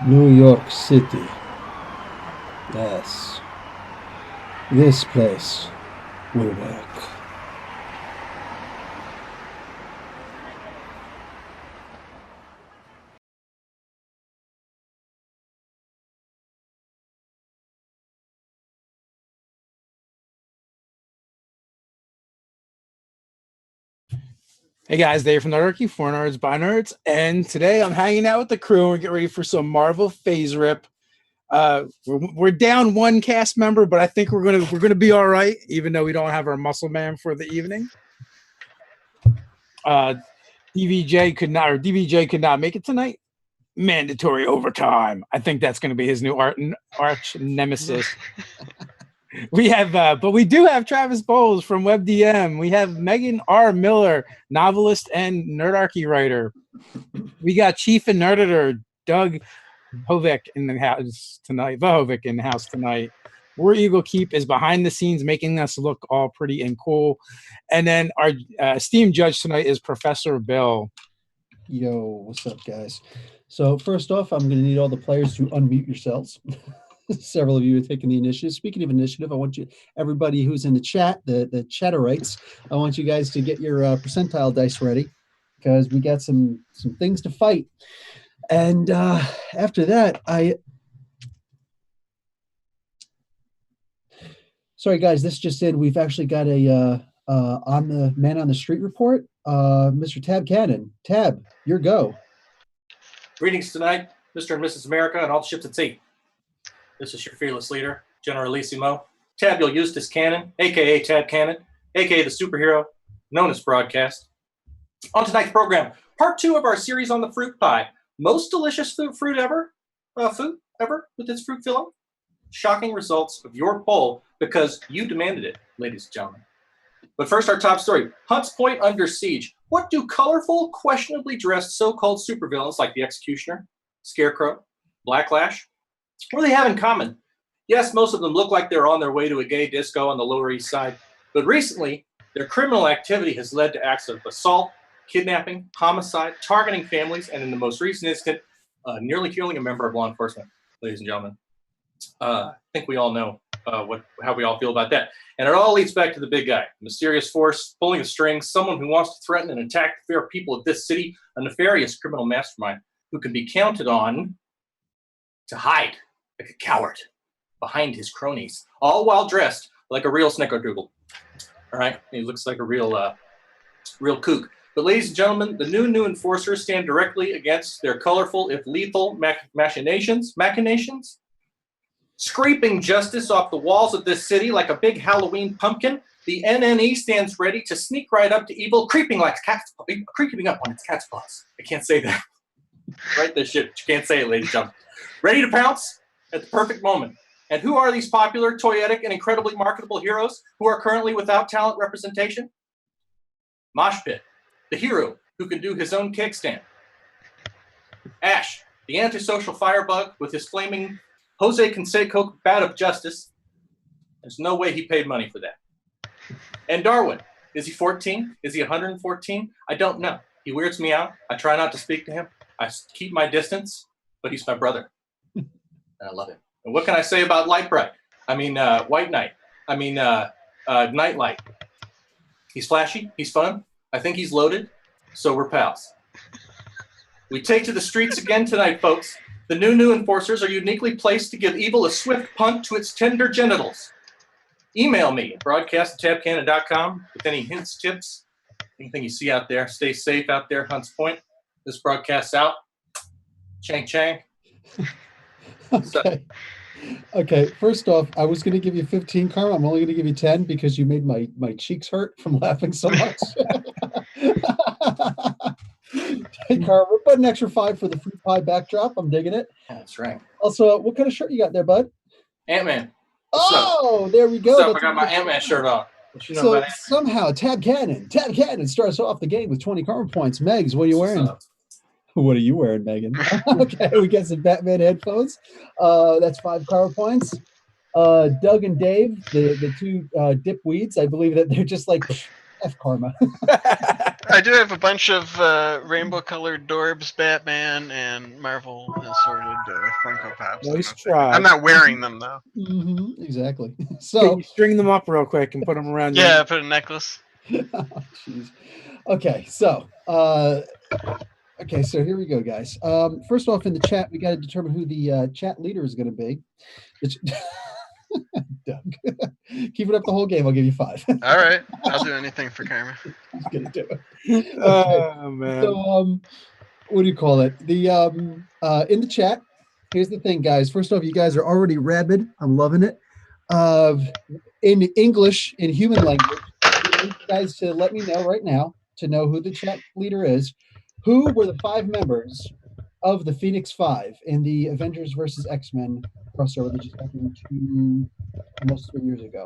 New York City. Yes. This place will work. Hey guys, Dave from Nerdarchy, for Nerds by Nerds, and today I'm hanging out with the crew and we're getting ready for some Marvel Phase Rip. We're down one cast member, but I think we're gonna be all right, even though we don't have our muscle man for the evening. DVJ could not make it tonight. Mandatory overtime. I think that's going to be his new arch nemesis. But we do have Travis Bowles from WebDM. We have Megan R. Miller, novelist and Nerdarchy writer. We got Chief and Nerditor Doug Hovick in the house tonight. Vahovic in the house tonight. War Eagle Keep is behind the scenes, making us look all pretty and cool. And then our esteemed judge tonight is Professor Bill. Yo, what's up, guys? So first off, I'm going to need all the players to unmute yourselves. Several of you are taking the initiative. Speaking of initiative, I want you, everybody who's in the chat, the chatterites, I want you guys to get your percentile dice ready because we got some things to fight. And after that, sorry guys, this just in. We've actually got a on the man on the street report. Mr. Tab Cannon. Tab, your go. Greetings tonight, Mr. and Mrs. America and all the ships at sea. This is your fearless leader, Generalissimo, Tabule Eustace Cannon, a.k.a. Tab Cannon, a.k.a. the superhero, known as Broadcast. On tonight's program, part 2 of our series on the fruit pie. Most delicious fruit ever with its fruit filling. Shocking results of your poll because you demanded it, ladies and gentlemen. But first, our top story, Hunts Point under siege. What do colorful, questionably dressed so-called supervillains like the Executioner, Scarecrow, Blacklash, what do they have in common? Yes, most of them look like they're on their way to a gay disco on the Lower East Side, but recently, their criminal activity has led to acts of assault, kidnapping, homicide, targeting families, and in the most recent incident, nearly killing a member of law enforcement, ladies and gentlemen. I think we all know how we all feel about that. And it all leads back to the big guy, mysterious force, pulling the strings, someone who wants to threaten and attack the fair people of this city, a nefarious criminal mastermind who can be counted on to hide like a coward behind his cronies, all while dressed like a real snickerdoodle. All right, he looks like a real kook. But ladies and gentlemen, the new enforcers stand directly against their colorful, if lethal, machinations, scraping justice off the walls of this city like a big Halloween pumpkin. The NNE stands ready to sneak right up to evil, creeping up on its cat's paws. I can't say that. Write this shit. You can't say it, ladies and gentlemen. Ready to pounce at the perfect moment. And who are these popular, toyetic, and incredibly marketable heroes who are currently without talent representation? Mosh Pit, the hero who can do his own kickstand. Ash, the antisocial firebug with his flaming Jose Canseco bat of justice. There's no way he paid money for that. And Darwin, is he 14? Is he 114? I don't know. He weirds me out. I try not to speak to him. I keep my distance, but he's my brother. And I love him. And what can I say about White Knight? Nightlight. He's flashy. He's fun. I think he's loaded. So we're pals. We take to the streets again tonight, folks. The new enforcers are uniquely placed to give evil a swift punt to its tender genitals. Email me, broadcast@tabcannon.com, with any hints, tips, anything you see out there. Stay safe out there, Hunts Point. This broadcast's out. Chang Chang. Okay. First off, I was going to give you 15 karma. I'm only going to give you 10 because you made my cheeks hurt from laughing so much. Take karma, but an extra 5 for the fruit pie backdrop. I'm digging it. That's right. Also, what kind of shirt you got there, bud? Ant-Man. There we go. I got my Ant-Man shirt on. So somehow, Tab Cannon starts off the game with 20 karma points. Megs, what are you wearing? What are you wearing, Megan? Okay, we got some Batman headphones. That's 5 karma points. Doug and Dave, the two dipweeds, I believe that they're just like F karma. I do have a bunch of rainbow-colored Dorbs, Batman, and Marvel assorted Funko Pops. Nice try. I'm not wearing them though. Exactly. Can So, you string them up real quick and put them around your Yeah, put a necklace. oh, jeez. Okay, so here we go, guys. First off, in the chat, we got to determine who the chat leader is going to be. Doug, keep it up the whole game. I'll give you 5. All right, I'll do anything for karma. He's gonna do it. Oh man. So, what do you call it? The in the chat. Here's the thing, guys. First off, you guys are already rabid. I'm loving it. In English, in human language, I need you guys to let me know right now to know who the chat leader is. Who were the 5 members of the Phoenix 5 in the Avengers versus X-Men crossover that just happened almost 3 years ago?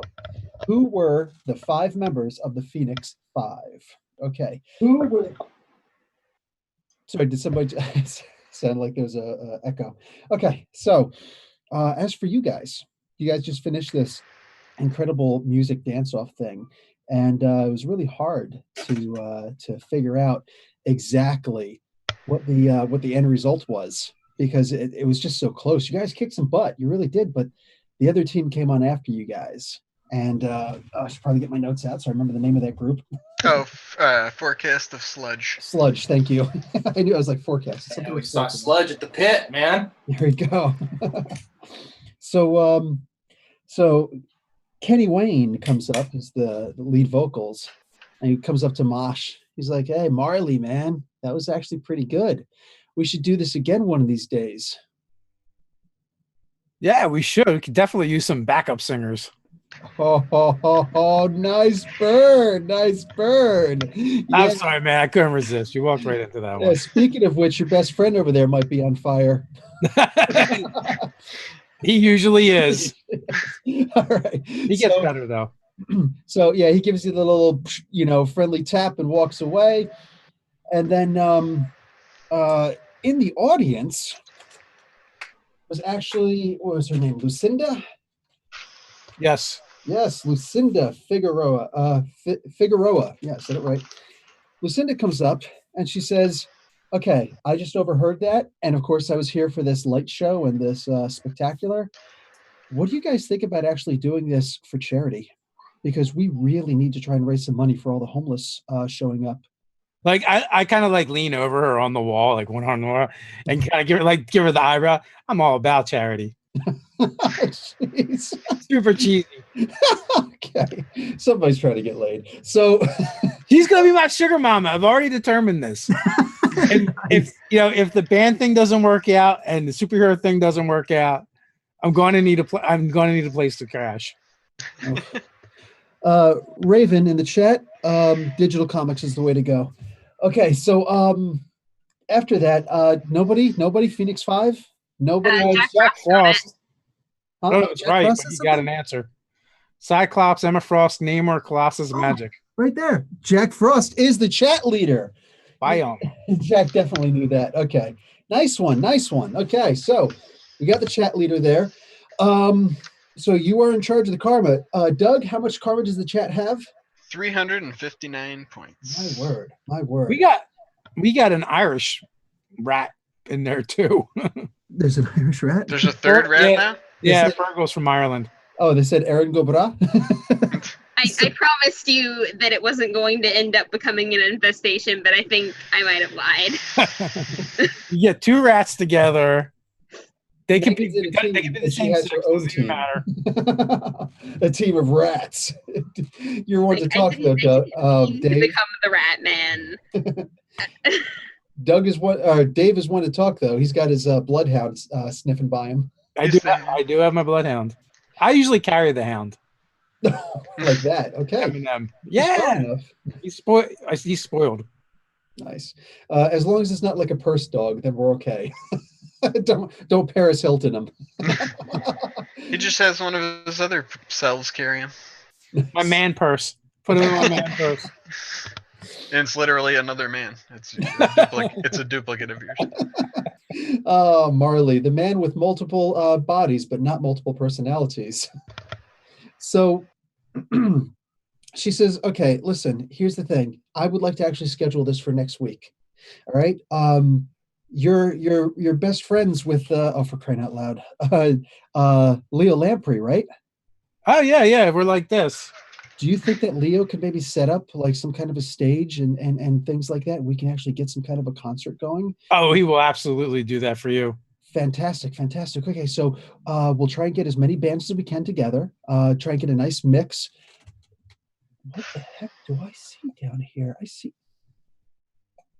Who were the 5 members of the Phoenix 5? Okay. Who were? Sorry, did somebody sound like there's a echo? Okay, so as for you guys just finished this incredible music dance-off thing, and it was really hard to figure out exactly what the end result was, because it was just so close. You guys kicked some butt, you really did, but the other team came on after you guys. And I should probably get my notes out so I remember the name of that group. Oh, Forecast of Sludge. Sludge, thank you. I knew I was like Forecast. Yeah, we saw Sludge at the pit, man. There we go. So Kenny Wayne comes up as the lead vocals, and he comes up to Mosh. He's like, "Hey, Marley, man, that was actually pretty good. We should do this again one of these days." Yeah, we should. We could definitely use some backup singers. Oh, nice burn. Nice burn. I'm sorry, man. I couldn't resist. You walked right into that one. Speaking of which, your best friend over there might be on fire. He usually is. All right. He gets better, though. So, yeah, he gives you the little, friendly tap and walks away. And then in the audience was actually, what was her name? Lucinda? Yes. Yes, Lucinda Figueroa. Figueroa. Yeah, I said it right. Lucinda comes up and she says, "Okay, I just overheard that. And of course, I was here for this light show and this spectacular. What do you guys think about actually doing this for charity? Because we really need to try and raise some money for all the homeless showing up." Like I kind of like lean over her on the wall, like one on the wall, and kind of give her the eyebrow. I'm all about charity. Super cheesy. Okay, somebody's trying to get laid. So she's gonna be my sugar mama. I've already determined this. And if the band thing doesn't work out and the superhero thing doesn't work out, I'm going to need a place to crash. Raven in the chat, digital comics is the way to go. Okay, so after that, nobody Phoenix 5. Nobody. Jack Frost. Huh? No, that's right. But you got an answer. Cyclops, Emma Frost, Namor, Colossus, Magic. Right there. Jack Frost is the chat leader. Biome. Jack definitely knew that. Okay. Nice one. Okay, so we got the chat leader there. So you are in charge of the karma. Doug, how much karma does the chat have? 359 points. My word. We got an Irish rat in there too. There's an Irish rat? There's a third rat now? Yeah, Fergal's from Ireland. Oh, they said Aaron Gobra? I promised you that it wasn't going to end up becoming an infestation, but I think I might have lied. You get 2 rats together. They can be the same sex. Doesn't matter. A team of rats. You're one to talk though, Doug. Dave. To become the rat man. Dave is one to talk though. He's got his bloodhound sniffing by him. I do have my bloodhound. I usually carry the hound. Like that. Okay. Yeah. He's spoiled. Nice. As long as it's not like a purse dog, then we're okay. Don't Paris Hilton him. He just has one of his other selves carry him. My man purse. Put it in my man purse. And it's literally another man. It's a duplicate of yours. Oh, Marley, the man with multiple bodies, but not multiple personalities. So she says, "Okay, listen, here's the thing. I would like to actually schedule this for next week. All right. You're best friends with oh, for crying out loud, Leo Lamprey, right? Oh yeah, we're like this. Do you think that Leo could maybe set up like some kind of a stage and things like that? We can actually get some kind of a concert going. Oh, he will absolutely do that for you. Fantastic. Okay, so we'll try and get as many bands as we can together. Try and get a nice mix. What the heck do I see down here? I see.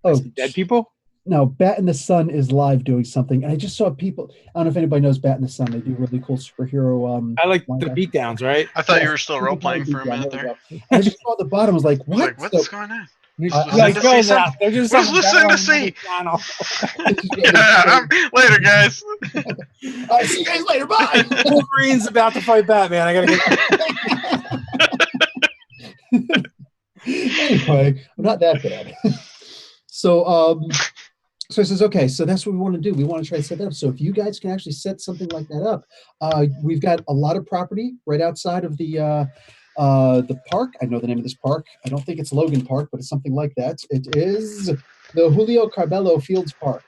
Oh, Dead people? No, Bat in the Sun is live doing something. And I just saw people. I don't know if anybody knows Bat in the Sun. They do really cool superhero. I like live the action. beatdowns, right? I thought Yeah, you were still role playing for a minute there. I just saw the bottom. I was like, I was what? like, what's going on? Like, Lucinda go see now. They're just What is something Lucinda better on see? another channel. Yeah, later, guys. All right, see you guys later. Bye. Wolverine's about to fight Batman. I gotta get. Anyway, I'm not that bad. So he says, okay, so that's what we want to do. We want to try to set that up. So if you guys can actually set something like that up, we've got a lot of property right outside of the park. I know the name of this park. I don't think it's Logan Park, but it's something like that. It is the Julio Carbello Fields Park.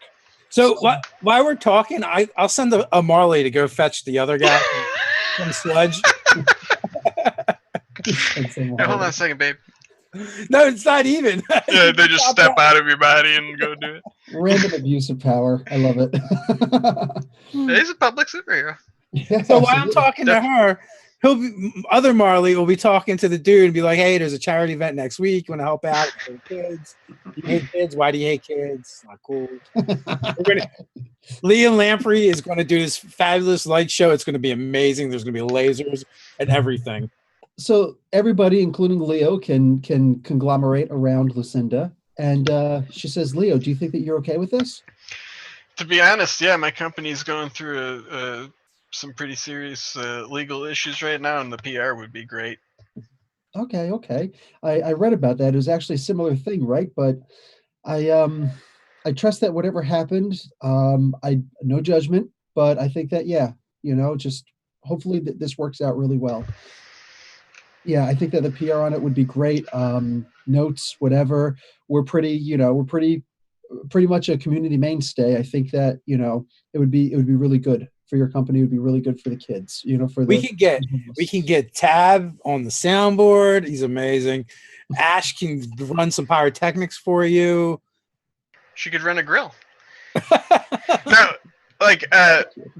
So while we're talking, I'll send a Marley to go fetch the other guy from Sludge. Hey, hold on a second, babe. No, it's not even. Yeah, they just step out of your body and go do it. Random abuse of power. I love it. He's a public superhero. Yeah, So while I'm absolutely. talking to her, other Marley will be talking to the dude and be like, "Hey, there's a charity event next week. You want to help out for kids? You hate kids? Why do you hate kids? It's not cool." Liam Lamprey is going to do this fabulous light show. It's going to be amazing. There's going to be lasers and everything. So everybody, including Leo, can conglomerate around Lucinda. And she says, Leo, do you think that you're okay with this? To be honest, yeah, my company's going through some pretty serious legal issues right now, and the PR would be great. Okay. I read about that. It was actually a similar thing, right? But I trust that whatever happened, no judgment, but I think that, yeah, just hopefully that this works out really well. Yeah, I think that the PR on it would be great. Notes, whatever. We're pretty much a community mainstay. I think that, it would be really good for your company. It would be really good for the kids, We can get Tab on the soundboard. He's amazing. Ash can run some pyrotechnics for you. She could run a grill. Now, like,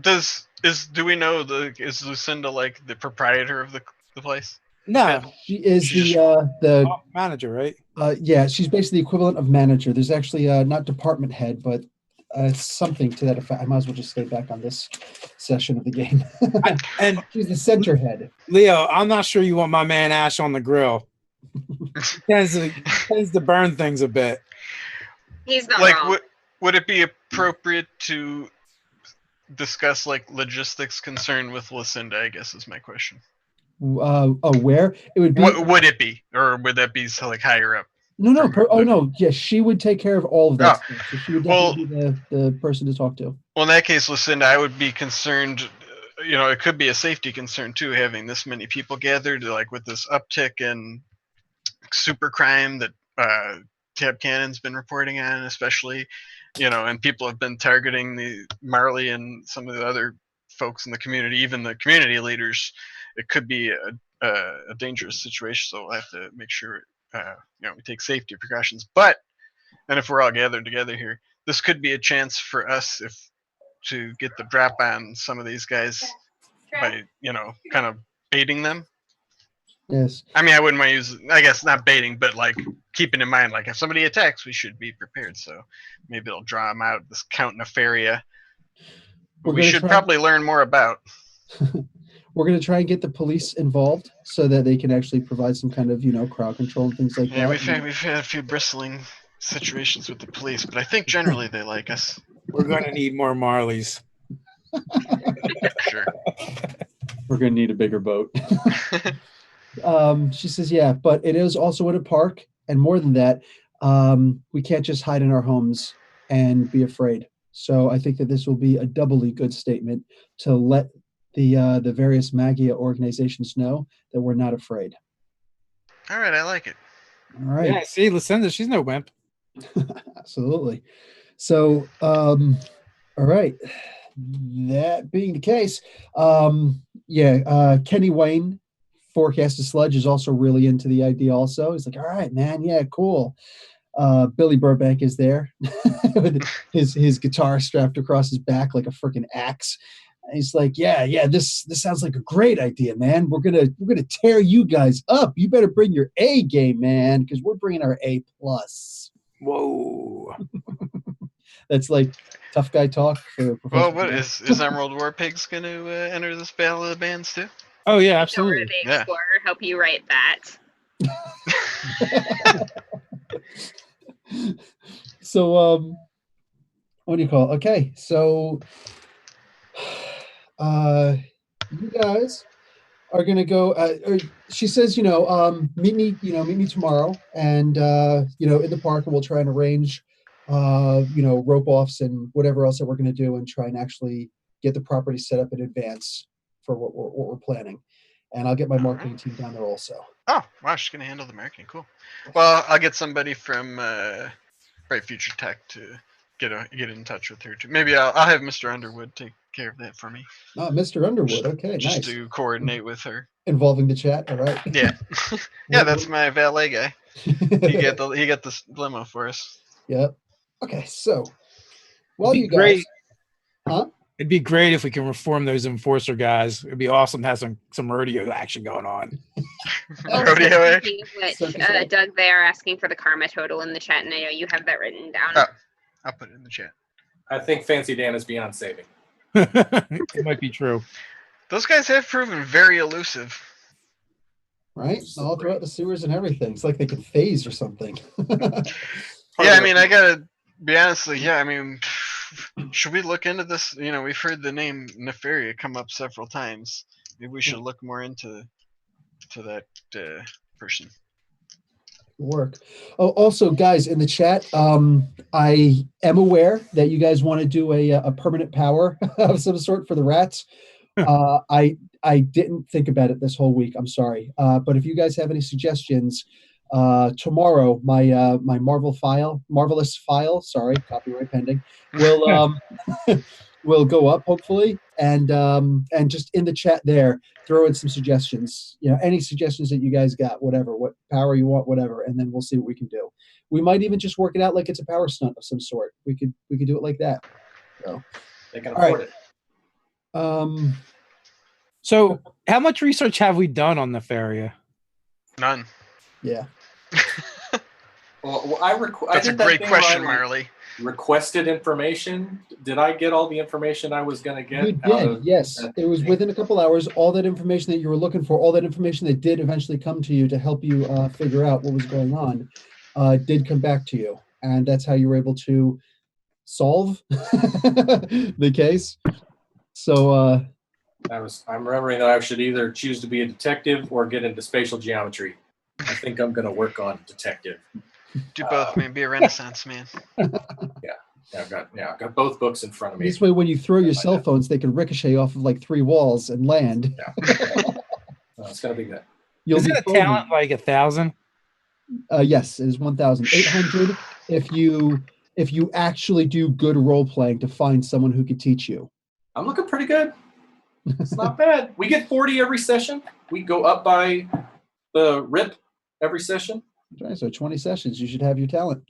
do we know is Lucinda like the proprietor of the place? No, she is She's the manager, right? yeah, she's basically the equivalent of manager. There's actually not department head, but something to that effect. I might as well just stay back on this session of the game. And she's the center head. Leo, I'm not sure you want my man Ash on the grill. tends to burn things a bit. He's not Like, wrong. would it be appropriate to discuss like logistics concern with Lucinda? I guess is my question. Where it would be? What would it be, or would that be like higher up? No. No. Yes, she would take care of all of that. Oh. Stuff. So she would definitely be the person to talk to. Well, in that case, Lucinda, I would be concerned. It could be a safety concern too, having this many people gathered, like with this uptick in super crime that Tab Cannon's been reporting on, especially, and people have been targeting the Marley and some of the other folks in the community, even the community leaders. It could be a dangerous situation, so we'll have to make sure we take safety precautions. And if we're all gathered together here, this could be a chance for us to get the drop on some of these guys by kind of baiting them. Yes. I mean, I wouldn't want to use, I guess not baiting, but like keeping in mind, like if somebody attacks, we should be prepared. So maybe it'll draw them out of this Count Nefaria. We should probably learn more about. We're going to try and get the police involved so that they can actually provide some kind of, crowd control and things like that. Yeah, we've had a few bristling situations with the police, but I think generally they like us. We're going to need more Marleys. Sure. We're going to need a bigger boat. She says, yeah, but it is also at a park. And more than that, we can't just hide in our homes and be afraid. So I think that this will be a doubly good statement to let the various Magia organizations know that we're not afraid. All right, I like it. All right. Yeah, see, Lucinda, she's no wimp. Absolutely. So, all right. That being the case, Kenny Wayne, Forecast of Sludge, is also really into the idea. Also, he's like, "All right, man, yeah, cool." Billy Burbank is there with his guitar strapped across his back like a freaking axe. And he's like, "Yeah, this sounds like a great idea, man. We're gonna tear you guys up. You better bring your A game, man, because we're bringing our A plus." Whoa. That's like tough guy talk for Well, professional what guys. is Emerald War Pigs going to enter this battle of the bands too? Oh yeah, Nora absolutely. the Yeah. Explorer help you write that. So, what do you call it? Okay, so you guys are gonna go. Or she says, meet me tomorrow, and in the park, and we'll try and arrange, rope offs and whatever else that we're gonna do, and try and actually get the property set up in advance for what we're planning. And I'll get my marketing team down there also. Oh, wow, she's going to handle the marketing. Cool. Well, I'll get somebody from Bright Future Tech to get in touch with her too. Maybe I'll have Mr. Underwood take care of that for me. Oh, Mr. Underwood. Okay, Just nice. to coordinate with her. Involving the chat. All right. Yeah. Yeah, that's my valet guy. He got the limo for us. Yep. Okay, so while It'd you be guys, great. huh? It'd be great if we can reform those enforcer guys. It'd be awesome to have some rodeo action going on. Rodeo act. Speaking of which, Circus Doug, they are asking for the karma total in the chat, and I know you have that written down. Oh, I'll put it in the chat. I think Fancy Dan is beyond saving. It might be true. Those guys have proven very elusive. Right? All throughout the sewers and everything. It's like they could phase or something. Yeah, I mean, I gotta be honest. Yeah, I mean, should we look into this? We've heard the name Nefaria come up several times. Maybe we should look more into that person. Work. Oh, also, guys, in the chat, I am aware that you guys want to do a permanent power of some sort for the rats. I didn't think about it this whole week. I'm sorry. But if you guys have any suggestions, tomorrow my marvelous file, sorry, copyright pending, will will go up hopefully, and just in the chat there, throw in some suggestions. Any suggestions that you guys got, whatever, what power you want, whatever, and then we'll see what we can do. We might even just work it out like it's a power stunt of some sort. We could do it like that. So They can afford it. So, how much research have we done on Nefaria? None. Yeah. Well, That's a great question, Marley. Requested information. Did I get all the information I was going to get? You did, yes. It was within a couple hours. All that information that you were looking for, all that information that did eventually come to you to help you figure out what was going on, did come back to you. And that's how you were able to solve the case. So I'm remembering that I should either choose to be a detective or get into spatial geometry. I think I'm going to work on detective. Do both, man. Be a Renaissance man. I've got both books in front of me. this way, when you throw your cell phones, they can ricochet off of like 3 walls and land. It's going to be good. You'll Isn't be a talent like 1,000? Yes, it is 1,800 if you actually do good role playing to find someone who could teach you. I'm looking pretty good. It's not bad. We get 40 every session. We go up by the rip every session. Okay, so 20 sessions, you should have your talent.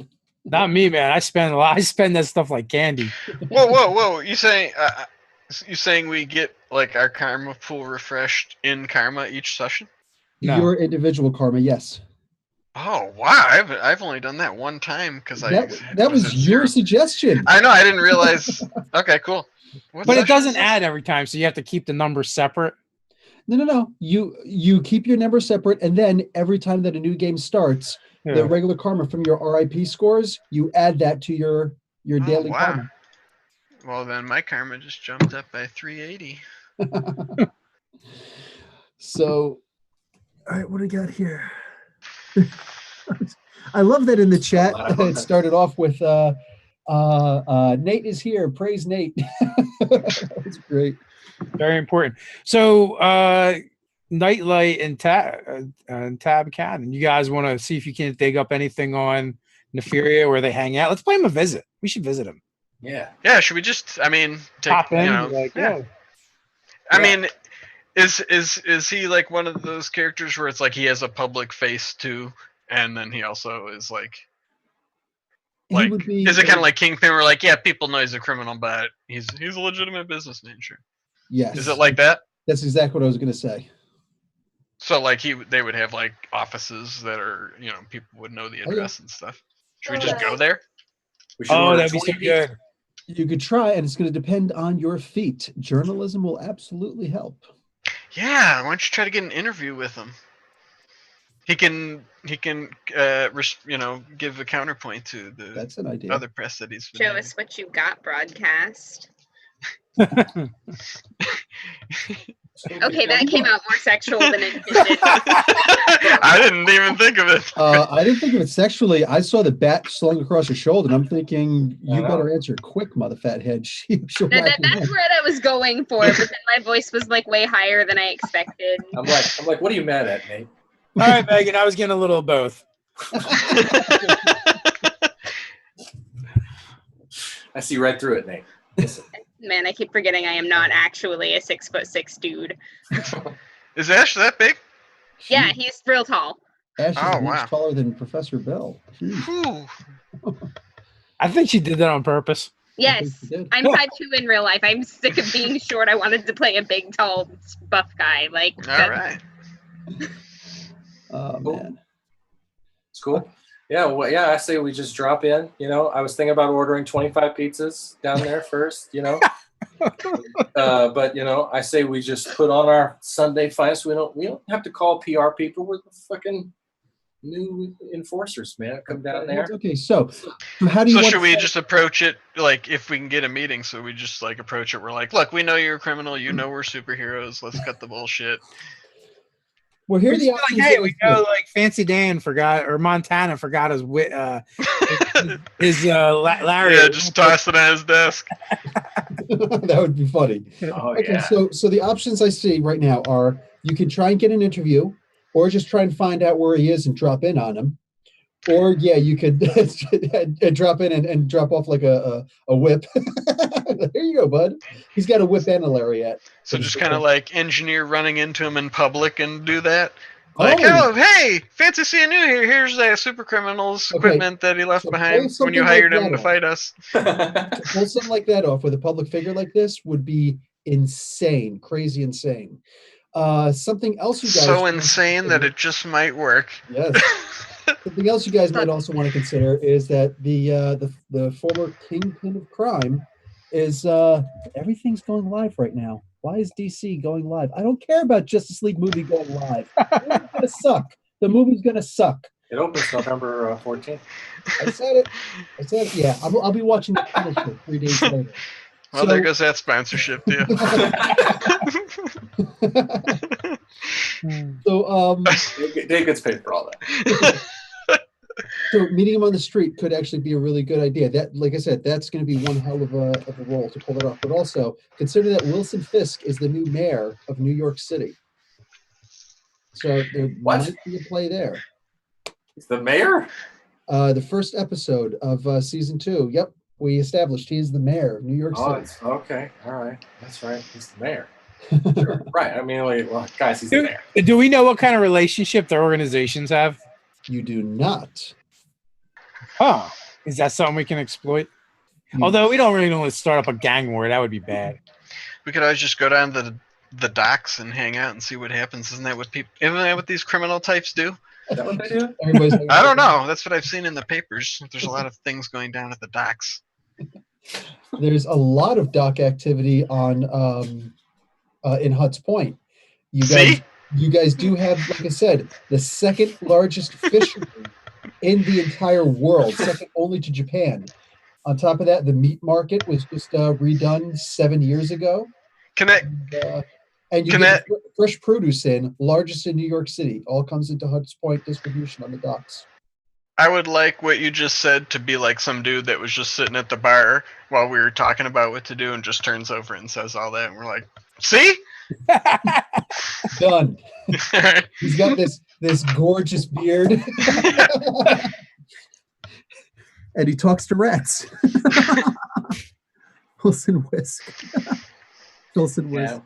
Not me, man. I spend a lot. I spend that stuff like candy. Whoa! You saying we get like our karma pool refreshed in karma each session? No. Your individual karma, yes. Oh wow! I've only done that one time because That was at your 0. suggestion. I know. I didn't realize. Okay, cool. What But it session doesn't is this? add every time, so you have to keep the numbers separate. No. You keep your number separate, and then every time that a new game starts, the regular karma from your RIP scores, you add that to your daily karma. Well, then my karma just jumped up by 380. So, all right, what do we got here? I love that in the chat. It started off with Nate is here. Praise Nate. That's great. Very important. So Nightlight and Tab Cannon. You guys want to see if you can't dig up anything on Nefaria where they hang out? Let's pay them a visit. We should visit them. Yeah. Yeah, should we just? I mean, take Pop in. you know, Like, yeah. I mean, is he like one of those characters where it's like he has a public face too, and then he also is like He would be, is it kind of like Kingpin where like, yeah, people know he's a criminal, but he's a legitimate businessman, sure. yes. Is it like that? That's exactly what I was going to say. So like they would have like offices that are, you know, people would know the address and stuff. Should we just go there? We should Oh, order that'd be so 20 good. You could try, and it's going to depend on your feet. Journalism will absolutely help. Yeah, why don't you try to get an interview with him? He can you know, give a counterpoint to the That's an idea. other press that he's been Show having. us what you got, broadcast. Okay, that came out more sexual than it intended. I didn't even think of it. I didn't think of it sexually. I saw the bat slung across her shoulder, and I'm thinking, you I know. better answer quick, mother fathead. She'll That- whack your that's head. what I was going for, but then my voice was like way higher than I expected. I'm like, what are you mad at, Nate? All right, Megan, I was getting a little of both. I see right through it, Nate. Listen. Man, I keep forgetting I am not actually a 6'6" dude. Is Ash that big? Yeah, he's real tall. Ash is Oh, much wow. taller than Professor Bell. Jeez. Whew. I think she did that on purpose. Yes, he did. I'm 5'2" in real life. I'm sick of being short. I wanted to play a big, tall, buff guy. Like, All right. Oh, Cool. man. It's cool. Yeah, well, yeah, I say we just drop in. You know, I was thinking about ordering 25 pizzas down there first, you know. But you know, I say we just put on our Sunday finest. We don't have to call PR people. We're the fucking new enforcers, man. Come down there. Okay, so how do you So want should to we set- just approach it like if we can get a meeting? So we just like approach it. We're like, look, we know you're a criminal. You know we're superheroes. Let's cut the bullshit. Well, here We're are the just options. like, hey, that we I know like Fancy Dan forgot, or Montana forgot his lariat. Yeah, just toss it on his desk. that would be funny. Oh Okay, yeah. so the options I see right now are you can try and get an interview, or just try and find out where he is and drop in on him. Or yeah, you could drop in and drop off like a whip. Here you go, bud. He's got a whip and a lariat. So just kind of like engineer running into him in public and do that. Like, Oh. oh, hey, fancy seeing you here. Here's that super criminal's Okay, equipment that he left so behind pull when you something hired like him that to off. fight us. To pull something like that off with a public figure like this would be insane, crazy insane. Something else you guys So insane that it just might work. Yes. Something else you guys might also want to consider is that the former kingpin of crime is everything's going live right now. Why is DC going live? I don't care about Justice League movie going live. It's gonna suck. The movie's gonna suck. It opens November 14th. I said it. Yeah, I'll be watching the title show 3 days later. Well, there goes that sponsorship, too. So Dave gets paid for all that. So meeting him on the street could actually be a really good idea. That, like I said, that's going to be one hell of a role to pull it off. But also consider that Wilson Fisk is the new mayor of New York City. So there might be a play there. He's the mayor? The first episode of season 2. Yep, we established he is the mayor of New York Oh, City. it's okay. All right. That's right. He's the mayor. Sure. Right. I mean, like, well, guys, he's the mayor. Do we know what kind of relationship their organizations have? You do not. Oh, is that something we can exploit? Although we don't really want to start up a gang war. That would be bad. We could always just go down to the docks and hang out and see what happens. Isn't that what these criminal types do? Is that what they do? Everybody's like, I don't know. That's what I've seen in the papers. There's a lot of things going down at the docks. There's a lot of dock activity on in Huts Point. See? You guys do have, like I said, the second largest fishery in the entire world, second only to Japan. On top of that, the meat market was just redone 7 years ago. And you get fresh produce in, largest in New York City. All comes into Huts Point distribution on the docks. I would like what you just said to be like some dude that was just sitting at the bar while we were talking about what to do and just turns over and says all that. And we're like, see? Done. He's got this gorgeous beard. And he talks to rats. Wilson Whisk. Wilson Whisk.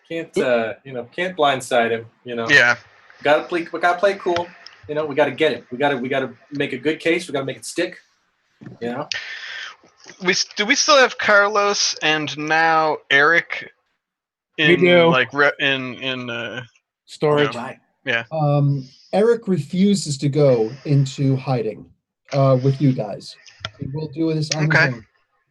Can't blindside him. Yeah. We gotta play cool. We gotta get it. We gotta make a good case. We gotta make it stick. Do we still have Carlos and now Eric in storage? Yeah. Eric refuses to go into hiding with you guys. He will do this on his own,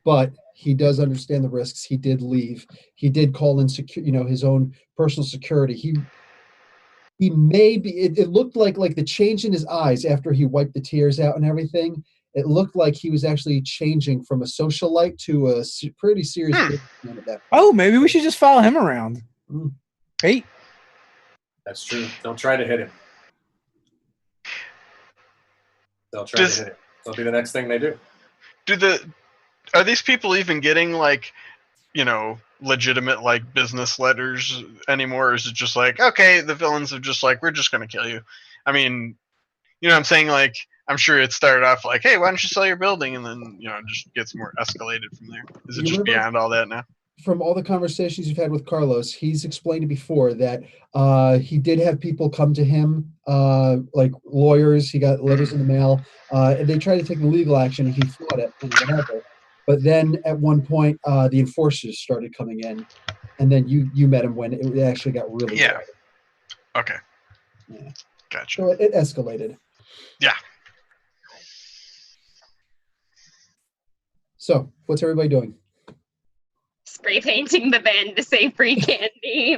but he does understand the risks. He did leave. He did call in his own personal security. He may be. It looked like the change in his eyes after he wiped the tears out and everything. It looked like he was actually changing from a socialite to a pretty serious businessman at that point. Oh, maybe we should just follow him around. Hey, that's true. Don't try to hit him. They'll try to hit him. That'll be the next thing they do. Are these people even getting legitimate business letters anymore? Or is it just okay, the villains are just we're just gonna kill you? I mean, what I'm saying? I'm sure it started off hey, why don't you sell your building, and then just gets more escalated from there. Is it just beyond all that now? From all the conversations you've had with Carlos, he's explained before that he did have people come to him, like lawyers. He got letters in the mail, and they tried to take legal action. And he fought it and whatever. But then at one point, the enforcers started coming in, and then you met him when it actually got really bad. Okay. Yeah. Gotcha. So it escalated. Yeah. So what's everybody doing? Spray painting the van to say free candy.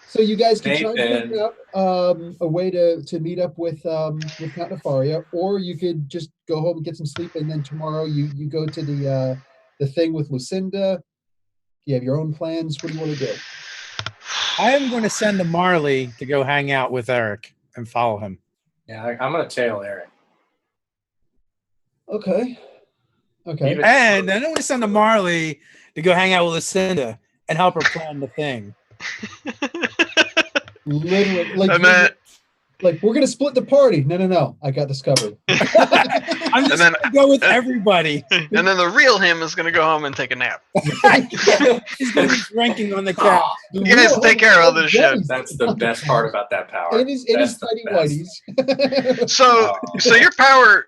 So you guys can try to figure out a way to meet up with Count Nefaria, or you could just go home and get some sleep, and then tomorrow you go to the thing with Lucinda. You have your own plans. What do you want to do? I am going to send a Marley to go hang out with Eric and follow him. Yeah, I'm going to tail Eric. Okay. And then I'm going to send a Marley to go hang out with Lucinda and help her plan the thing. Literally, we're gonna split the party. No, I got this covered. I'm just gonna go with everybody. And then the real him is gonna go home and take a nap. He's gonna be drinking on the couch. You guys take care of all this shit. That's the best part about that power. It is tiny whities. So your power,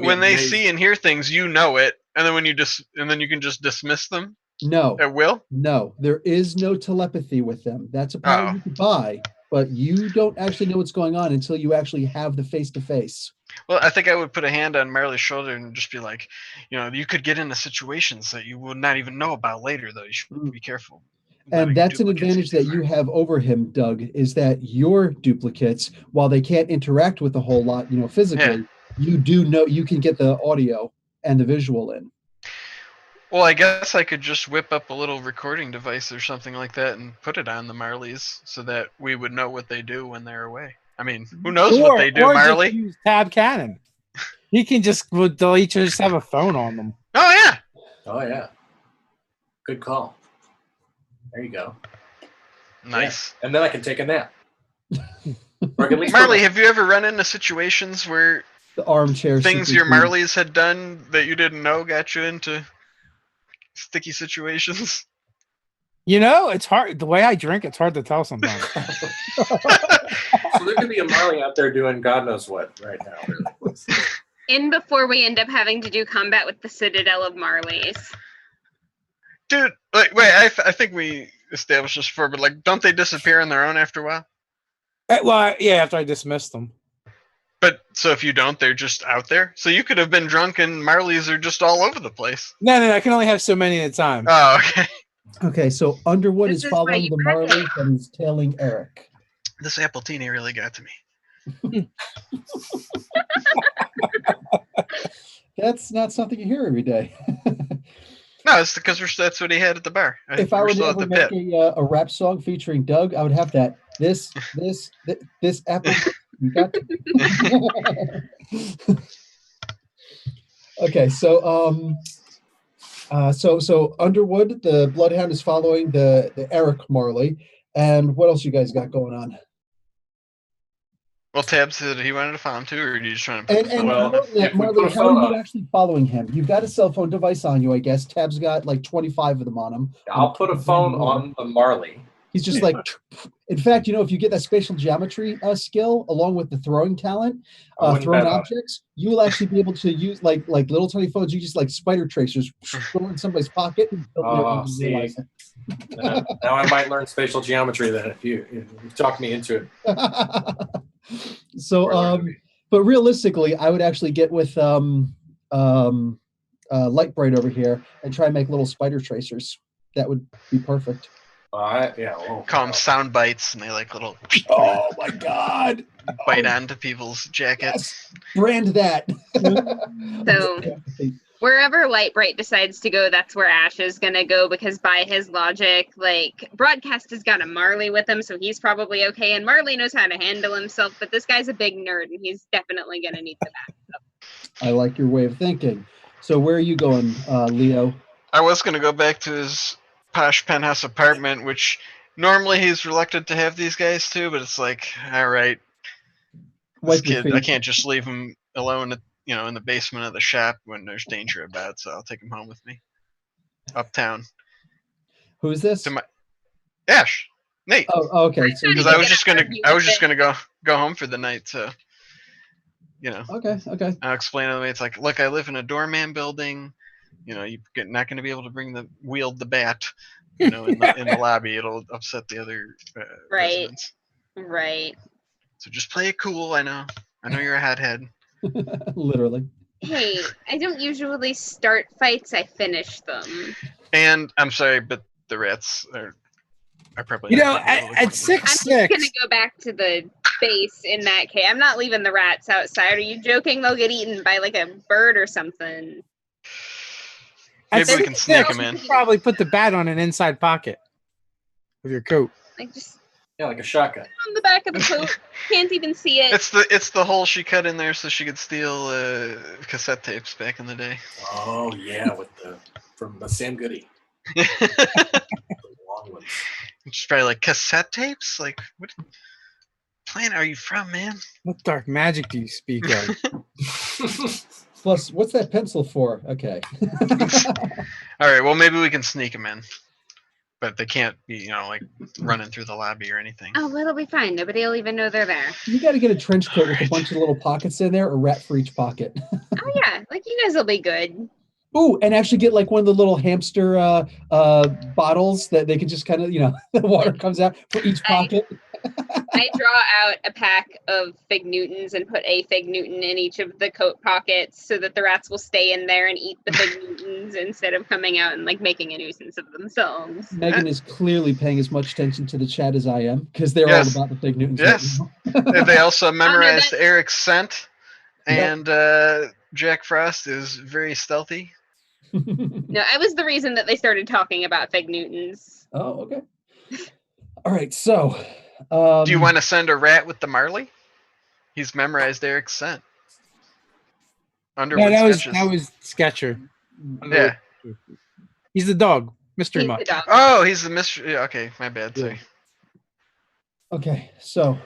when they see and hear things, you know it, and then you can just dismiss them. No. At will? No, there is no telepathy with them. That's a power you can buy, but you don't actually know what's going on until you actually have the face-to-face. Well, I think I would put a hand on Marley's shoulder and just be like, you could get into situations that you would not even know about later, though. You should be careful. And that's an advantage that you have over him, Doug, is that your duplicates, while they can't interact with a whole lot, physically, you do know you can get the audio and the visual in. Well, I guess I could just whip up a little recording device or something like that and put it on the Marleys so that we would know what they do when they're away. I mean, who knows what they do, Marley? Just use Tab Cannon. He can just have a phone on them. Oh yeah. Good call. There you go. Nice. Yeah. And then I can take a nap. Marley, have you ever run into situations where the armchair things your Marleys had done that you didn't know got you into sticky situations? It's hard. The way I drink, it's hard to tell sometimes. So there could be a Marley out there doing God knows what right now. Really. In before we end up having to do combat with the Citadel of Marleys. Dude, wait, I think we established this before, but don't they disappear on their own after a while? Well, yeah, after I dismiss them. But so if you don't, they're just out there. So you could have been drunk and Marleys are just all over the place. No, I can only have so many at a time. Oh, okay. Okay, so Underwood is following the Marley and he's tailing Eric. This Appletini really got to me. That's not something you hear every day. No, it's because that's what he had at the bar. If I were to ever make a rap song featuring Doug, I would have that. This apple. You got Okay, so So Underwood, the Bloodhound, is following the Eric Marley. And what else you guys got going on? Well, Tab said he wanted to follow him too, or are you just trying to put And the phone Well, on? more than that, if we Marley, put a how phone are you on it. actually following him? You've got a cell phone device on you, I guess. Tab's got like 25 of them on him. I'll put a phone on the Marley. He's just like, in fact, if you get that spatial geometry skill along with the throwing talent, I wouldn't throwing bet on it. objects, you will actually be able to use like little tiny phones. You just like spider tracers, throw in somebody's pocket, and they'll never even See. realize it. Now I might learn spatial geometry then if you talk me into it. So, but realistically, I would actually get with Lightbright over here and try and make little spider tracers. That would be perfect. Call them sound bites, and they like little Oh my God! bite onto people's jackets. Yes. Brand that. So wherever Lightbright decides to go, that's where Ash is gonna go, because by his logic, like, Broadcast has got a Marley with him, so he's probably okay, and Marley knows how to handle himself, but this guy's a big nerd, and he's definitely gonna need the backup. I like your way of thinking. So where are you going, Leo? I was gonna go back to his posh penthouse apartment, which normally he's reluctant to have these guys to, but it's like, all right, this Wipe your kid, I feet. can't just leave him alone at, in the basement of the shop when there's danger about, so I'll take him home with me. Uptown. Who's this? To my Ash. Nate. Oh, okay. So Because I was just gonna go home for the night, so okay. I'll explain to them. It's like, look, I live in a doorman building. You're not going to be able to wield the bat, in the lobby. It'll upset the other residents. Right. So just play it cool. I know you're a hothead. Literally. Hey, I don't usually start fights, I finish them. And I'm sorry, but the rats are probably at 6'6". I'm just gonna go back to the base in that case. I'm not leaving the rats outside. Are you joking? They'll get eaten by like a bird or something. Maybe we can sneak him in. Probably put the bat on an inside pocket of your coat. Like, just like a shotgun. on the back of the coat. Can't even see it. It's the hole she cut in there so she could steal cassette tapes back in the day. Oh yeah, from the Sam Goody. The long ones. She's probably like, cassette tapes? Like, what planet are you from, man? What dark magic do you speak of? Plus, what's that pencil for? Okay. All right, well, maybe we can sneak him in. But they can't be, like, running through the lobby or anything. Oh, well, it'll be fine. Nobody will even know they're there. You got to get a trench coat with a bunch of little pockets in there, a rat for each pocket. Oh, yeah. Like, you guys will be good. Ooh, and actually get like one of the little hamster bottles that they can just kind of, the water comes out for each pocket. I draw out a pack of Fig Newtons and put a Fig Newton in each of the coat pockets so that the rats will stay in there and eat the Fig Newtons instead of coming out and like making a nuisance of themselves. Megan is clearly paying as much attention to the chat as I am because they're all about the Fig Newtons. Yes. Right They also memorized that's- Eric's scent, and Jack Frost is very stealthy. No, I was the reason that they started talking about Fig Newtons. Oh, okay. All right, so. Do you want to send a rat with the Marley? He's memorized Eric's scent. Underwood sketches. That was Sketcher. Yeah. He's the dog, He's mystery mutt. the dog. Oh, he's the mystery. Yeah, okay, my bad. Sorry. Okay, so.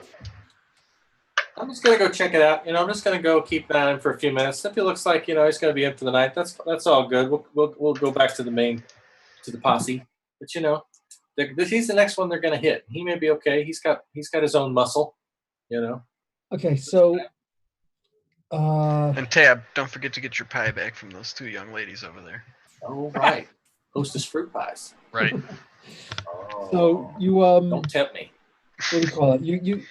I'm just gonna go check it out. I'm just gonna go keep an eye on him for a few minutes. If he looks like he's gonna be in for the night, that's all good. We'll go back to the posse. But he's the next one they're gonna hit. He may be okay. He's got his own muscle. Okay, so. And Tab, don't forget to get your pie back from those two young ladies over there. Oh right, hostess fruit pies. Right. So you don't tempt me. What do you call it? You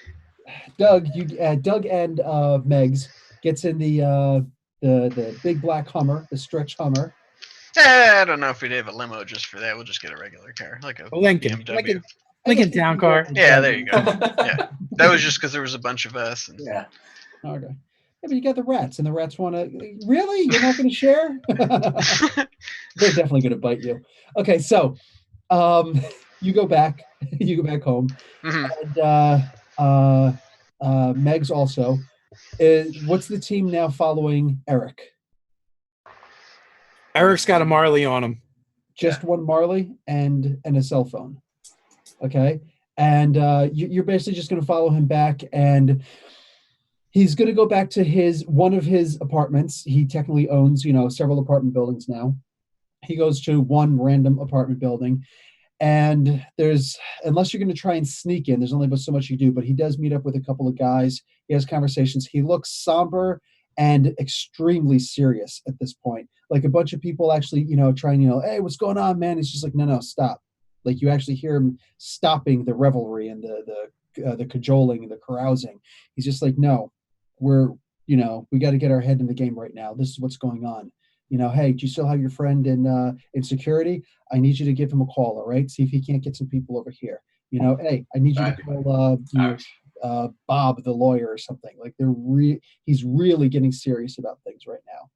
Doug and Megs gets in the big black Hummer, the stretch Hummer. I don't know if we'd have a limo just for that. We'll just get a regular car, like a Lincoln. BMW. Lincoln Town car. Yeah, there you go. Yeah, that was just because there was a bunch of us. And... Yeah. Okay. Yeah, but you got the rats, and the rats want to. Really? You're not going to share? They're definitely going to bite you. Okay, so you go back. You go back home, and Megs also. What's the team now following Eric? Eric's got a Marley on him. just one Marley and a cell phone. Okay, and you're basically just going to follow him back, and he's going to go back to one of his apartments. He technically owns, several apartment buildings now. He goes to one random apartment building, and unless you're going to try and sneak in, there's only but so much you do, but he does meet up with a couple of guys. He has conversations. He looks somber and extremely serious at this point. Like a bunch of people actually, trying, hey, what's going on, man? He's just like, no, stop. Like you actually hear him stopping the revelry and the cajoling and the carousing. He's just like, no, we got to get our head in the game right now. This is what's going on. Hey, do you still have your friend in security? I need you to give him a call, all right? See if he can't get some people over here. Hey, I need you to call Bob, the lawyer, or something. Like he's really getting serious about things right now.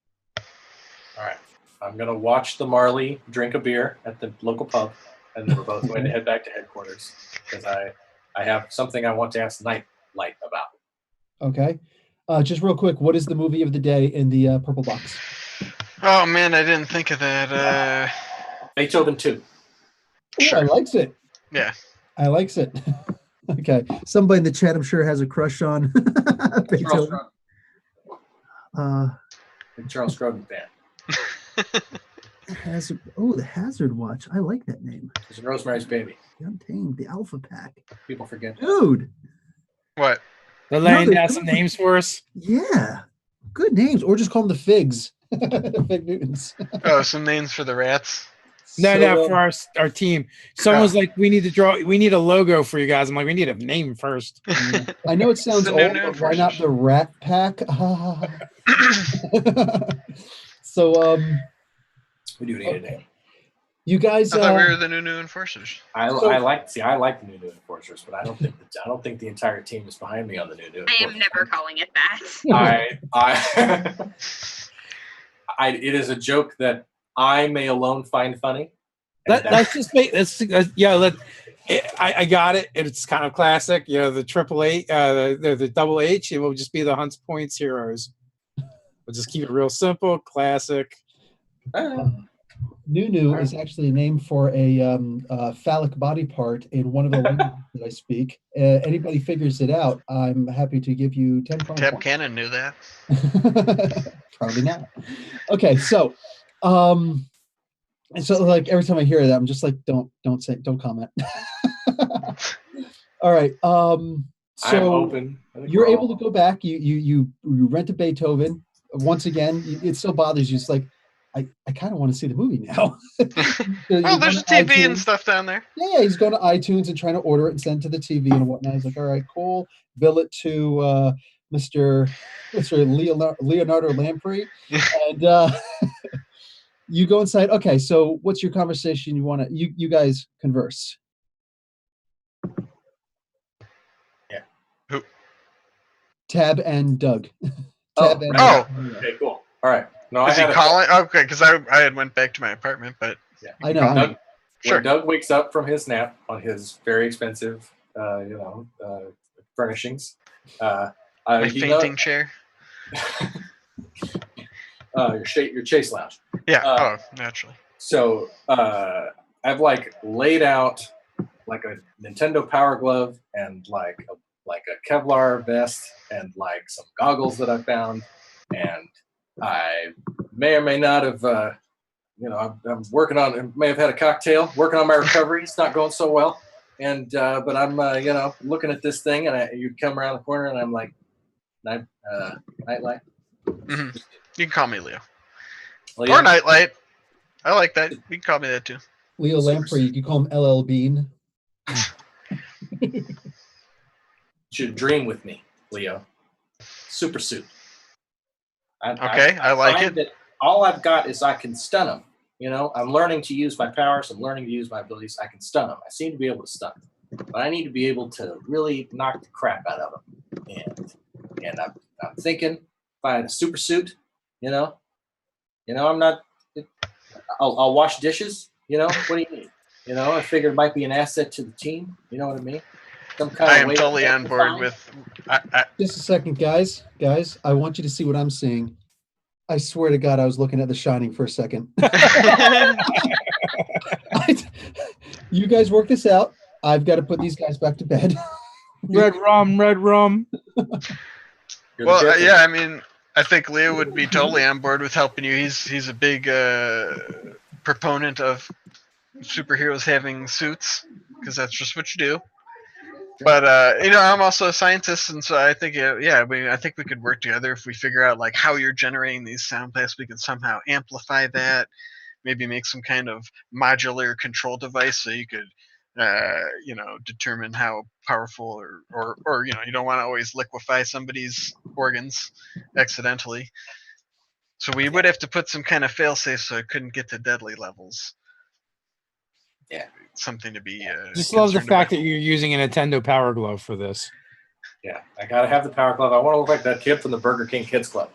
All right. I'm going to watch the Marley drink a beer at the local pub, and then we're both going to head back to headquarters because I have something I want to ask Nite about. Okay. Just real quick, what is the movie of the day in the purple box? Oh man, I didn't think of that. Beethoven 2. Ooh, I likes it. Yeah. I likes it. Okay. Somebody in the chat, I'm sure, has a crush on Beethoven. Charles Grodin fan. The Hazard Watch. I like that name. It's Rosemary's Baby. Untamed, the Alpha Pack. People forget that. Dude. What? They're laying down some names for us. Yeah. Good names. Or just call them the Figs. Fig Newtons. Oh, some names for the rats. No, for our team. Someone's like, we need a logo for you guys. I'm like, we need a name first. I know it sounds old, but why not the Rat Pack? So, we do need a name. You guys, I thought we were the new enforcers. I like the new enforcers, but I don't think the entire team is behind me on the new enforcers. I am never calling it that. It is a joke that I may alone find funny. Let's just make I got it. It's kind of classic, the triple H, the double H. It will just be the Hunts Points Heroes. We'll just keep it real simple, classic. Nunu is actually a name for a phallic body part in one of the languages that I speak. Anybody figures it out, I'm happy to give you 10 points. Tab Cannon knew that. Probably not. Okay, so like every time I hear that, I'm just like, don't comment. All right. So you're able to go back. You rent a Beethoven. Once again, it still bothers you. It's like, I kind of want to see the movie now. Well, there's TV iTunes and stuff down there. Yeah, he's going to iTunes and trying to order it and send to the TV and whatnot. He's like, all right, cool. Bill it to Mr. Leonardo Lamprey. And you go inside. Okay, so what's your conversation you want to, you guys converse? Yeah. Who? Tab and Doug. Okay, cool. All right. No, is he calling? Okay, because I had went back to my apartment, but yeah, I know. Sure. When Doug wakes up from his nap on his very expensive, furnishings. My fainting chair. Your chase lounge. Yeah. Naturally. So I've laid out like a Nintendo Power Glove and like a Kevlar vest and like some goggles that I found, and I may or may not have, I'm working on, may have had a cocktail, working on my recovery. It's not going so well. And, but I'm, looking at this thing and you come around the corner and I'm like, Nightlight. Mm-hmm. You can call me Leo. Leo. Or Nightlight. I like that. You can call me that too. Leo Lamprey, you can call him LL Bean. Should dream with me, Leo. Super suit. I like it. That all I've got is I can stun them. I'm learning to use my powers. I'm learning to use my abilities. I can stun them. I seem to be able to stun them. But I need to be able to really knock the crap out of them. And I'm thinking if I had a super suit, I'm not. I'll wash dishes. What do you need? I figured it might be an asset to the team. You know what I mean? I am totally on board with. Just a second, guys. I want you to see what I'm seeing. I swear to God, I was looking at The Shining for a second. You guys work this out. I've got to put these guys back to bed. Red rum, red rum. Well, yeah, I mean, I think Leo would be totally on board with helping you. He's a big proponent of superheroes having suits because that's just what you do. But I'm also a scientist, and so I think I think we could work together if we figure out like how you're generating these sound paths. We can somehow amplify that. Maybe make some kind of modular control device so you could determine how powerful or you don't want to always liquefy somebody's organs accidentally. So we would have to put some kind of failsafe so it couldn't get to deadly levels. Yeah. Something to be Just love the fact that you're using a Nintendo Power Glove for this. Yeah, I gotta have the Power Glove. I want to look like that kid from the Burger King Kids Club.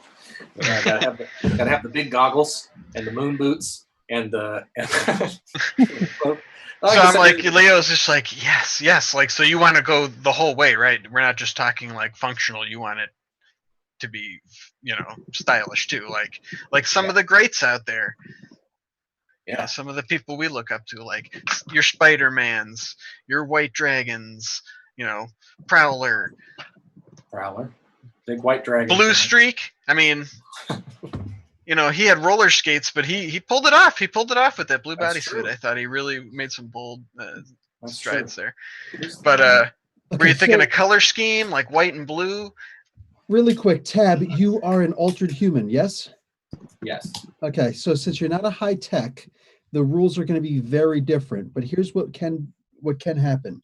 I gotta have the big goggles and the moon boots and the. So I'm like, Leo's just like, yes, like, so you want to go the whole way, right? We're not just talking like functional. You want it to be, stylish too. Like some of the greats out there. Yeah, some of the people we look up to, like your Spider-Mans, your White Dragons, Prowler, big white dragon, Blue Streak. I mean, he had roller skates, but he pulled it off. He pulled it off with that blue bodysuit. I thought he really made some bold strides there. But were you thinking a color scheme like white and blue? Really quick, Tab, you are an altered human, yes? Yes. Okay, so since you're not a high tech, the rules are going to be very different. But here's what can happen.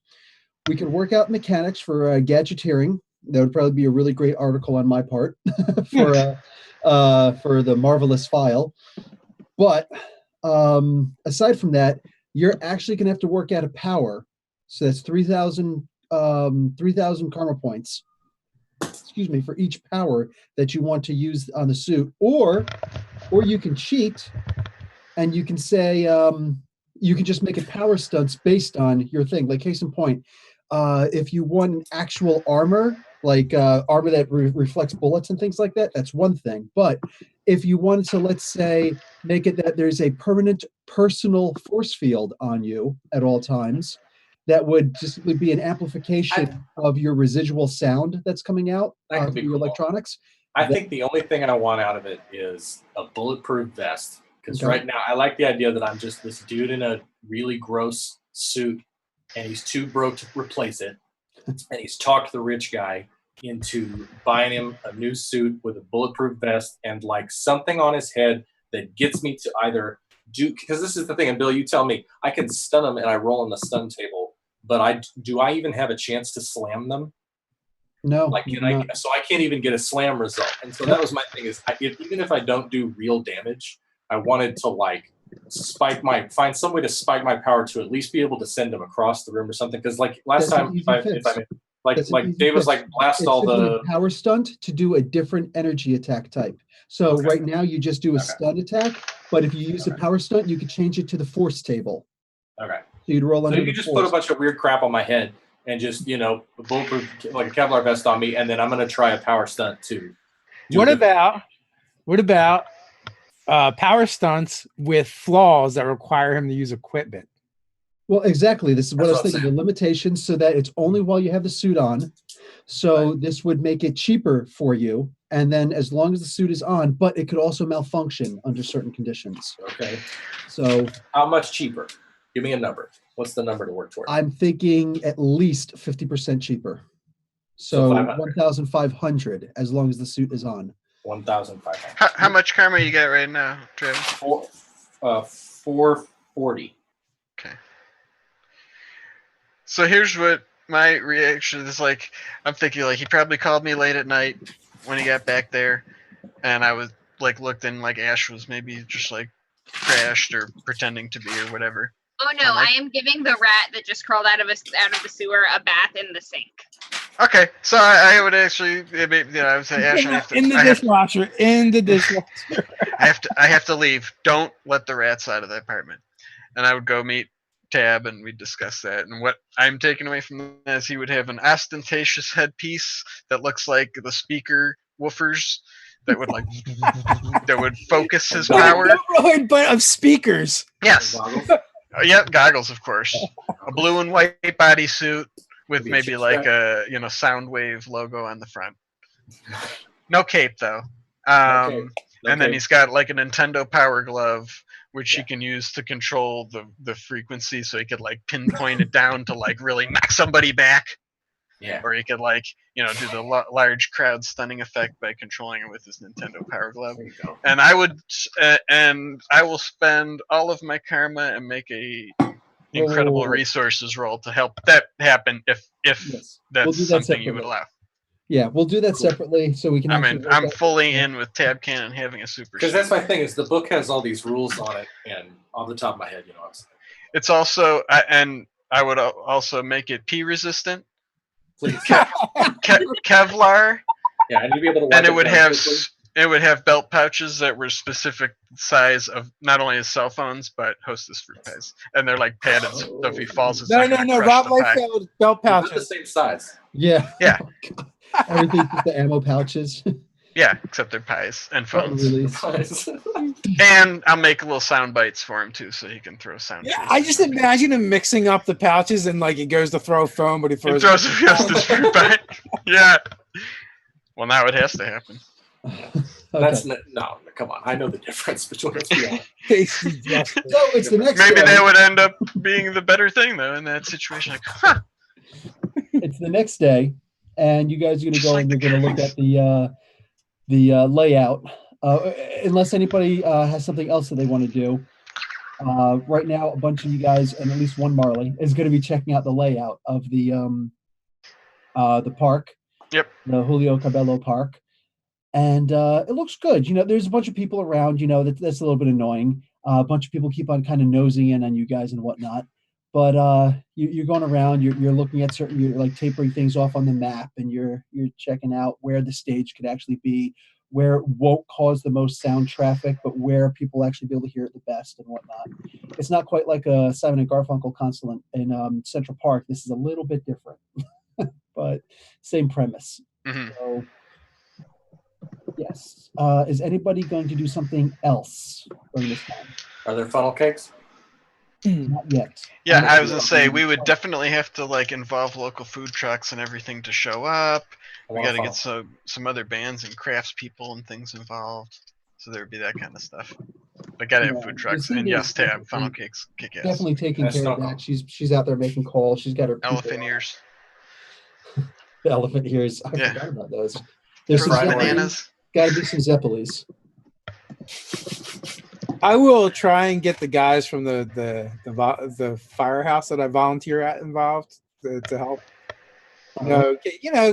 We can work out mechanics for gadgeteering. That would probably be a really great article on my part for the marvelous file. But aside from that, you're actually going to have to work out a power. So that's 3,000 karma points. Excuse me, for each power that you want to use on the suit, or you can cheat and you can say you can just make it power stunts based on your thing. Like case in point, if you want actual armor, like armor that reflects bullets and things like that, that's one thing. But if you wanted to, let's say, make it that there's a permanent personal force field on you at all times, that would just be an amplification of your residual sound that's coming out through your electronics. I think the only thing I want out of it is a bulletproof vest. Because right now, I like the idea that I'm just this dude in a really gross suit, and he's too broke to replace it. And he's talked the rich guy into buying him a new suit with a bulletproof vest and like something on his head that gets me to either do, because this is the thing, and Bill, you tell me, I can stun him and I roll on the stun table, but do I even have a chance to slam them? No. Like, so I can't even get a slam result. And so that was my thing is, even if I don't do real damage, I wanted to like find some way to spike my power to at least be able to send them across the room or something. Because like last time, like Dave was like blast all the power stunt to do a different energy attack type. So right now you just do a stun attack, but if you use a power stunt, you could change it to the force table. Okay. So you'd roll under. So you could just put a bunch of weird crap on my head and just bulletproof like a Kevlar vest on me, and then I'm gonna try a power stunt too. What about power stunts with flaws that require him to use equipment? Well, exactly. This is what I was thinking. The limitations so that it's only while you have the suit on. So this would make it cheaper for you. And then as long as the suit is on, but it could also malfunction under certain conditions. Okay. So how much cheaper? Give me a number. What's the number to work toward? I'm thinking at least 50% cheaper. So 1,500 as long as the suit is on. 1,500. How much karma you got right now, Travis? 440. Okay. So here's what my reaction is like. I'm thinking like he probably called me late at night when he got back there, and I was like looked and like Ash was maybe just like crashed or pretending to be or whatever. Oh no, I am giving the rat that just crawled out of the sewer a bath in the sink. Okay, so I would actually, I would say Ash, in the dishwasher. I have to leave. Don't let the rats out of the apartment. And I would go meet Tab, and we'd discuss that. And what I'm taking away from that is he would have an ostentatious headpiece that looks like the speaker woofers that would like that would focus his power. But of speakers. Yes. Yep, goggles, of course. blue and white bodysuit with Maybe a maybe chip like strap. a Soundwave logo on the front. No cape though. Okay. And then Okay. he's got like a Nintendo Power Glove, which Yeah. he can use to control the frequency, so he could like pinpoint it down to like really knock somebody back, Yeah. or he could like do the large crowd stunning effect by controlling it with his Nintendo Power Glove. There you go. And I will spend all of my karma and make a incredible Whoa. resources roll to help that happen if Yes. that's We'll do that something you would separately. allow. Yeah, we'll do that Cool. separately so we can. I actually mean, work I'm out- fully in with Tab Cannon having a super. Because suit. that's my thing is the book has all these rules on it, and on the top of my head, you know what I'm saying. It's also and I would also make it pee resistant, Please. Kevlar, Yeah, I need to be able to. and wipe it would down have quickly. belt pouches that were specific size of not only his cell phones but Hostess fruit pies, and they're like padded, so if he falls, it's not gonna crush Rob the pie. Liefeld belt They're not the pouches. same size. Yeah. Yeah. Everything's just the ammo pouches. Yeah, except they're pies and phones. Release. And I'll make little sound bites for him too, so he can throw sound. Yeah, trees I in just them. imagine him mixing up the pouches and like he goes to throw a phone, but he He throws. throws a Hostess fruit pie. Yeah. Well, now it has to happen. That's Okay. no, come on. I know the difference between. Let's be honest. Tasty justice. So it's the next Maybe day. that would end up being the better thing though in that situation. Like, huh, It's the next day, and you guys are going to Just go like and the you're going to look guys. at the layout. Unless anybody has something else that they want to do. Right now, a bunch of you guys, and at least one Marley, is going to be checking out the layout of the park. Yep. The Julio Cabello Park. And it looks good. There's a bunch of people around, that's a little bit annoying. A bunch of people keep on kind of nosing in on you guys and whatnot. But you're going around, you're looking at you're like tapering things off on the map, and you're checking out where the stage could actually be, where it won't cause the most sound traffic, but where people will actually be able to hear it the best and whatnot. It's not quite like a Simon and Garfunkel concert in Central Park. This is a little bit different, but same premise. Mhm. So, yes. Is anybody going to do something else during this time? Are there funnel cakes? Not yet. Yeah, Unless I you was gonna want say to- we would definitely have to like involve local food trucks and everything to show up. I We want a got to funnel. get some other bands and craftspeople and things involved. So there would be that kind of stuff. But gotta have Yeah, food the trucks seed and is yes, Tab definitely- funnel cakes, kick ass. Definitely taking That's care of not that. She's out there making calls. She's got her people Elephant on. ears, The elephant ears. I Yeah. forgot about those. There's some Fried Zeppelis. bananas. Got to be some Zeppelis. I will try and get the guys from the firehouse that I volunteer at involved to help.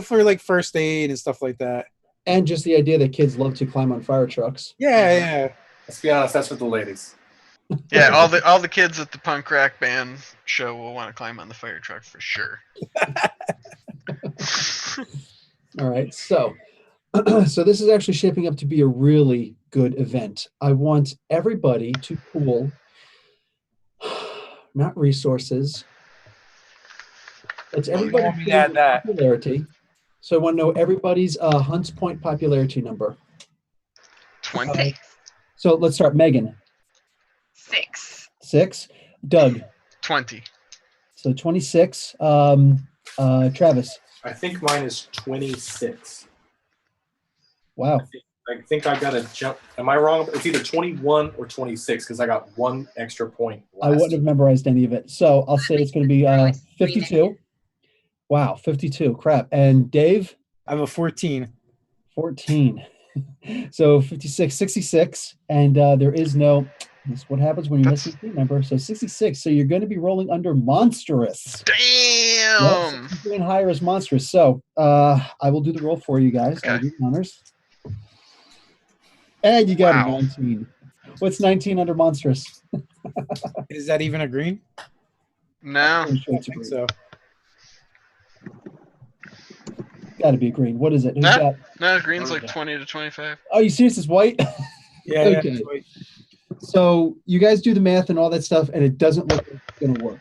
For like first aid and stuff like that. And just the idea that kids love to climb on fire trucks. Yeah. Let's be honest. That's for the ladies. Yeah, all the kids at the punk rock band show will want to climb on the fire truck for sure. All right. So this is actually shaping up to be a really good event. I want everybody to pool, not resources. It's everybody want me to add pool that? popularity. So I want to know everybody's Hunts Point popularity number. 20. So let's start. Megan, 6. 6. Doug, 20. so 26. Travis, I think mine is 26. wow. I think I got to jump. Am I wrong? It's either 21 or 26 because I got one extra point. I wouldn't have memorized any of it. So I'll say it's going to be 52. Wow, 52. Crap. And Dave? I have a 14. 14. So 56, 66. And there is no, this is what happens when you miss a team member. So 66. So you're going to be rolling under monstrous. Damn. Yep, 63 and higher is monstrous. So I will do the roll for you guys. Okay. I'll do the honors. And you got Wow. a 19. What's 19 under monstrous? Is that even a green? No. Pretty sure it's a I think green. so. Got to be a green. What is it? Who's Huh? got? No, green's like 20 to 25. Oh, you serious? It's white? Yeah. Okay. That's right. So you guys do the math and all that stuff, and it doesn't look like it's going to work.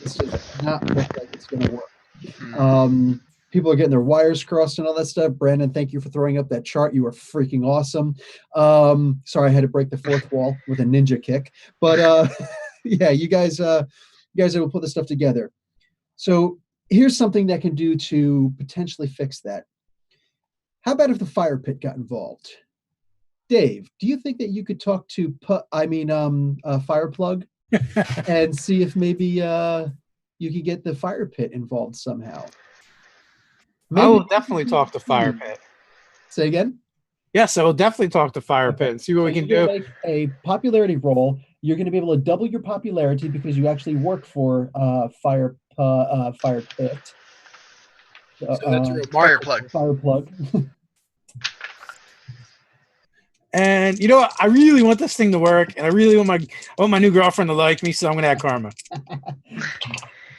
It does not look like it's going to work. Hmm. People are getting their wires crossed and all that stuff. Brandon, thank you for throwing up that chart. You are freaking awesome. Sorry, I had to break the fourth wall with a ninja kick. But yeah, you guys, You guys will put this stuff together. So here's something that can do to potentially fix that. How about if the fire pit got involved? Dave, do you think that you could talk to Fireplug and see if maybe you could get the fire pit involved somehow? I will definitely talk to Fire Pit. Say again? Yes, I will definitely talk to Fire Pit and see what we can do. Make a popularity roll. You're going to be able to double your popularity because you actually work for Fire Pit. So that's a Fireplug. Fireplug. And you know what? I really want this thing to work, and I really want my new girlfriend to like me, so I'm gonna add Karma.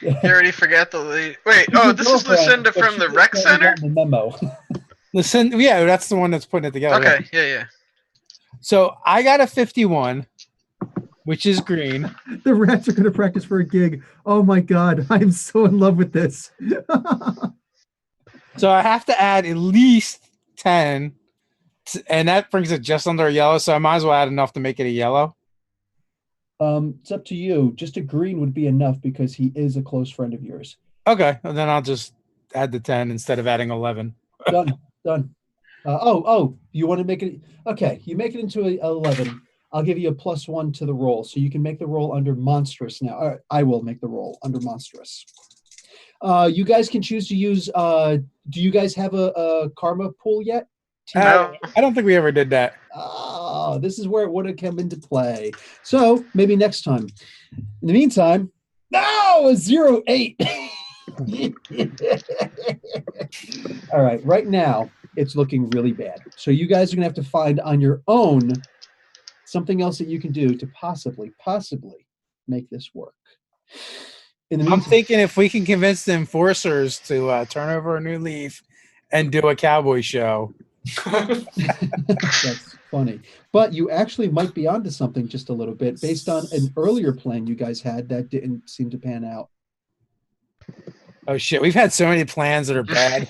You already forgot the lead. Wait, oh, this is Lucinda from the rec center? The memo. Listen, yeah, that's the one that's putting it together. Okay, yeah. So I got a 51, which is green. The rats are going to practice for a gig. Oh my God, I'm so in love with this. So I have to add at least 10, and that brings it just under a yellow, so I might as well add enough to make it a yellow. It's up to you. Just a green would be enough because he is a close friend of yours. Okay, and then I'll just add the 10 instead of adding 11. Done. You want to make it? Okay, you make it into a 11. I'll give you a +1 to the roll, so you can make the roll under monstrous now. I will make the roll under monstrous. You guys can choose to use. Do you guys have a karma pool yet? I don't think we ever did that. Oh, this is where it would have come into play. So maybe next time. In the meantime, no, a 0-8. All right, right now it's looking really bad. So you guys are gonna have to find on your own something else that you can do to possibly make this work. In the meantime, I'm thinking if we can convince the enforcers to turn over a new leaf and do a cowboy show. That's funny. But you actually might be onto something just a little bit based on an earlier plan you guys had that didn't seem to pan out. Oh shit, we've had so many plans that are bad.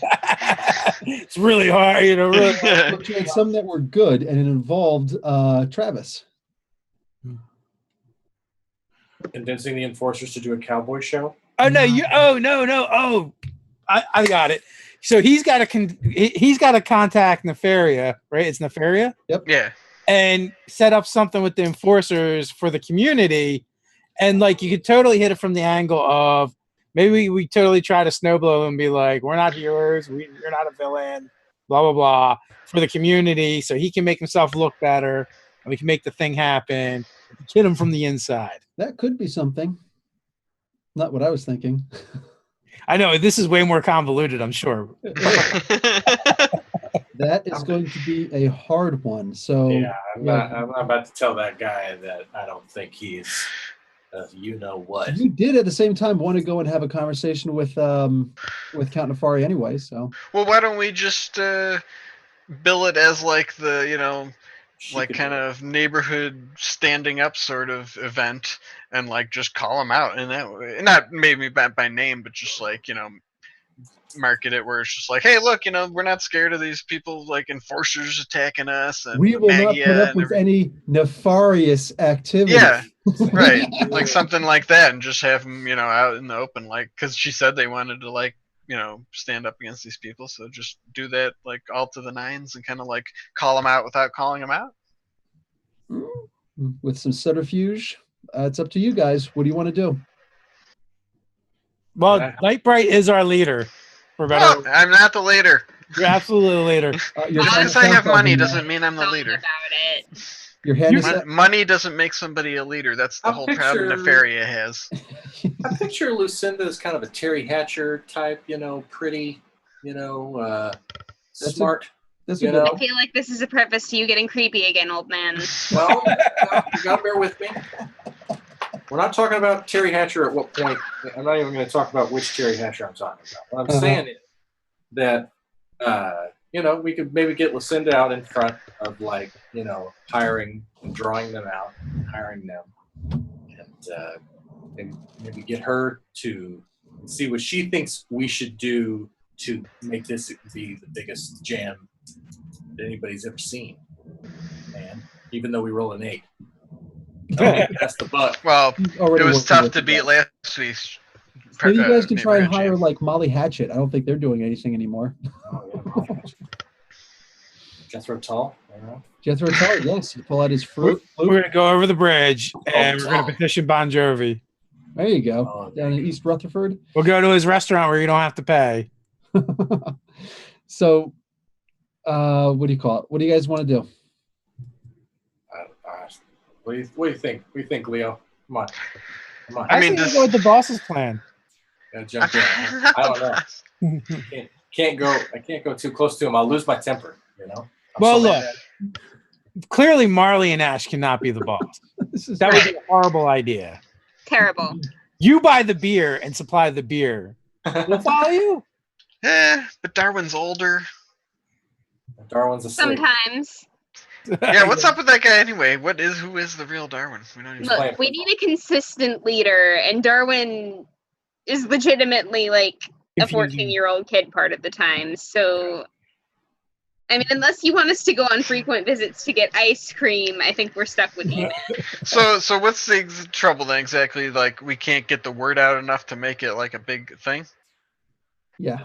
It's really hard, you know. Really hard. But you had some that were good, and it involved Travis. Convincing the enforcers to do a cowboy show. Oh no! Oh, I got it. So he's got to contact Nefaria, right? It's Nefaria. Yep. Yeah. And set up something with the enforcers for the community, and like you could totally hit it from the angle of maybe we totally try to snowblow and be like, we're not heroes, you're not a villain, blah blah blah, for the community, so he can make himself look better, and we can make the thing happen. Hit him from the inside. That could be something. Not what I was thinking. I know this is way more convoluted, I'm sure. That is going to be a hard one. So Yeah, I'm not about to tell that guy that I don't think he's, you know what. you did at the same time want to go and have a conversation with Count Nefari anyway. So Well, why don't we just bill it as like the, you know, like kind of neighborhood standing up sort of event, and like just call them out in that way. Not maybe by name, but just like, you know, market it where it's just like, hey, look, you know, we're not scared of these people like enforcers attacking us, and we will not put up with any nefarious activity. Yeah, right, like something like that, and just have them, you know, out in the open, like, because she said they wanted to, like, you know, stand up against these people, so just do that, like, all to the nines, and kind of like call them out without calling them out. With some subterfuge. It's up to you guys. What do you want to do? Well, Nightbright is our leader. For better. Oh, I'm not the leader. You're absolutely the leader. Just because I have money doesn't mean I'm the leader. About it. Your hand is Money doesn't make somebody a leader. That's the whole problem Nefaria has. I picture Lucinda as kind of a Terry Hatcher type, you know, pretty, you know, smart. That's You a know? good I feel like this is a preface to you getting creepy again, old man. Well, you gotta bear with me. We're not talking about Terry Hatcher at what point. I'm not even going to talk about which Terry Hatcher I'm talking about. What I'm saying is that, you know, we could maybe get Lucinda out in front of, like, you know, hiring and drawing them out, hiring them, and maybe get her to see what she thinks we should do to make this be the biggest jam that anybody's ever seen. And even though we roll an 8. That's the butt. Well, He's already it was working tough with to you beat guys. last week's. Maybe you guys can try and neighborhood hire champ. like Molly Hatchet. I don't think they're doing anything anymore. Oh, yeah. Jethro Tull. You know? Jethro Tull, yes, you pull out his We're fruit. going to go over the bridge and we're going Oh. to petition Bon Jovi. There you go. Oh, Down in East Rutherford. We'll go to his restaurant where you don't have to pay. So, what do you call it? What do you guys want to do? What do you think? What do you think, Leo? Come on. I mean, think we'll go with the boss's plan. Gotta jump in. I don't know. I can't go too close to him. I'll lose my temper. You know. Well, so look. mad. Clearly, Marley and Ash cannot be the boss. That would be a horrible idea. Terrible. You buy the beer and supply the beer. We'll follow you. But Darwin's older. Darwin's asleep. Sometimes. Yeah, what's up with that guy anyway? Who is the real Darwin? We don't even know. Look, we need a consistent leader, and Darwin is legitimately like a Confusing. 14-year-old kid part of the time. So, I mean, unless you want us to go on frequent visits to get ice cream, I think we're stuck with you. So what's the trouble then exactly? Like, we can't get the word out enough to make it like a big thing? Yeah.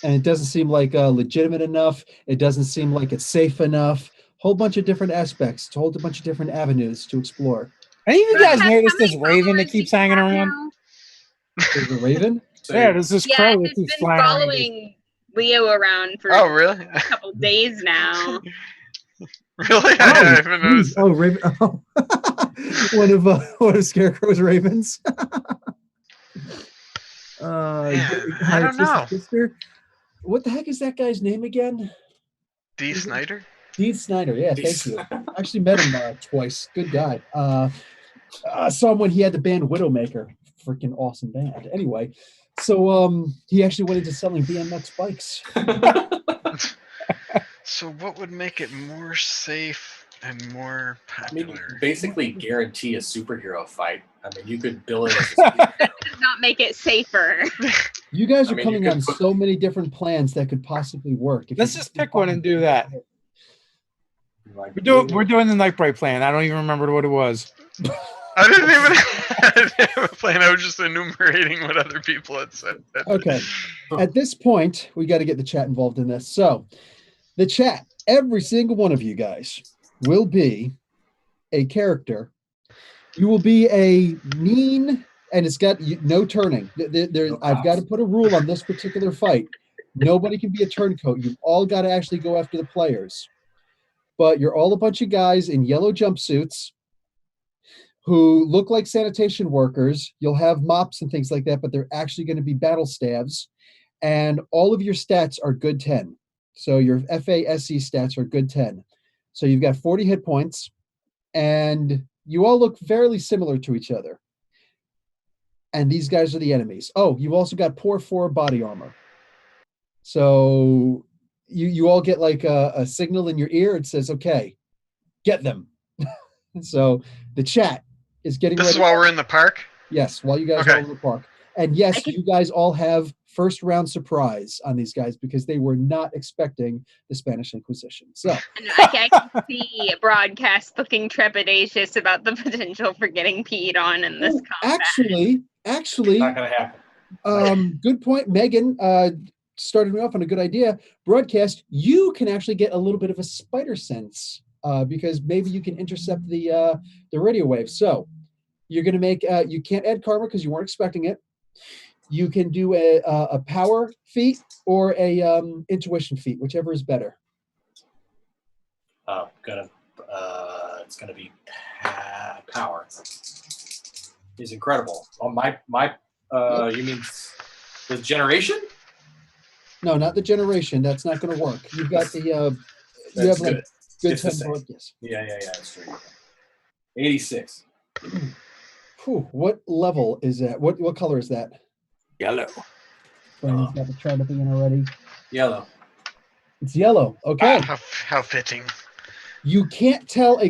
And it doesn't seem like legitimate enough. It doesn't seem like it's safe enough. Whole bunch of different aspects, a whole bunch of different avenues to explore. Any of you guys How noticed many this raven that followers keeps do you hanging have around? now? There's a raven. So Yeah, there's this Yeah, crow that it's keeps been flying around. following Leo around for Oh, really? a couple days now. Really? I haven't noticed. Oh, raven. Oh. one of Scarecrow's ravens. I don't know. Sister. What the heck is that guy's name again? D. Snyder? Dean Snyder. Yeah, thank you. Actually met him twice. Good guy. Saw him when he had the band Widowmaker. Freaking awesome band. Anyway, so he actually went into selling BMX bikes. So what would make it more safe and more I mean, popular? basically guarantee a superhero fight. I mean, you could bill it as a That does not make it safer. You guys I are mean, coming you could on put- so many different plans that could possibly work. If Let's you just pick one and do that. like, We're doing the Nightbright plan. I don't even remember what it was. I didn't have a plan. I was just enumerating what other people had said. Okay. At this point, we got to get the chat involved in this. So, the chat, every single one of you guys will be a character. You will be a mean, and it's got no turning. I've got to put a rule on this particular fight. Nobody can be a turncoat. You've all got to actually go after the players. But you're all a bunch of guys in yellow jumpsuits who look like sanitation workers. You'll have mops and things like that, but they're actually going to be battle staves. And all of your stats are good 10. So your FASE stats are good 10. So you've got 40 hit points, and you all look fairly similar to each other. And these guys are the enemies. Oh, you've also got poor 4 body armor. So you all get like a signal in your ear. It says, okay, get them. So the chat is getting This ready. is while we're in the park? Yes, while you guys Okay. are in the park. And yes, you guys all have first round surprise on these guys because they were not expecting the Spanish Inquisition. So And I can see broadcast looking trepidatious about the potential for getting peed on in this combat. actually, not gonna happen. good point. Megan started me off on a good idea. Broadcast, you can actually get a little bit of a spider sense because maybe you can intercept the radio wave. So you're going to make you can't add karma because you weren't expecting it. You can do a power feat or a intuition feat, whichever is better. It's gonna be power. He's incredible. Oh, you mean the generation? No, not the generation. That's not going to work. You've got the you That's have like good. good It's the 10 same. broadcasts. Yeah, that's true. 86. Whew, what level is that? What color is that? Yellow. Brandon's got the chart up again already. Yellow. It's yellow. Okay. How fitting. You can't tell.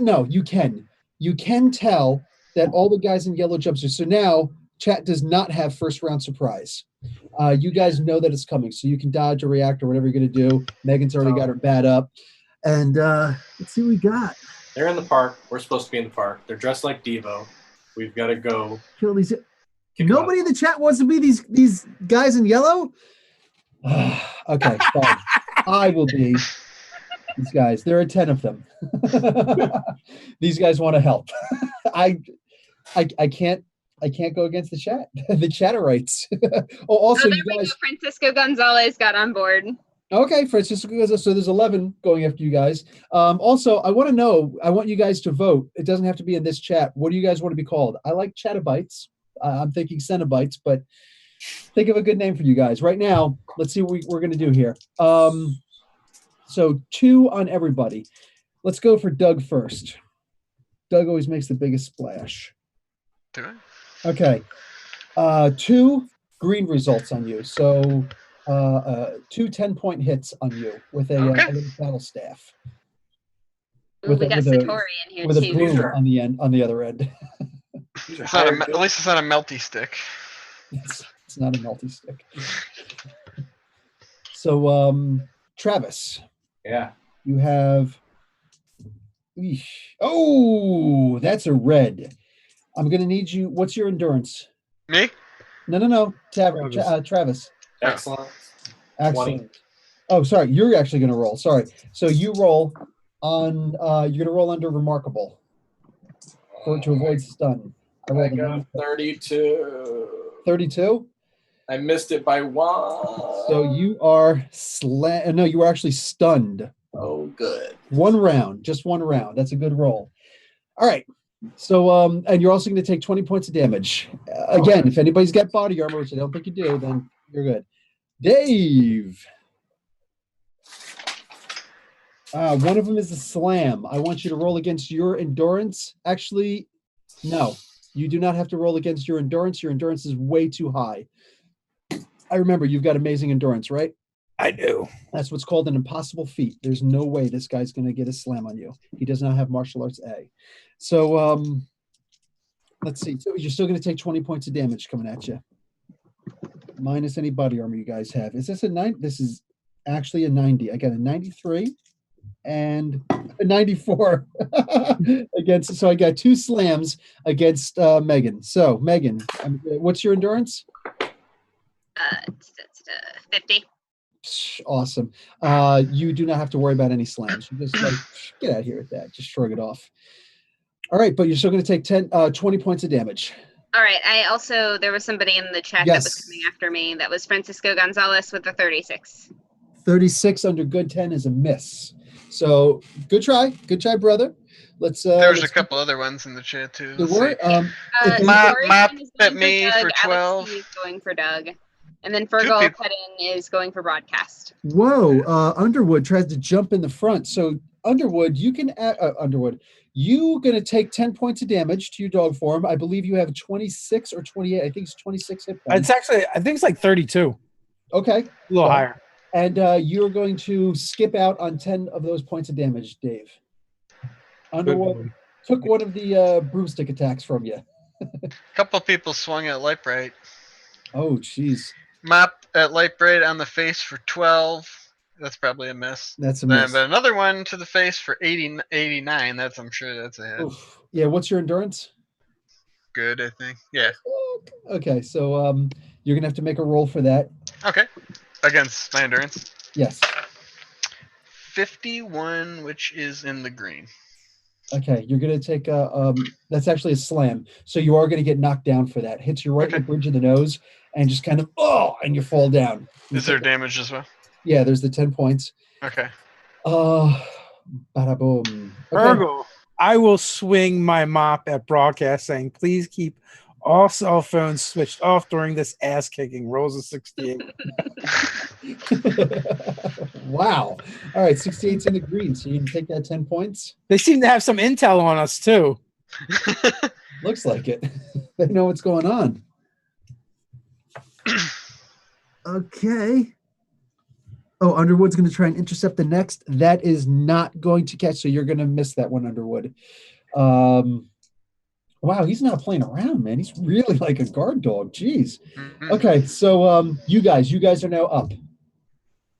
No, you can. You can tell that all the guys in yellow jumpsuits. So now chat does not have first round surprise. You guys know that it's coming, so you can dodge or react or whatever you're going to do. Megan's already got her bat up. And let's see what we got. They're in the park. We're supposed to be in the park. They're dressed like Devo. We've got to go. Kill these. kick 'em Nobody in the chat wants to be these guys in yellow. Okay, fine. I will be these guys. There are 10 of them. These guys want to help. I can't go against the chat. The chatterites. Oh, also there you we guys. go. Francisco Gonzalez got on board. Okay, Francisco. So there's 11 going after you guys. Also, I want to know. I want you guys to vote. It doesn't have to be in this chat. What do you guys want to be called? I like Chattabites. I'm thinking Cenobites, but think of a good name for you guys right now. Let's see what we're going to do here. So 2 on everybody. Let's go for Doug first. Doug always makes the biggest splash. Do it. Okay. 2 green results on you. So 2 10-point hits on you with a little battle staff. Ooh, we got Satori in here with a too. broom on the end, on the other end. It's not at least it's not a melty stick. It's not a multi-stick. So, Travis. Yeah. You have. Oh, that's a red. I'm gonna need you. What's your endurance? Me? No. Travis. Travis. Excellent. Excellent. 20. Oh, sorry. You're actually gonna roll. Sorry. So you roll on. You're gonna roll under remarkable to avoid stun. I got 32. 32. I missed it by 1. So you are No, you were actually stunned. Oh, good. 1 round, just 1 round. That's a good roll. All right. So, and you're also going to take 20 points of damage. Again, if anybody's got body armor, which I don't think you do, then you're good. Dave. One of them is a slam. I want you to roll against your endurance. Actually, no. You do not have to roll against your endurance. Your endurance is way too high. I remember you've got amazing endurance, right? I do. That's what's called an impossible feat. There's no way this guy's going to get a slam on you. He does not have martial arts A. So let's see. So you're still going to take 20 points of damage coming at you. Minus any body armor you guys have. Is this a 9? This is actually a 90. I got a 93 and a 94 against. So I got 2 slams against Megan. So Megan, what's your endurance? 50. Awesome. You do not have to worry about any slams. You just like get out of here with that. Just shrug it off. All right, but you're still going to take 20 points of damage. All right. There was somebody in the chat that was coming after me. That was Francisco Gonzalez with the 36. 36 under good 10 is a miss. So good try, brother. Let's. There's a couple other ones in the chat too. There were. Mop is at going me Doug. for 12. Alex T is going for Doug. And then Fergal Cutting is going for broadcast. Whoa! Underwood tries to jump in the front. So Underwood, you can you're going to take 10 points of damage to your dog form. I believe you have 26 or 28. I think it's 26 hit points. It's actually, I think it's like 32. Okay. A little higher. And you're going to skip out on 10 of those points of damage, Dave. Underwood took one of the broomstick attacks from you. A couple people swung at light bright. Oh, jeez. Mop at light bright on the face for 12. That's probably a miss. That's a miss. But another one to the face for 89. I'm sure that's a hit. Oof. Yeah, what's your endurance? Good, I think. Yeah. Okay, so you're going to have to make a roll for that. Okay. Against my endurance. Yes. 51, which is in the green. Okay, you're going to take that's actually a slam. So you are going to get knocked down for that. Hits you right in the bridge of the nose and just kind of, and you fall down. Is there damage as well? Yeah, there's the 10 points. Okay. Bada boom. Okay. Virgo, I will swing my mop at broadcast saying, please keep all cell phones switched off during this ass kicking. Rolls of 68. Wow. All right, 68's in the green. So you can take that 10 points. They seem to have some intel on us too. Looks like it. They know what's going on. Okay. Oh, Underwood's going to try and intercept the next. That is not going to catch, so you're going to miss that one, Underwood. Wow, he's not playing around, man. He's really like a guard dog. Jeez. Okay, so you guys are now up.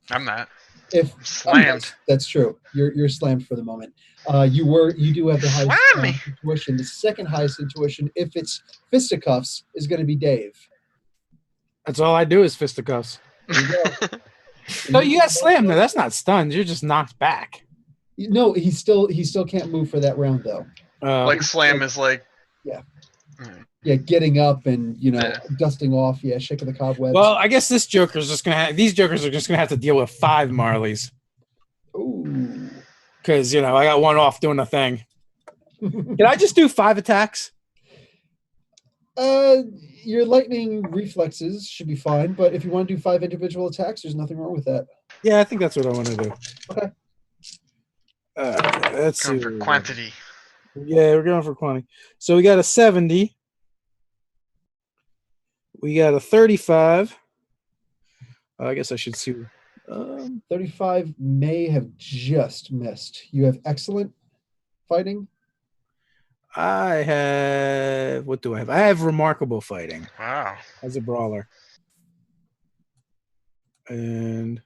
I'm not. If Slammed. that's true. You're slammed for the moment. You do have the highest Slam me. intuition. The second highest intuition, if it's fisticuffs, is going to be Dave. That's all I do is fisticuffs. There you go. No, you got slammed. No, that's not stunned. You're just knocked back. No, he still can't move for that round though. Like slam is like. Yeah. Mm. Yeah, getting up and Yeah. dusting off. Yeah, shaking the cobwebs. Well, I guess this Joker's just gonna have. These Jokers are just gonna have to deal with 5 Marleys Ooh. because I got one off doing a thing. Can I just do 5 attacks? Your lightning reflexes should be fine, but if you want to do 5 individual attacks, there's nothing wrong with that. Yeah, I think that's what I want to do. Okay. Let's Going see. for quantity. Yeah, we're going for quantity. So we got a 70. We got a 35. I guess I should see. 35 may have just missed. You have excellent fighting. I have. What do I have? I have remarkable fighting Wow. as a brawler. And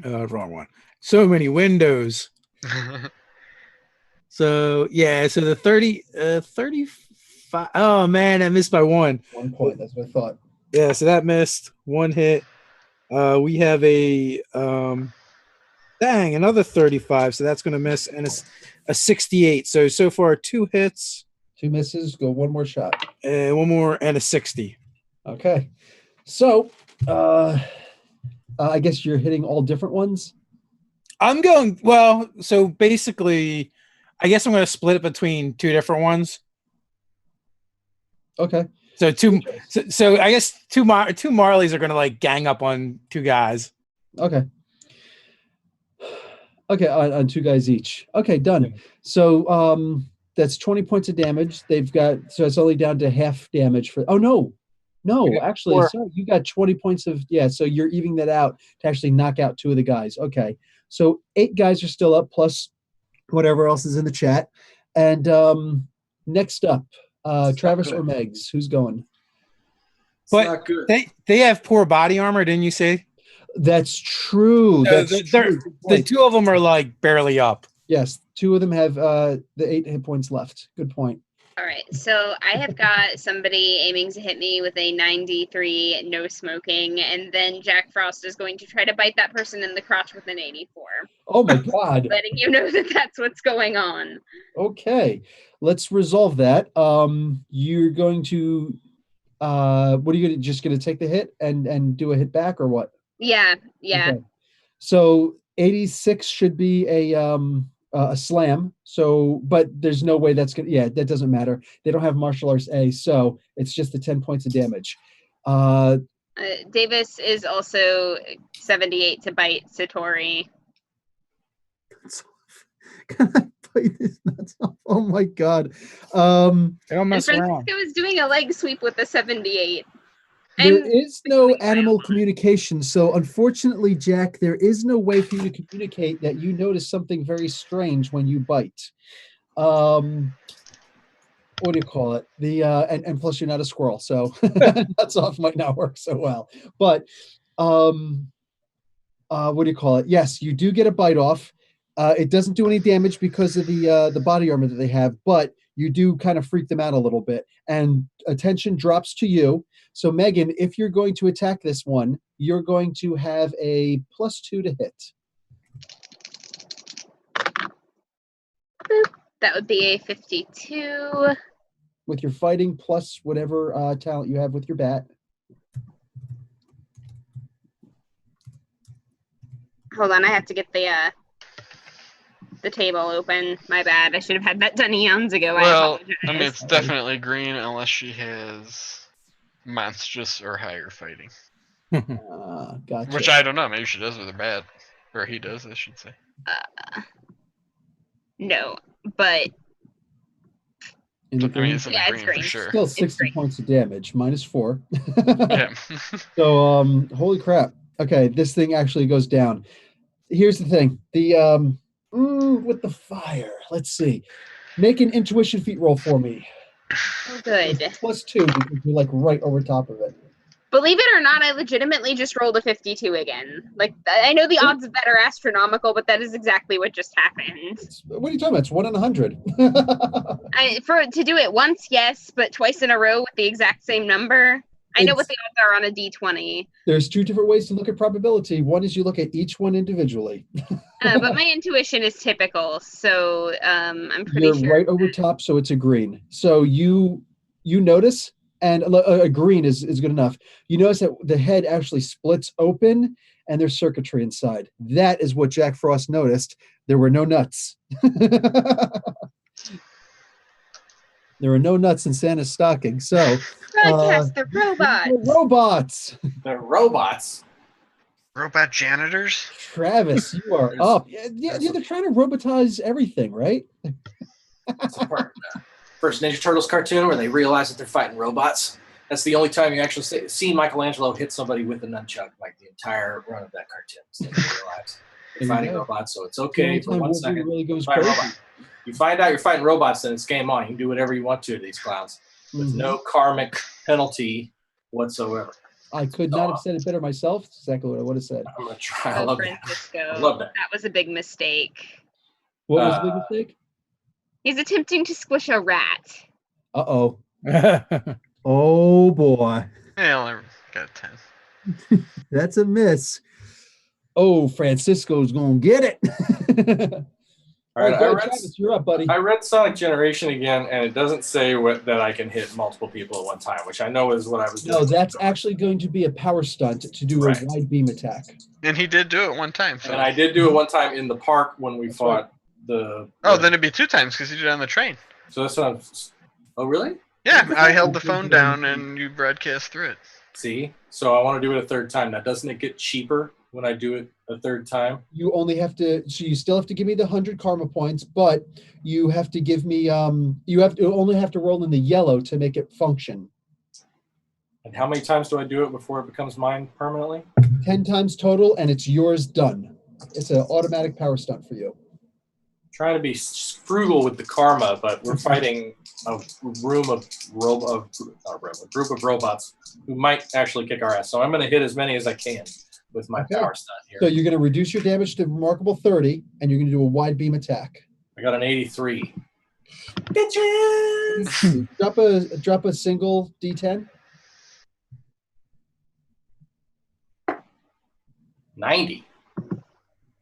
wrong one. So many windows. So yeah, so the 35. Oh man, I missed by 1. 1 point. That's what I thought. Yeah, so that missed 1 hit. We have a another 35, so that's gonna miss, and it's a 68. So far 2 hits, 2 misses. Go 1 more shot. and 1 more, and a 60. Okay. So, I guess you're hitting all different ones. I'm going well. So basically, I guess I'm going to split it between 2 different ones. Okay. So So I guess two Marleys are going to like gang up on 2 guys. Okay. Okay, on 2 guys each. Okay, done. So that's 20 points of damage. They've got it's only down to half damage for. Oh no, actually, 4. sorry, you got 20 points of So you're evening that out to actually knock out 2 of the guys. Okay, so 8 guys are still up plus whatever else is in the chat. And next up, Travis or Megs, who's going? But Not good. they have poor body armor, didn't you say? That's true. No, That's they're- true. Good The point. 2 of them are like barely up. Yes, 2 of them have the 8 hit points left. Good point. All right, so I have got somebody aiming to hit me with a 93 no smoking, and then Jack Frost is going to try to bite that person in the crotch with an 84. Oh my God. Letting you know that that's what's going on. Okay, let's resolve that. You're going to, what are you going to, just going to take the hit and do a hit back or what? Yeah. Okay. So 86 should be a slam. So, but there's no way that's going to, that doesn't matter. They don't have martial arts A, so it's just the 10 points of damage. Davis is also 78 to bite Satori. Can I bite this nuts off? Oh my God. They don't And mess around. Francisco is doing a leg sweep with the 78. There is no animal communication. So unfortunately, Jack, there is no way for you to communicate that you notice something very strange when you bite. What do you call it? And plus you're not a squirrel, so nuts off might not work so well. But what do you call it? Yes, you do get a bite off. It doesn't do any damage because of the body armor that they have, but you do kind of freak them out a little bit, and attention drops to you. So Megan, if you're going to attack this one, you're going to have a +2 to hit. That would be a 52. With your fighting plus whatever talent you have with your bat. Hold on, I have to get the table open. My bad. I should have had that done eons ago. Well, I I mean, apologize. it's definitely green unless she has monstrous or higher fighting. Gotcha. Which I don't know. Maybe she does with her bat. Or he does, I should say. No, but In the I mean, it's in Yeah, the it's green for green. sure. still 60 green. points of damage, -4. Yeah. So, holy crap. Okay, this thing actually goes down. Here's the thing. With the fire. Let's see. Make an intuition feat roll for me. oh, good. +2 because you're like right over top of it. Believe it or not, I legitimately just rolled a 52 again. Like, I know the odds of that are astronomical, but that is exactly what just happened. What are you talking about? It's 1 in 100. To do it once, yes, but twice in a row with the exact same number. I know what the odds are on a D20. There's two different ways to look at probability. One is you look at each one individually. But my intuition is typical, so I'm pretty You're sure. right over top, so it's a green. So you notice, and a green is good enough. You notice that the head actually splits open, and there's circuitry inside. That is what Jack Frost noticed. There were no nuts. There were no nuts in Santa's stocking. So Broadcast the robots. Robots. They're robots. Robot janitors? Travis, you are up. Yeah, they're trying to robotize everything, right? It's the part, first Ninja Turtles cartoon where they realize that they're fighting robots. That's the only time you actually see Michelangelo hit somebody with a nunchuck, like the entire run of that cartoon. So they realize they're fighting robots, so it's okay for 1 second. Really goes Fight crazy. robot. You find out you're fighting robots, then it's game on. You can do whatever you want to these clowns with no karmic penalty whatsoever. I could not have said it better myself. That's exactly what I would have said. I'm gonna try. I love Francisco. that. I love that. That was a big mistake. What was the big mistake? He's attempting to squish a rat. Uh-oh. Oh, boy. I only got 10. That's a miss. Oh, Francisco's going to get it. All right, Travis, you're up, buddy. I read Sonic Generation again, and it doesn't say that I can hit multiple people at one time, which I know is what I was doing. No, that's actually going to be a power stunt to do a wide beam attack. And he did do it one time. So. And I did do it one time in the park when we fought the... Oh, then it'd be 2 times because you did it on the train. So that's what I'm... Oh, really? Yeah, I held the phone down and you broadcast through it. See? So I want to do it a third time. Now, doesn't it get cheaper when I do it a third time? You only have to... So you still have to give me the 100 karma points, but you have to give me... You only have to roll in the yellow to make it function. And how many times do I do it before it becomes mine permanently? 10 times total, and it's yours done. It's an automatic power stunt for you. Trying to be frugal with the karma, but we're fighting a group of robots who might actually kick our ass. So I'm going to hit as many as I can with my power stunt here. So you're going to reduce your damage to remarkable 30, and you're going to do a wide beam attack. I got an 83. Bitches! Drop a single D10. 90.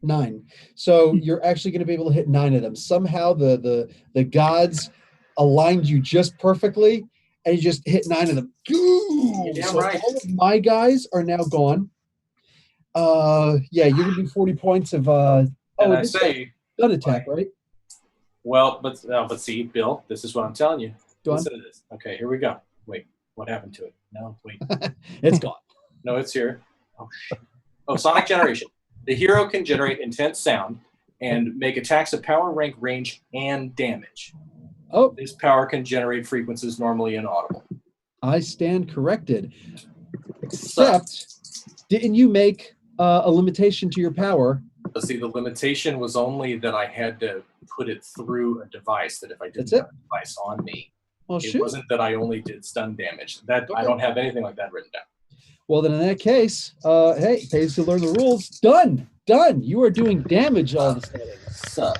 9. So you're actually going to be able to hit 9 of them. Somehow the gods aligned you just perfectly, and you just hit 9 of them. Yeah, so right. all of my guys are now gone. Yeah, you're going to do 40 points of gun attack, right? Well, but see, Bill, this is what I'm telling you. Go on. Listen to this. Okay, here we go. Wait, what happened to it? No, wait. It's gone. No, it's here. Oh, shit. Oh, Sonic Generation. The hero can generate intense sound and make attacks of power, rank, range, and damage. Oh, this power can generate frequencies normally inaudible. I stand corrected. Except, didn't you make a limitation to your power? But see, the limitation was only that I had to put it through a device, that if I didn't have a device on me, it wasn't that I only did stun damage. That I don't have anything like that written down. Well, then in that case, hey, pays to learn the rules. Done. You are doing damage all of a sudden. So,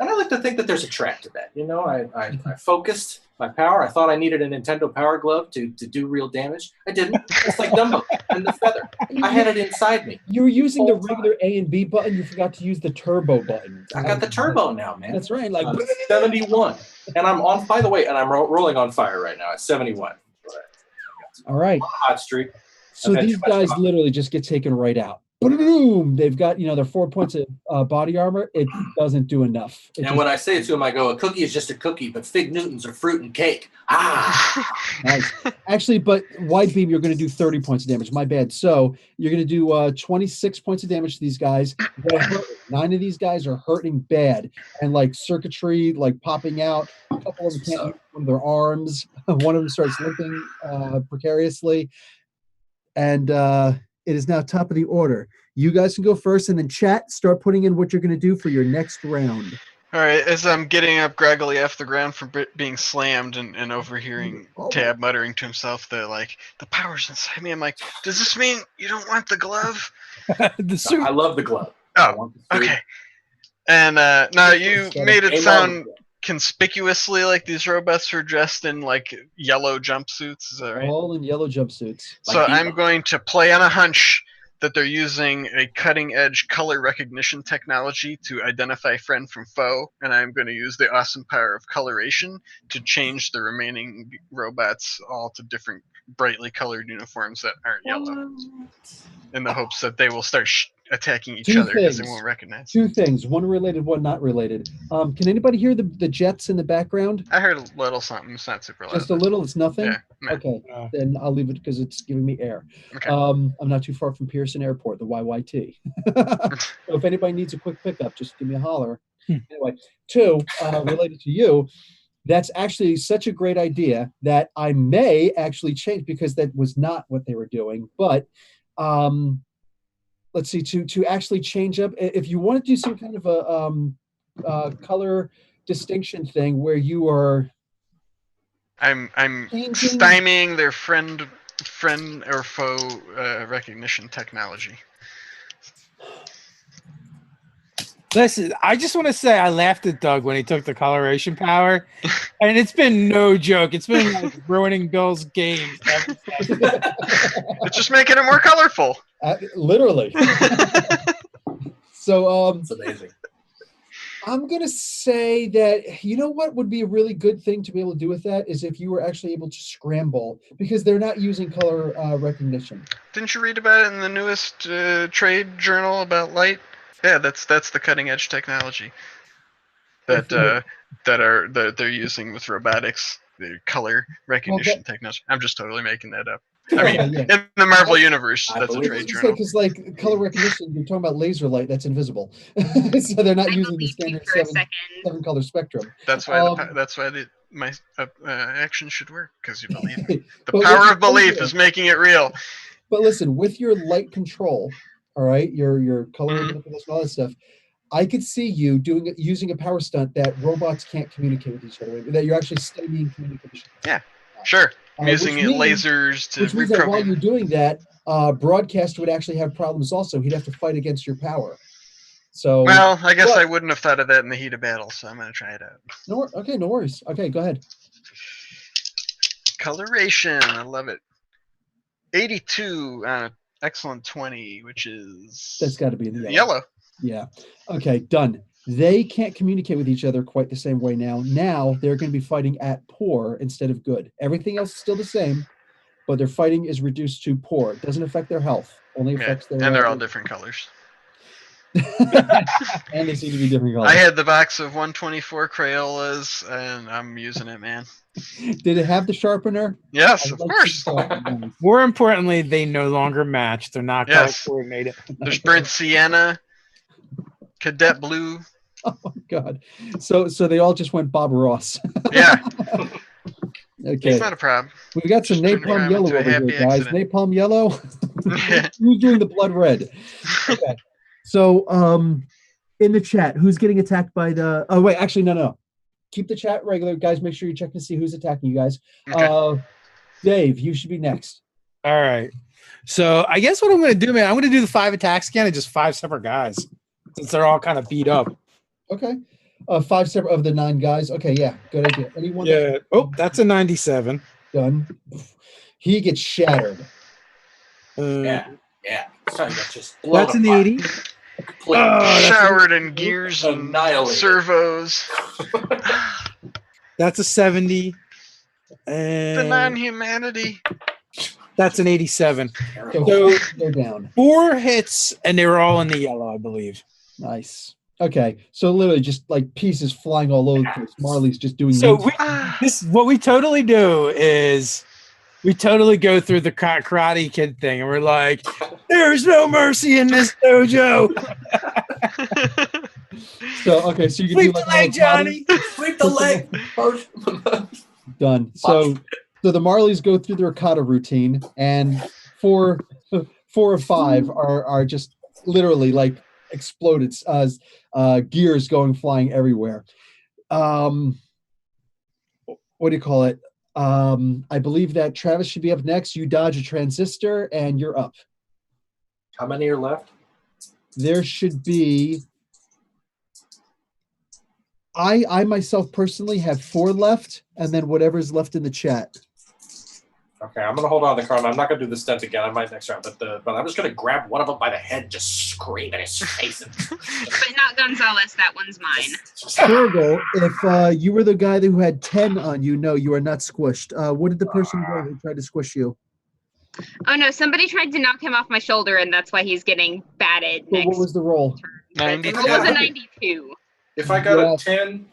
and I like to think that there's a track to that. You know, I focused my power. I thought I needed a Nintendo Power Glove to do real damage. I didn't. It's like Dumbo and the feather. I had it inside me. You were using the regular A and B button. You forgot to use the turbo button. I got the turbo now, man. That's right. Like 71. And I'm on, by the way, and I'm rolling on fire right now at 71. All right. Hot streak. So these guys literally just get taken right out. Boom! They've got, their 4 points of body armor. It doesn't do enough. And when I say it to them, I go, a cookie is just a cookie, but Fig Newtons are fruit and cake. Ah! Nice. Actually, but wide beam, you're going to do 30 points of damage. My bad. So you're going to do 26 points of damage to these guys. 9 of these guys are hurting bad. And like circuitry, like popping out. A couple of them can't use one of their arms. One of them starts limping precariously. And it is now top of the order. You guys can go first, and then chat, start putting in what you're going to do for your next round. All right, as I'm getting up groggily off the ground from being slammed and overhearing Tab muttering to himself that, like, the power's inside me, I'm like, does this mean you don't want the glove? The suit. I love the glove. I Oh, want the suit. okay. And now you made it Game sound on. conspicuously like these robots are dressed in, like, yellow jumpsuits. Is that right? All in yellow jumpsuits. So Like I'm Hitman. going to play on a hunch that they're using a cutting-edge color recognition technology to identify friend from foe, and I'm going to use the awesome power of coloration to change the remaining robots all to different brightly colored uniforms that aren't yellow, in the hopes that they will start attacking each Two other because they things. won't recognize. Two things, one related, one not related. Can anybody hear the jets in the background? I heard a little something. It's not super loud. Just a little, it's nothing? Yeah. No. Okay, then I'll leave it because it's giving me air. Okay. I'm not too far from Pearson Airport, the YYT. So if anybody needs a quick pickup, just give me a holler. Anyway, two, related to you, that's actually such a great idea that I may actually change, because that was not what they were doing. But let's see, to actually change up, if you want to do some kind of a color distinction thing where you are I'm changing- stymieing their friend or foe recognition technology. Listen, I just want to say I laughed at Doug when he took the coloration power, and it's been no joke. It's been like ruining Bill's games. It's just making it more colorful. literally. So It's amazing. I'm gonna say that, you know what would be a really good thing to be able to do with that is if you were actually able to scramble, because they're not using color recognition. Didn't you read about it in the newest trade journal about light? Yeah, that's the cutting edge technology that they're using with robotics, the color recognition technology. I'm just totally making that up. I mean, Yeah. in the Marvel universe, I that's a believe trade it. journal. Because like color recognition, you're talking about laser light that's invisible, so they're not I using the believed you standard for a seven second. color spectrum. That's why my action should work, because you believe me. The But power what's of belief crazier- is making it real. But listen, with your light control, all right, your color Mhm. manipulation, all that stuff, I could see you using a power stunt that robots can't communicate with each other, that you're actually studying communication. Yeah, sure. I'm Which using means- lasers to Which means that while reprogram. you're doing that, broadcast would actually have problems also. He'd have to fight against your power. So Well, I guess but- I wouldn't have thought of that in the heat of battle, so I'm going to try it out. okay, no worries. Okay, go ahead. Coloration, I love it. 82, excellent 20, which is That's got to be in the yellow. yellow. Yeah. Okay, done. They can't communicate with each other quite the same way now. Now they're going to be fighting at poor instead of good. Everything else is still the same, but their fighting is reduced to poor. It doesn't affect their health. Only Yeah, affects their. and they're all different colors. And they seem to be different colors. I had the box of 124 Crayolas, and I'm using it, man. Did it have the sharpener? Yes, I'd of like to course. see the sharpener. More importantly, they no longer match. They're not Yes. color coordinated. There's burnt sienna, cadet blue. Oh my god! So they all just went Bob Ross. Yeah, Okay, it's not a problem. we got some Just turn napalm around yellow into a over here, happy guys. accident. Napalm yellow. Who's doing the blood red? Okay. So in the chat, who's getting attacked by the? Oh wait, actually no. Keep the chat regular, guys. Make sure you check to see who's attacking you guys. Okay. Dave, you should be next. All right. So I guess what I'm going to do, man, I'm going to do the 5 attacks again and just 5 separate guys, since they're all kind of beat up. Okay. 5 separate of the 9 guys. Okay, yeah, good idea. Anyone? Yeah. Oh, that's a 97. Done. He gets shattered. Yeah. Sorry, that's just blown That's an apart. 80. Completely. Oh, that's Showered in gears and Annihilated. servos. That's a 70. The And non-humanity. that's an 87. So they're down. 4 hits, and they were all in the yellow, I believe. Nice. Okay, so literally just like pieces flying all over the place. Marley's just doing. So ninja- what we totally do is we totally go through the Karate Kid thing, and we're like, "There's no mercy in this dojo." So okay, so you can Sweep do the like leg, Johnny. Sweep the leg. done. So the Marleys go through their kata routine, and 4 of 5 are just literally like exploded. Gears going flying everywhere. What do you call it? I believe that Travis should be up next. You dodge a transistor, and you're up. How many are left? There should be. I myself personally have 4 left, and then whatever's left in the chat. Okay, I'm gonna hold on to the karma. I'm not gonna do the stunt again. I might next round, but I'm just gonna grab one of them by the head, and just scream at his face. But not Gonzalez. That one's mine. Virgo, if you were the guy who had 10 on you, no, you are not squished. What did the person do who tried to squish you? Oh no, somebody tried to knock him off my shoulder, and that's why he's getting batted Well, next. what was the roll? The 92. roll was a 92. If I got a 10,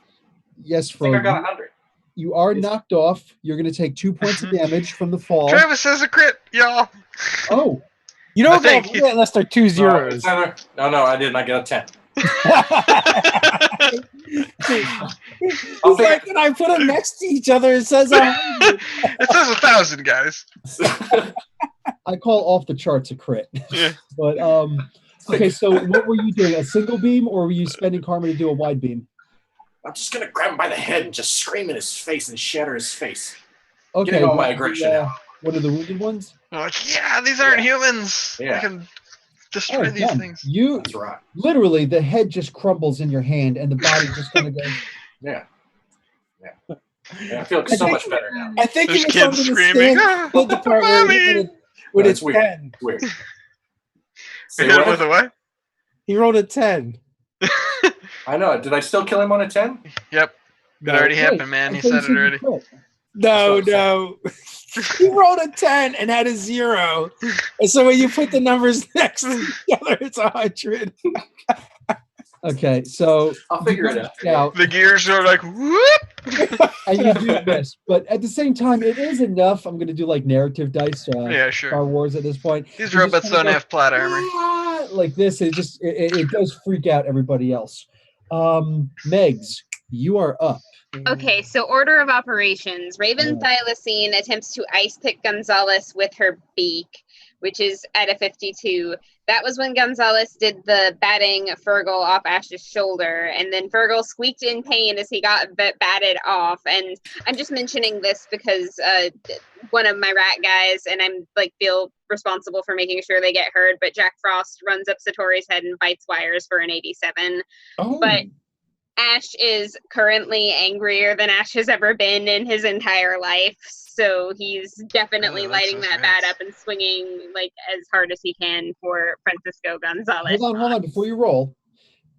Yes, I think I Frodo. got 100. You are knocked off. You're going to take 2 points of damage from the fall. Travis has a crit, y'all. Oh, You don't think get unless they're 2 zeros. No, I didn't. I got a 10. It's like when I put them next to each other, it says 100. It says 1,000, guys. I call off the charts a crit. Yeah. But okay, so what were you doing? A single beam, or were you spending karma to do a wide beam? I'm just gonna grab him by the head and just scream in his face and shatter his face. Okay, Getting all my aggression out. One of the wounded ones. I'm like, yeah, these aren't humans. Yeah. I can destroy these done. things. You That's right. literally, the head just crumbles in your hand, and the body just kind of goes. Yeah. I feel so much better now. I think There's he was kids under the screaming, stand, did the part where he hit it with That's his weird. 10. Weird. You Say hit him what? with a what? He rolled a 10. I know. Did I still kill him on a 10? Yep. It already happened, man. He said it already. No, That's no. He rolled a 10 and had a 0. And so when you put the numbers next to each other, it's 100. Okay, so I'll figure you it out. out, The gears are like, whoop. and you do this, but at the same time, it is enough. I'm going to do like narrative dice, Yeah, Star sure. Wars at this point. These You just robots kinda don't go, have plot armor. "Ah," like this. It does freak out everybody else. Megs, you are up. Okay, so order of operations. Raven Thylacine attempts to ice pick Gonzalez with her beak, which is at a 52. That was when Gonzalez did the batting Fergal off Ash's shoulder, and then Fergal squeaked in pain as he got batted off. And I'm just mentioning this because one of my rat guys, and I'm like feel responsible for making sure they get heard, but Jack Frost runs up Satori's head and bites wires for an 87. Oh, But Ash is currently angrier than Ash has ever been in his entire life. So he's definitely Oh, that lighting sounds that nice. bat up and swinging like as hard as he can for Francisco Gonzalez. hold on. Before you roll,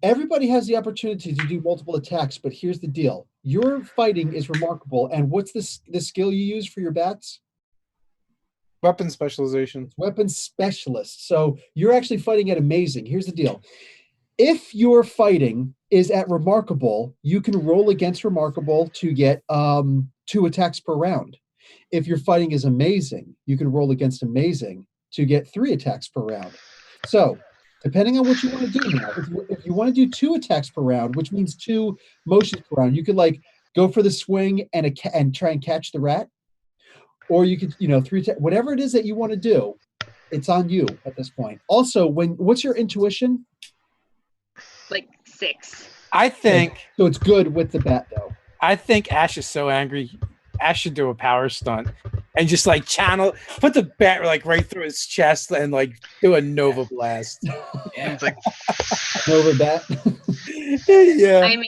everybody has the opportunity to do multiple attacks, but here's the deal: your fighting is remarkable. And what's the skill you use for your bats? Weapon specialization. Weapon specialist. So you're actually fighting at amazing. Here's the deal: if your fighting is at remarkable, you can roll against remarkable to get 2 attacks per round. If your fighting is amazing, you can roll against amazing to get 3 attacks per round. So depending on what you want to do now, if you want to do 2 attacks per round, which means 2 motions per round, you could like go for the swing and try and catch the rat, or you could 3 whatever it is that you want to do. It's on you at this point. Also, what's your intuition? Like 6. I think So it's good with the bat though. Ash is so angry. Ash should do a power stunt and just like put the bat like right through his chest and like do a Nova blast. It's like, Nova bat. Yeah. I mean,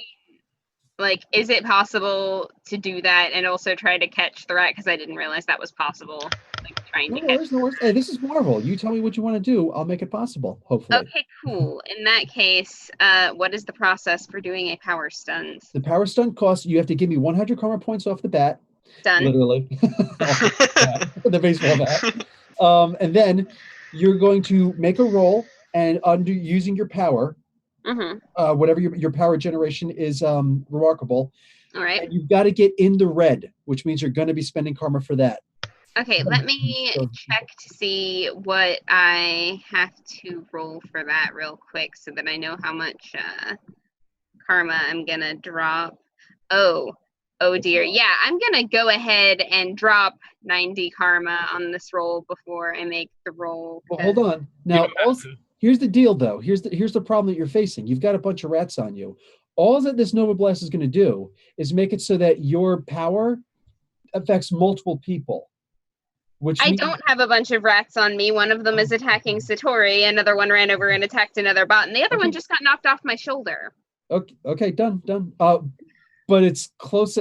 like, is it possible to do that and also try to catch the rat? Because I didn't realize that was possible. Like trying No to catch. worries. Hey, this is Marvel. You tell me what you want to do. I'll make it possible, hopefully. Okay, cool. In that case, what is the process for doing a power stunt? The power stunt costs, you have to give me 100 karma points off the bat. Done. Literally. The baseball bat. And then you're going to make a roll, and using your power, Mm-hmm. whatever your power generation is remarkable, All right. and you've got to get in the red, which means you're going to be spending karma for that. Okay, let me check to see what I have to roll for that real quick so that I know how much karma I'm going to drop. Oh dear. Yeah, I'm going to go ahead and drop 90 karma on this roll before I make the roll. Well, hold on. Now, Here's the deal, though. Here's the problem that you're facing. You've got a bunch of rats on you. All that this Nova Blast is going to do is make it so that your power affects multiple people. Which I means, don't have a bunch of rats on me. One of them is attacking Satori. Another one ran over and attacked another bot, and the other one just got knocked off my shoulder. Okay, done. But it's close.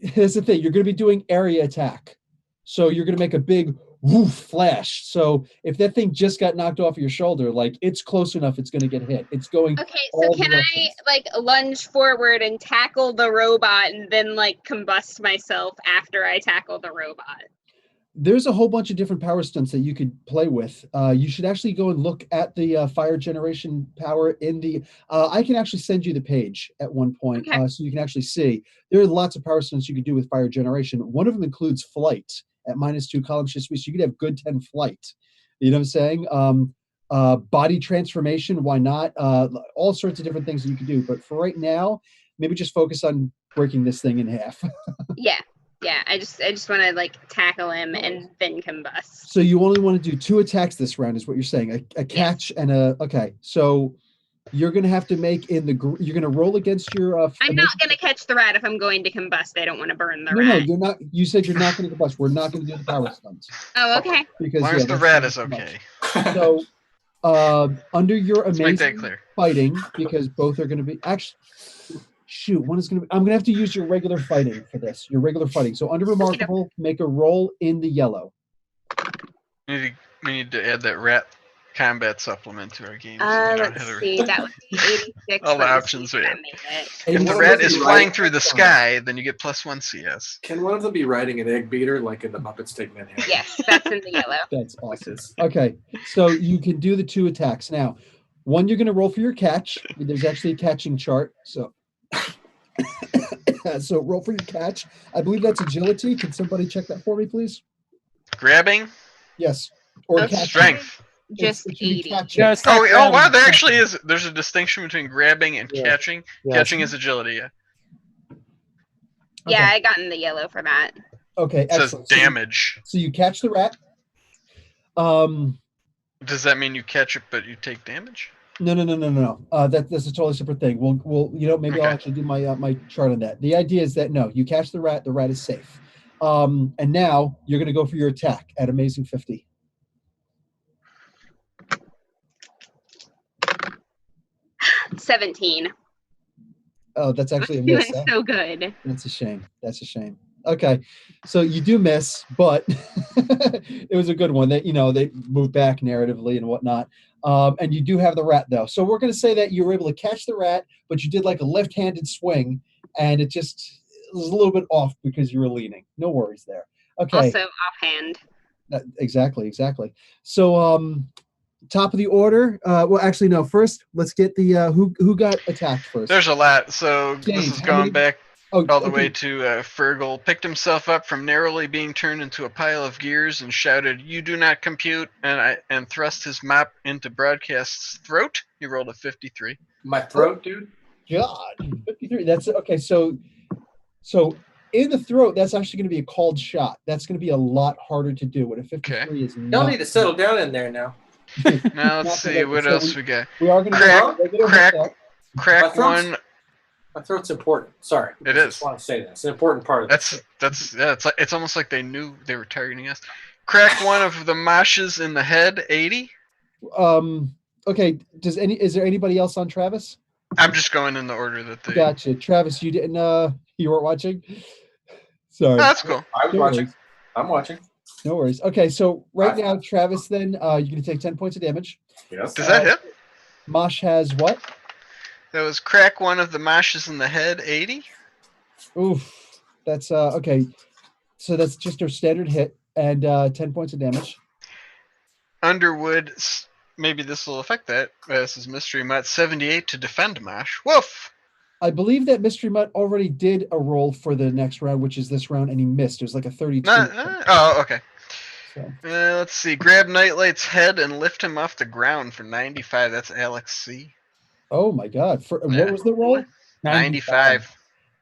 Here's the thing: you're going to be doing area attack, so you're going to make a big woof flash. So if that thing just got knocked off your shoulder, like it's close enough, it's going to get hit. It's going. Okay, so can I like lunge forward and tackle the robot, and then like combust myself after I tackle the robot? There's a whole bunch of different power stunts that you could play with. You should actually go and look at the fire generation power in the. I can actually send you the page at one point, Okay. so you can actually see. There are lots of power stunts you could do with fire generation. One of them includes flight at -2 column shift speed, so you could have good 10 flight. You know what I'm saying? Body transformation, why not? All sorts of different things that you could do. But for right now, maybe just focus on breaking this thing in half. Yeah, I just want to like tackle him and then combust. So you only want to do 2 attacks this round, is what you're saying? A catch and a. Okay, so you're gonna have to make in the. You're gonna roll against your. I'm not gonna catch the rat if I'm going to combust. I don't want to burn the No, rat. you're not. You said you're not going to combust. We're not going to do the power stunts Oh, okay. because As long as the that's rat not is too much. okay. So, under your Let's make that amazing clear. fighting, because both are going to be actually. Shoot, one is going to be. I'm going to have to use your regular fighting for this. Your regular fighting. So under remarkable, make a roll in the yellow. We need to add that rat combat supplement to our game. So we don't Let's have to- see. That would be 86. All the Let me options see if we that have. made it. And If you the want rat to is be flying right- through the sky, then you get +1 CS. Can one of them be riding an egg beater like in the Muppets Take Manhattan? Yes, that's in the yellow. That's awesome. Okay, so you can do the 2 attacks now. One, you're going to roll for your catch. There's actually a catching chart. So, so roll for your catch. I believe that's agility. Can somebody check that for me, please? Grabbing, Yes. Or Okay. catching. strength. Just It should be 80. catching. No, it's Oh, not wow, grabbing. there actually is. There's a distinction between grabbing and Yeah. catching. Yes. Catching is agility. Yeah. Yeah, Okay. I got in the yellow for that. Okay, It says excellent. damage. So you catch the rat. Does that mean you catch it but you take damage? No. That's a totally separate thing. We'll maybe I'll Okay. actually do my my chart on that. The idea is that no, you catch the rat is safe. And now you're going to go for your attack at amazing 50. $17. Oh, that's actually a Doing miss. Huh? so good. That's a shame. That's a shame. Okay, so you do miss, but it was a good one. That they moved back narratively and whatnot. And you do have the rat though, so we're going to say that you were able to catch the rat, but you did like a left-handed swing, and it just was a little bit off because you were leaning. No worries there. Okay. Also offhand. Exactly. So, top of the order. Well, actually, no. First, let's get the who got attacked first. There's a lot. So James, this is how going many- back Oh, all the okay. way to Fergal. Picked himself up from narrowly being turned into a pile of gears and shouted, "You do not compute!" and thrust his mop into Broadcast's throat. He rolled a 53. My throat, dude. God, 53. That's okay. So in the throat, that's actually going to be a called shot. That's going to be a lot harder to do. What a 53 is. Y'all not- need to settle down in there now. Now Not let's for see that, what so else we got. We are going to Crack- regular crack- hit Crack My throat's- one. My throat's important. Sorry. It I is. just want to say that. It's an important part of this. That's yeah. It's almost like they knew they were targeting us. Crack one of the moshes in the head. 80. that. Okay. Is there anybody else on Travis? I'm just going in the order that they. Gotcha. Travis, you didn't. You weren't watching. Sorry. Oh, that's cool. I was No watching. worries. I'm watching. No worries. Okay, so right now, Travis, then you're going to take 10 points of damage. Yes. Does that hit? Mosh has what? That was crack one of the moshes in the head. 80. Oof. That's okay. So that's just our standard hit and 10 points of damage. Underwood. Maybe this will affect that. This is Mystery Mutt. 78 to defend Mosh. Woof. I believe that Mystery Mutt already did a roll for the next round, which is this round, and he missed. It was like a 32. Oh, okay. So, Let's see. Grab Nightlight's head and lift him off the ground for 95. That's Alex C. oh my God. For Yeah. what was the roll? 95.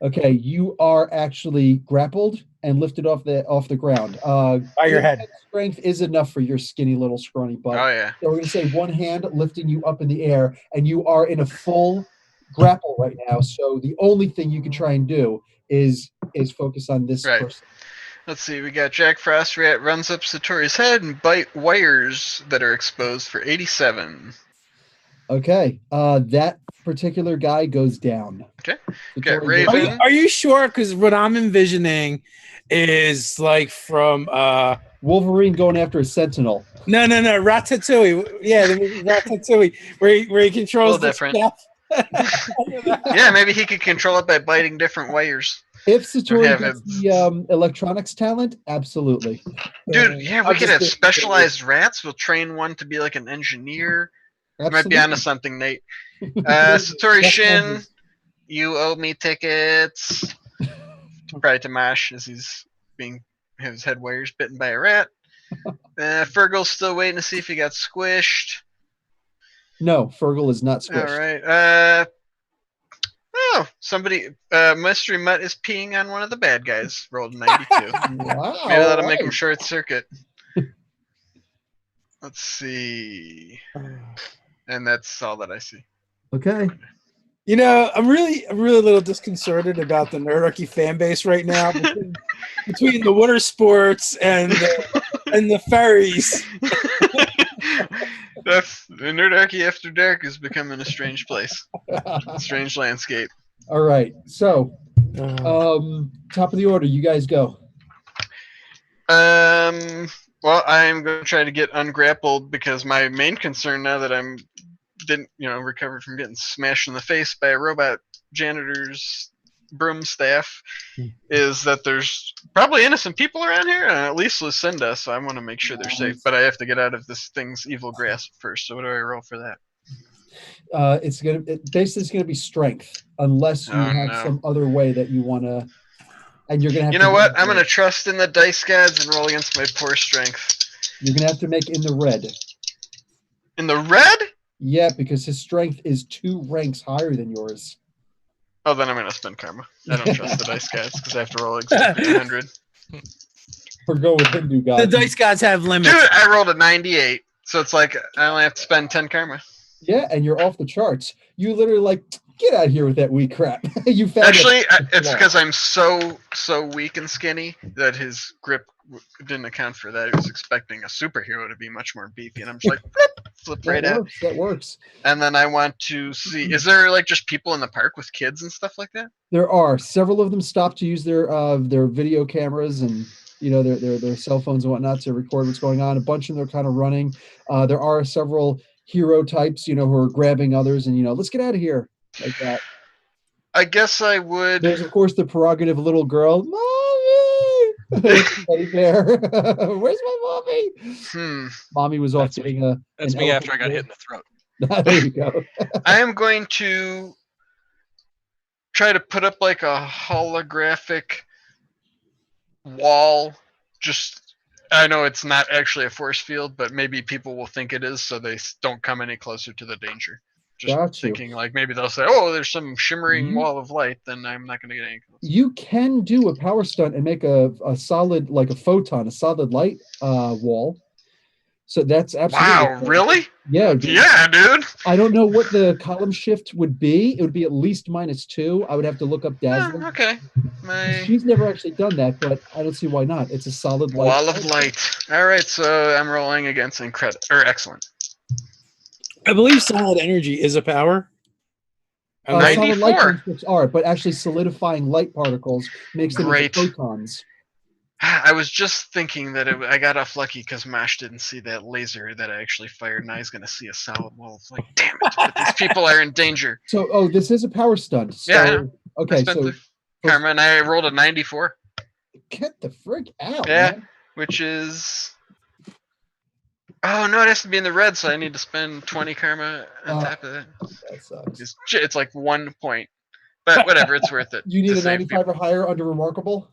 Okay, you are actually grappled and lifted off the ground. By your head. Strength is enough for your skinny little scrawny butt. Oh yeah. So we're gonna say one hand lifting you up in the air, and you are in a full grapple right now. So the only thing you can try and do is focus on this Right. person. Let's see. We got Jack Frost Rat runs up Satori's head and bite wires that are exposed for 87. Okay, that particular guy goes down. Okay. Satori Got Raven. Are you sure? Because what I'm envisioning is like from Wolverine going after a sentinel. no, Ratatouille. Yeah, the movie Ratatouille, where he controls the different. chef. Yeah, maybe he could control it by biting different wires. If Satori have gets it. the electronics talent, absolutely. Dude, yeah, we I'll could just have do- specialized rats. We'll train one to be like an engineer. You might be Absolutely. onto something, Nate. Satori That's Shin, fine. you owe me tickets. Probably to Mosh as he's being his head wires bitten by a rat. Fergal's still waiting to see if he got squished. No, Fergal is not squished. All right. Oh, somebody. Mystery Mutt is peeing on one of the bad guys. Rolled 92. Wow. Maybe that'll make him alright. short circuit. Let's see. And that's all that I see. Okay. You know, I'm really a little disconcerted about the Nerdarchy fan base right now between the water sports and the ferries. That's the Nerdarchy After Dark is becoming a strange place, strange landscape. All right. So, top of the order, you guys go. Well, I'm going to try to get ungrappled because my main concern now that I'm recovered from getting smashed in the face by a robot janitor's broom staff is that there's probably innocent people around here, and at least Lucinda, so I want to make sure they're safe. But I have to get out of this thing's evil grasp first. So what do I roll for that? It's gonna be strength, unless you have some other way that you want to. And you're gonna have. You know what? I'm gonna trust in the dice gods and roll against my poor strength. You're gonna have to make in the red. In the red? Yeah, because his strength is 2 ranks higher than yours. Oh, then I'm gonna spend karma. I don't trust the dice gods because I have to roll exactly 100. Or go with Hindu gods. The dice gods have limits. Dude, I rolled a 98, so it's like I only have to spend 10 karma. Yeah, and you're off the charts. You literally get out of here with that weak crap. You found Actually, it's because I'm so weak and skinny that his grip didn't account for that. He was expecting a superhero to be much more beefy, and I'm just like, flip right out. That works. And then I want to see, is there just people in the park with kids and stuff like that? There are several of them stopped to use their video cameras and their cell phones and whatnot to record what's going on. A bunch of them are kind of running. There are several hero types, who are grabbing others and let's get out of here like that. I guess I would. There's of course the prerogative little girl, mommy, teddy bear. Where's my mommy? Mommy was off getting a. That's me after I got hit in the throat. There you go. I am going to try to put up like a holographic wall. I know it's not actually a force field, but maybe people will think it is, so they don't come any closer to the danger. Just thinking maybe they'll say, "Oh, there's some shimmering wall of light." Then I'm not going to get any closer. You can do a power stunt and make a solid, like a photon, a solid light wall. So that's absolutely. Wow, really? Yeah. Yeah, dude. I don't know what the column shift would be. It would be at least -2. I would have to look up Dazzler. Okay. She's never actually done that, but I don't see why not. It's a solid light. Wall of light. All right, so I'm rolling against excellent. I believe solid energy is a power. Solid 94. light constructs are, but actually solidifying light particles makes them into photons. I was just thinking that I got off lucky because Mosh didn't see that laser that I actually fired. Now he's going to see a solid wall. It's like, damn it! But these people are in danger. So, this is a power stunt. So, yeah. Okay. So, karma, and I rolled a 94. Get the frick out. Yeah, man. which is. Oh no! It has to be in the red, so I need to spend 20 karma on top of that. That sucks. It's like 1 point, but whatever. It's worth it. You need a 95 or higher under remarkable.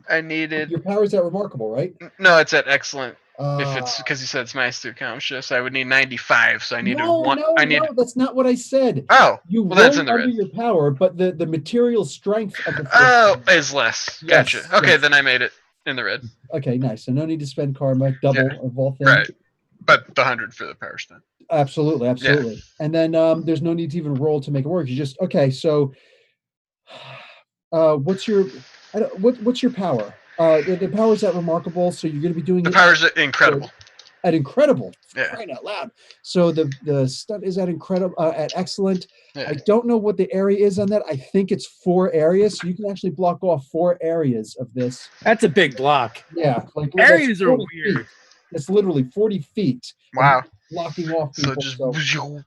I needed. Your power's at remarkable, right? No, it's at excellent. If it's because you said it's minus 2 count shifts, I would need 95. So I need no, one. no, I need. no, that's not what I said. Oh, You well, that's roll in the under red. your power, but the material strength of the Oh, is less. Yes, Gotcha. Okay, yes. then I made it in the red. Okay, nice. So no need to spend karma, double Yeah, of all things. Right. But the 100 for the power stunt. Absolutely, absolutely. And then there's no need to even roll to make it work. You just okay. So, what's your what's your power? The power is that remarkable. So you're going to be doing The it power's incredible. at incredible. Yeah. Crying out loud. So the stunt is at incredible at excellent. Yeah. I don't know what the area is on that. I think it's 4 areas. So you can actually block off 4 areas of this. That's a big block. Yeah, like Areas are 40 weird. feet. It's literally 40 feet. of Wow. Blocking off So people. just.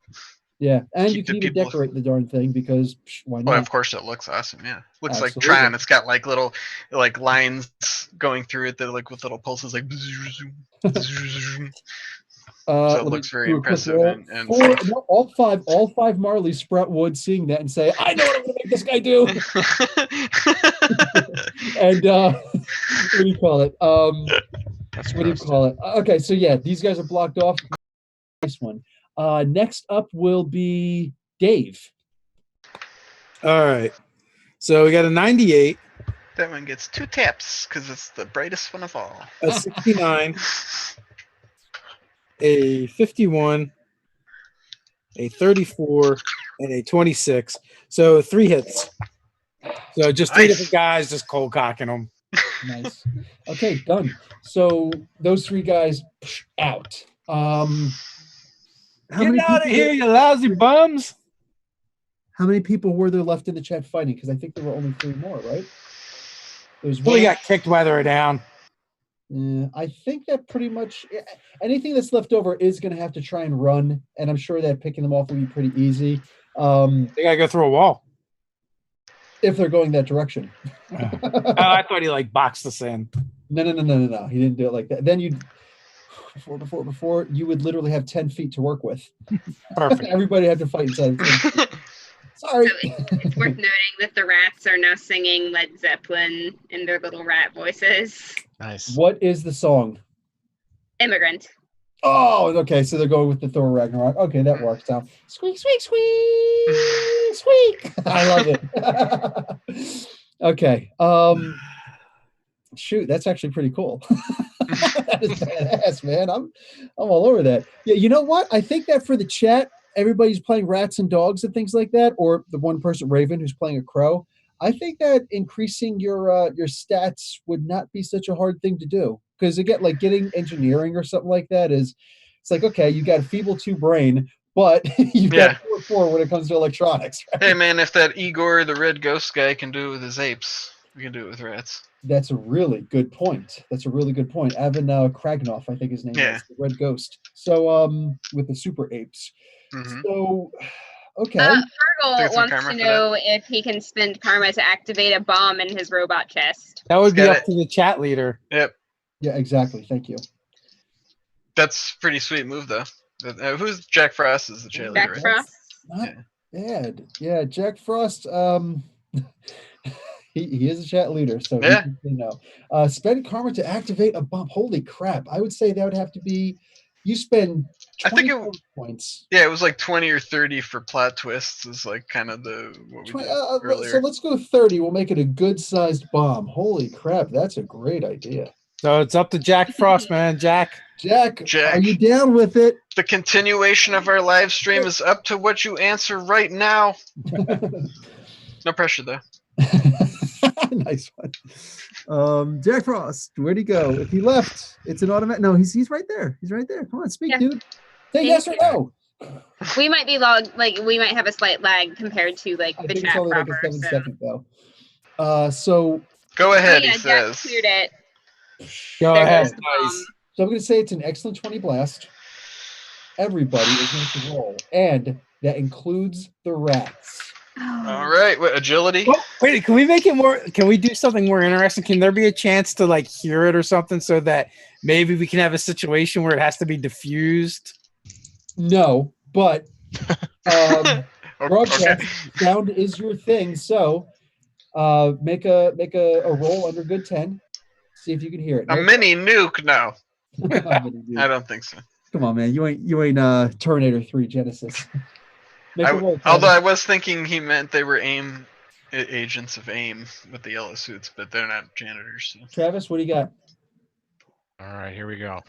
Yeah, and keep you can the even people- decorate the darn thing because why Well, not? of course, it looks awesome. Yeah, looks like Absolutely. Tron. It's got like little like lines going through it that like with little pulses like. So it Let me looks very do a quick impressive roll. and No, all five Marleys sprout wood, seeing that and say, "I know what I'm going to make this guy do." And what do you call it? That's What do you gross. call it? Okay, so yeah, these guys are blocked off. Nice one. Next up will be Dave. All right. So we got a 98, That one gets 2 taps because it's the brightest one of all. a 69, a 51, a 34, and a 26. So 3 hits. So just 3 Nice. different guys just cold cocking them. Nice. Okay, done. So those 3 guys out. How Get many out of people- here, you lousy bums! How many people were there left in the chat fighting? Because I think there were only 3 more, right? There's Well, one. they got kicked while they were down. Yeah, I think that pretty much anything that's left over is going to have to try and run, and I'm sure that picking them off will be pretty easy They gotta go through a wall. if they're going that direction. Oh, I thought he like boxed us in. No. He didn't do it like that. Then you'd before you would literally have 10 feet to work with. Perfect. Everybody had to fight inside of 10 feet. Sorry. It's worth noting that the rats are now singing Led Zeppelin in their little rat voices. Nice. What is the song? Immigrant. Oh, okay. So they're going with the Thor Ragnarok. Okay, that works out. Squeak, squeak, squeak, squeak. I love it. Okay. Shoot, that's actually pretty cool. That is badass, man. I'm all over that. Yeah, you know what? I think that for the chat, everybody's playing rats and dogs and things like that, or the one person Raven who's playing a crow. I think that increasing your stats would not be such a hard thing to do. Because again, like getting engineering or something like that it's like, okay, you got a feeble 2 brain, but you've got 4 when it comes to electronics. Right? Hey man, if that Igor the red ghost guy can do it with his apes, we can do it with rats. That's a really good point. Avin Kragnoff, I think his name is, the Red Ghost. So with the super apes. Mm-hmm. So okay. Fergal wants to know if he can spend karma to activate a bomb in his robot chest. That would be up to the chat leader. Yep. Yeah, exactly. Thank you. That's a pretty sweet move though. Who's Jack Frost is the chat leader, Jack Frost. Not bad. Yeah, Jack Frost. He is a chat leader, so yeah. You know. Spend karma to activate a bomb. Holy crap! I would say that would have to be. You spend 20 points. Yeah, it was like 20 or 30 for plot twists. Is like kind of the what we did earlier. So let's go 30. We'll make it a good-sized bomb. Holy crap! That's a great idea. So it's up to Jack Frost, man. Jack, are you down with it? The continuation of our live stream is up to what you answer right now. No pressure though. Nice one. Jack Frost, where'd he go? If he left, it's an automatic. No, he's right there. He's right there. Come on, speak, dude. Say yes or no. We might be we might have a slight lag compared to the I think chat it's only proper. like a 7-second though. So go ahead. Yeah, he Jack says. cleared it. go There ahead. goes the bomb. So I'm going to say it's an excellent 20 blast. Everybody is going to roll, and that includes the rats. All right, what agility? Oh, wait, can we make it more? Can we do something more interesting? Can there be a chance to hear it or something so that maybe we can have a situation where it has to be diffused? No, but broadcast sound is your thing. So make a roll under good 10. See if you can hear it. A mini nuke now. I don't think so. Come on, man. You ain't Terminator 3 Genesis. Make it roll, Although Travis. I was thinking he meant they were agents of AIM with the yellow suits, but they're not janitors. So. Travis, what do you got? All right, here we go.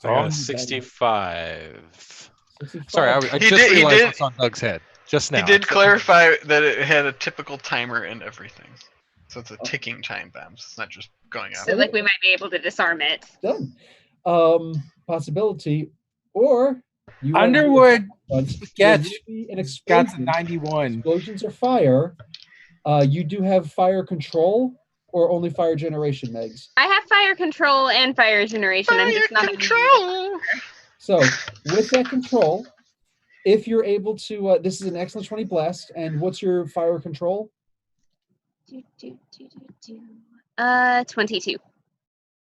So I got a 65. 65. Sorry, I He just did- he realized did- what's on Doug's head. Just now. He did clarify that it had a typical timer and everything. So it's a ticking time bomb. So it's not just going out. So like we might be able to disarm it. Done. Possibility, or you Underwood sketch an got explosion. to 91. Explosions or fire. You do have fire control or only fire generation, Megs. I have fire control and fire generation. I'm just not control. So with that control, if you're able to, this is an excellent 20 blast. And what's your fire control? 22.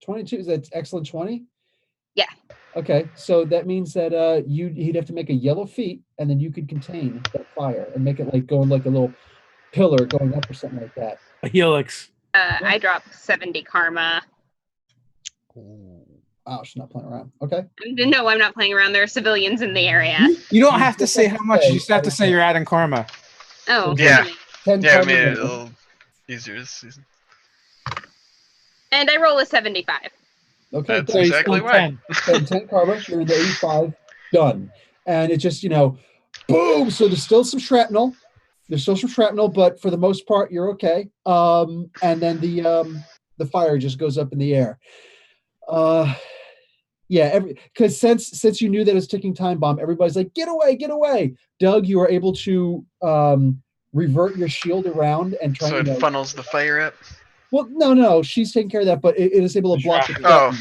22. Is that excellent 20? Yeah. Okay, so that means that he'd have to make a yellow feat, and then you could contain that fire and make it like going like a little pillar going up or something like that. A helix. I dropped 70 karma. Oh, she's not playing around. Okay. No, I'm not playing around. There are civilians in the area. You don't have to say how much. You just have to say you're adding karma. Oh. Yeah. 10 Yeah, I karma made it a damage. little easier this season. And I roll a 75. Okay, That's done. exactly why. 10 karma, you're in the 85, done. And it just, boom. So there's still some shrapnel. But for the most part, you're okay. And then the fire just goes up in the air. Because since you knew that it was ticking time bomb, everybody's like, get away. Doug, you are able to revert your shield around and try So it funnels the fire up. Well, no, she's taking care of that, but it is able to block the threat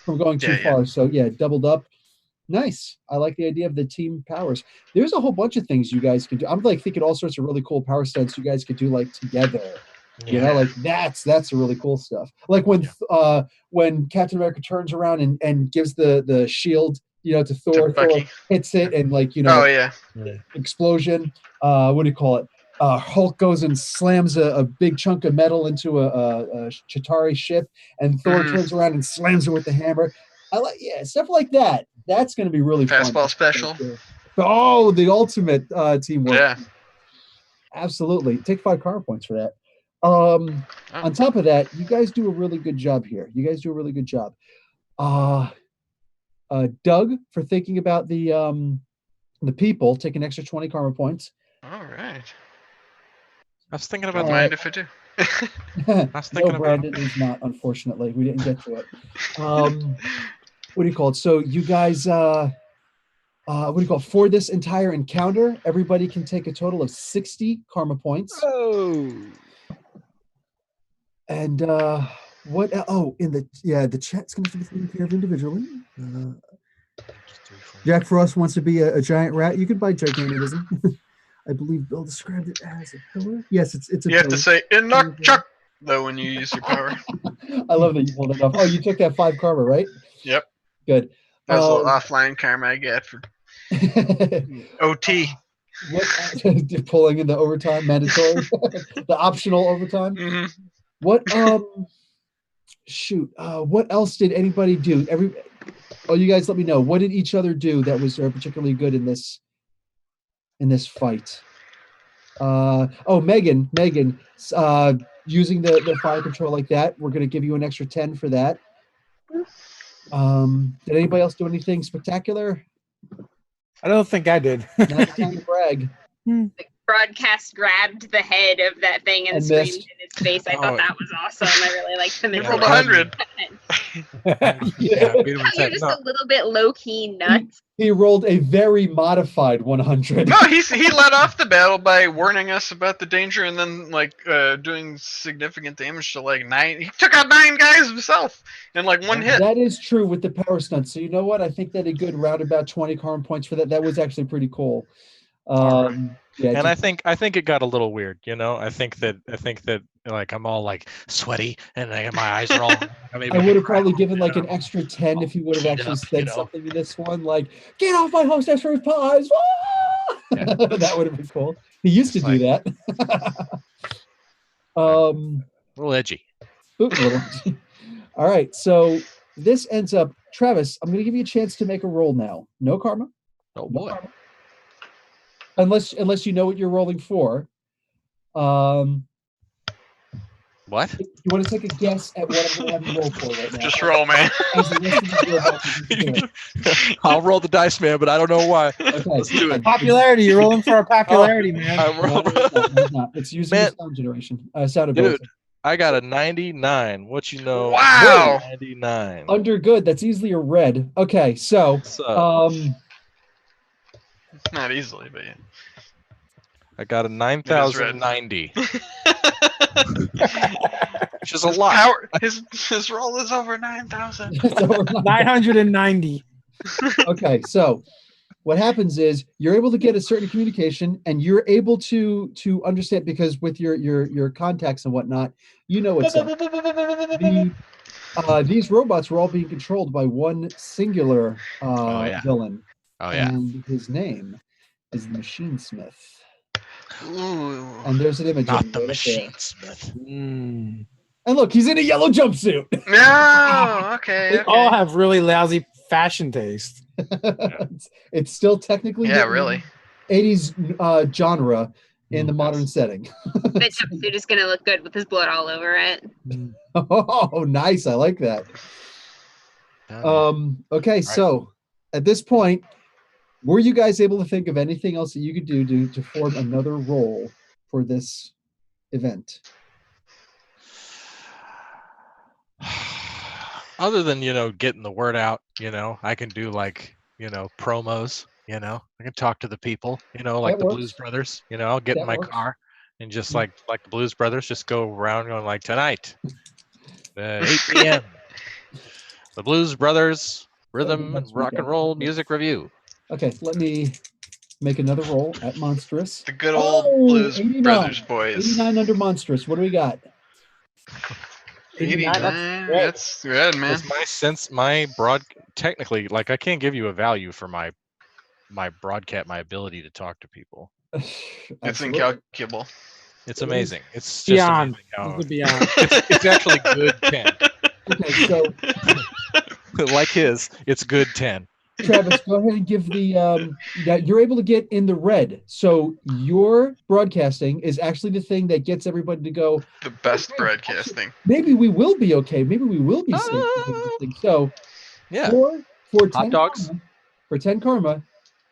from going too far. So yeah, doubled up. Nice. I like the idea of the team powers. There's a whole bunch of things you guys can do. I'm like thinking all sorts of really cool power stunts you guys could do like together. You know, like that's the really cool stuff. Like when Captain America turns around and gives the shield, to Thor, Thor hits it and explosion. What do you call it? Hulk goes and slams a big chunk of metal into a Chitauri ship, and Thor turns around and slams it with the hammer. I like stuff like that. That's going to be really fun. Fastball special. Oh, the ultimate teamwork. Yeah. Absolutely. Take 5 karma points for that. On top of that, you guys do a really good job here. Doug, for thinking about the people, take an extra 20 karma points. All right. I was thinking about Don't mind if I do. No, Brandon is not, unfortunately. We didn't get to it. What do you call it? So you guys, for this entire encounter, everybody can take a total of 60 karma points. Oh. And the chat's going to be taken care of individually. Jack Frost wants to be a giant rat. You can buy gigantism. I believe Bill described it as a pillar. Yes, it's a pillar. You have to say "Enoch Chuck" though when you use your power. I love that you pulled it off. Oh, you took that 5 karma, right? Yep. Good. That's a little offline karma I get for OT. What pulling in the overtime mandatory, the optional overtime? Mm-hmm. What what else did anybody do? You guys let me know. What did each other do that was particularly good in this fight? Megan, using the fire control like that, we're gonna give you an extra 10 for that. Did anybody else do anything spectacular? I don't think I did. Not time to brag. The broadcast grabbed the head of that thing and screamed in its face. I thought that was awesome. I really liked the You rolled 100. You're just a little bit low-key nuts. He rolled a very modified 100. No, he led off the battle by warning us about the danger and then doing significant damage to 9. He took out 9 guys himself in one hit. That is true with the power stunt. So you know what? I think that a good roundabout 20 karma points for that. That was actually pretty cool. And I think it got a little weird, I think that I'm all sweaty and my eyes are all. I would have probably given an extra 10 if he would have actually said something in this one, "Get off my hostess fruit pies!" That would have been cool. He used to do that. A little edgy. All right, so this ends up, Travis, I'm going to give you a chance to make a roll now. No karma. Oh No boy. karma. Unless you know what you're rolling for. What? You want to take a guess at what I'm going to have you roll for right now? Just roll, man. As the rest of these robots are doing. I'll roll the dice, man, but I don't know why. Okay. Let's do it. Popularity. You're rolling for our popularity, man. I'm No, roll- it's not. It's using Man. the sound generation. Sound Dude, ability. I got a 99. What you know? Wow. 99. Under good. That's easily a red. Okay, so What's up? Not easily, but yeah. I got a 9,090. Which is a His lot. power, his roll is over 9,000. it's over 990. Okay, so what happens is you're able to get a certain communication, and you're able to understand because with your contacts and whatnot, you know what's up. These robots were all being controlled by one singular yeah. villain, Oh yeah. and his name is the Machine Smith. Ooh. And there's an image. Not of him the right up there. machine smith. Mm. And look, he's in a yellow jumpsuit. No, okay. They okay. all have really lousy fashion taste. It's still technically Yeah, the really. 80s genre in the modern setting. The jumpsuit is gonna look good with his blood all over it. Oh, nice. I like that. Okay, so at this point, were you guys able to think of anything else that you could do to form another role for this event? Other than, getting the word out, I can do promos, I can talk to the people, like That the works. Blues Brothers, I'll get in That my works. car and just like the Blues Brothers, just go around going like tonight, 8 p.m. The Blues Brothers Rhythm and Rock and Roll Music Review. Okay, let me make another roll at Monstrous. The good old Blues 89. Brothers boys. 89 under Monstrous. What do we got? 89, That's good, man. Because technically, I can't give you a value for my ability to talk to people. It's Absolutely. incalculable. It's amazing. It's just Beyond. amazing how It's beyond. it's actually good 10. Okay, so Like his, it's good 10. Travis, go ahead and give the that you're able to get in the red. So your broadcasting is actually the thing that gets everybody to go, The best okay, broadcasting. maybe we will be okay. Maybe we will be safe. Because of this thing. So Yeah. for Hot 10 dogs. karma, for 10 karma,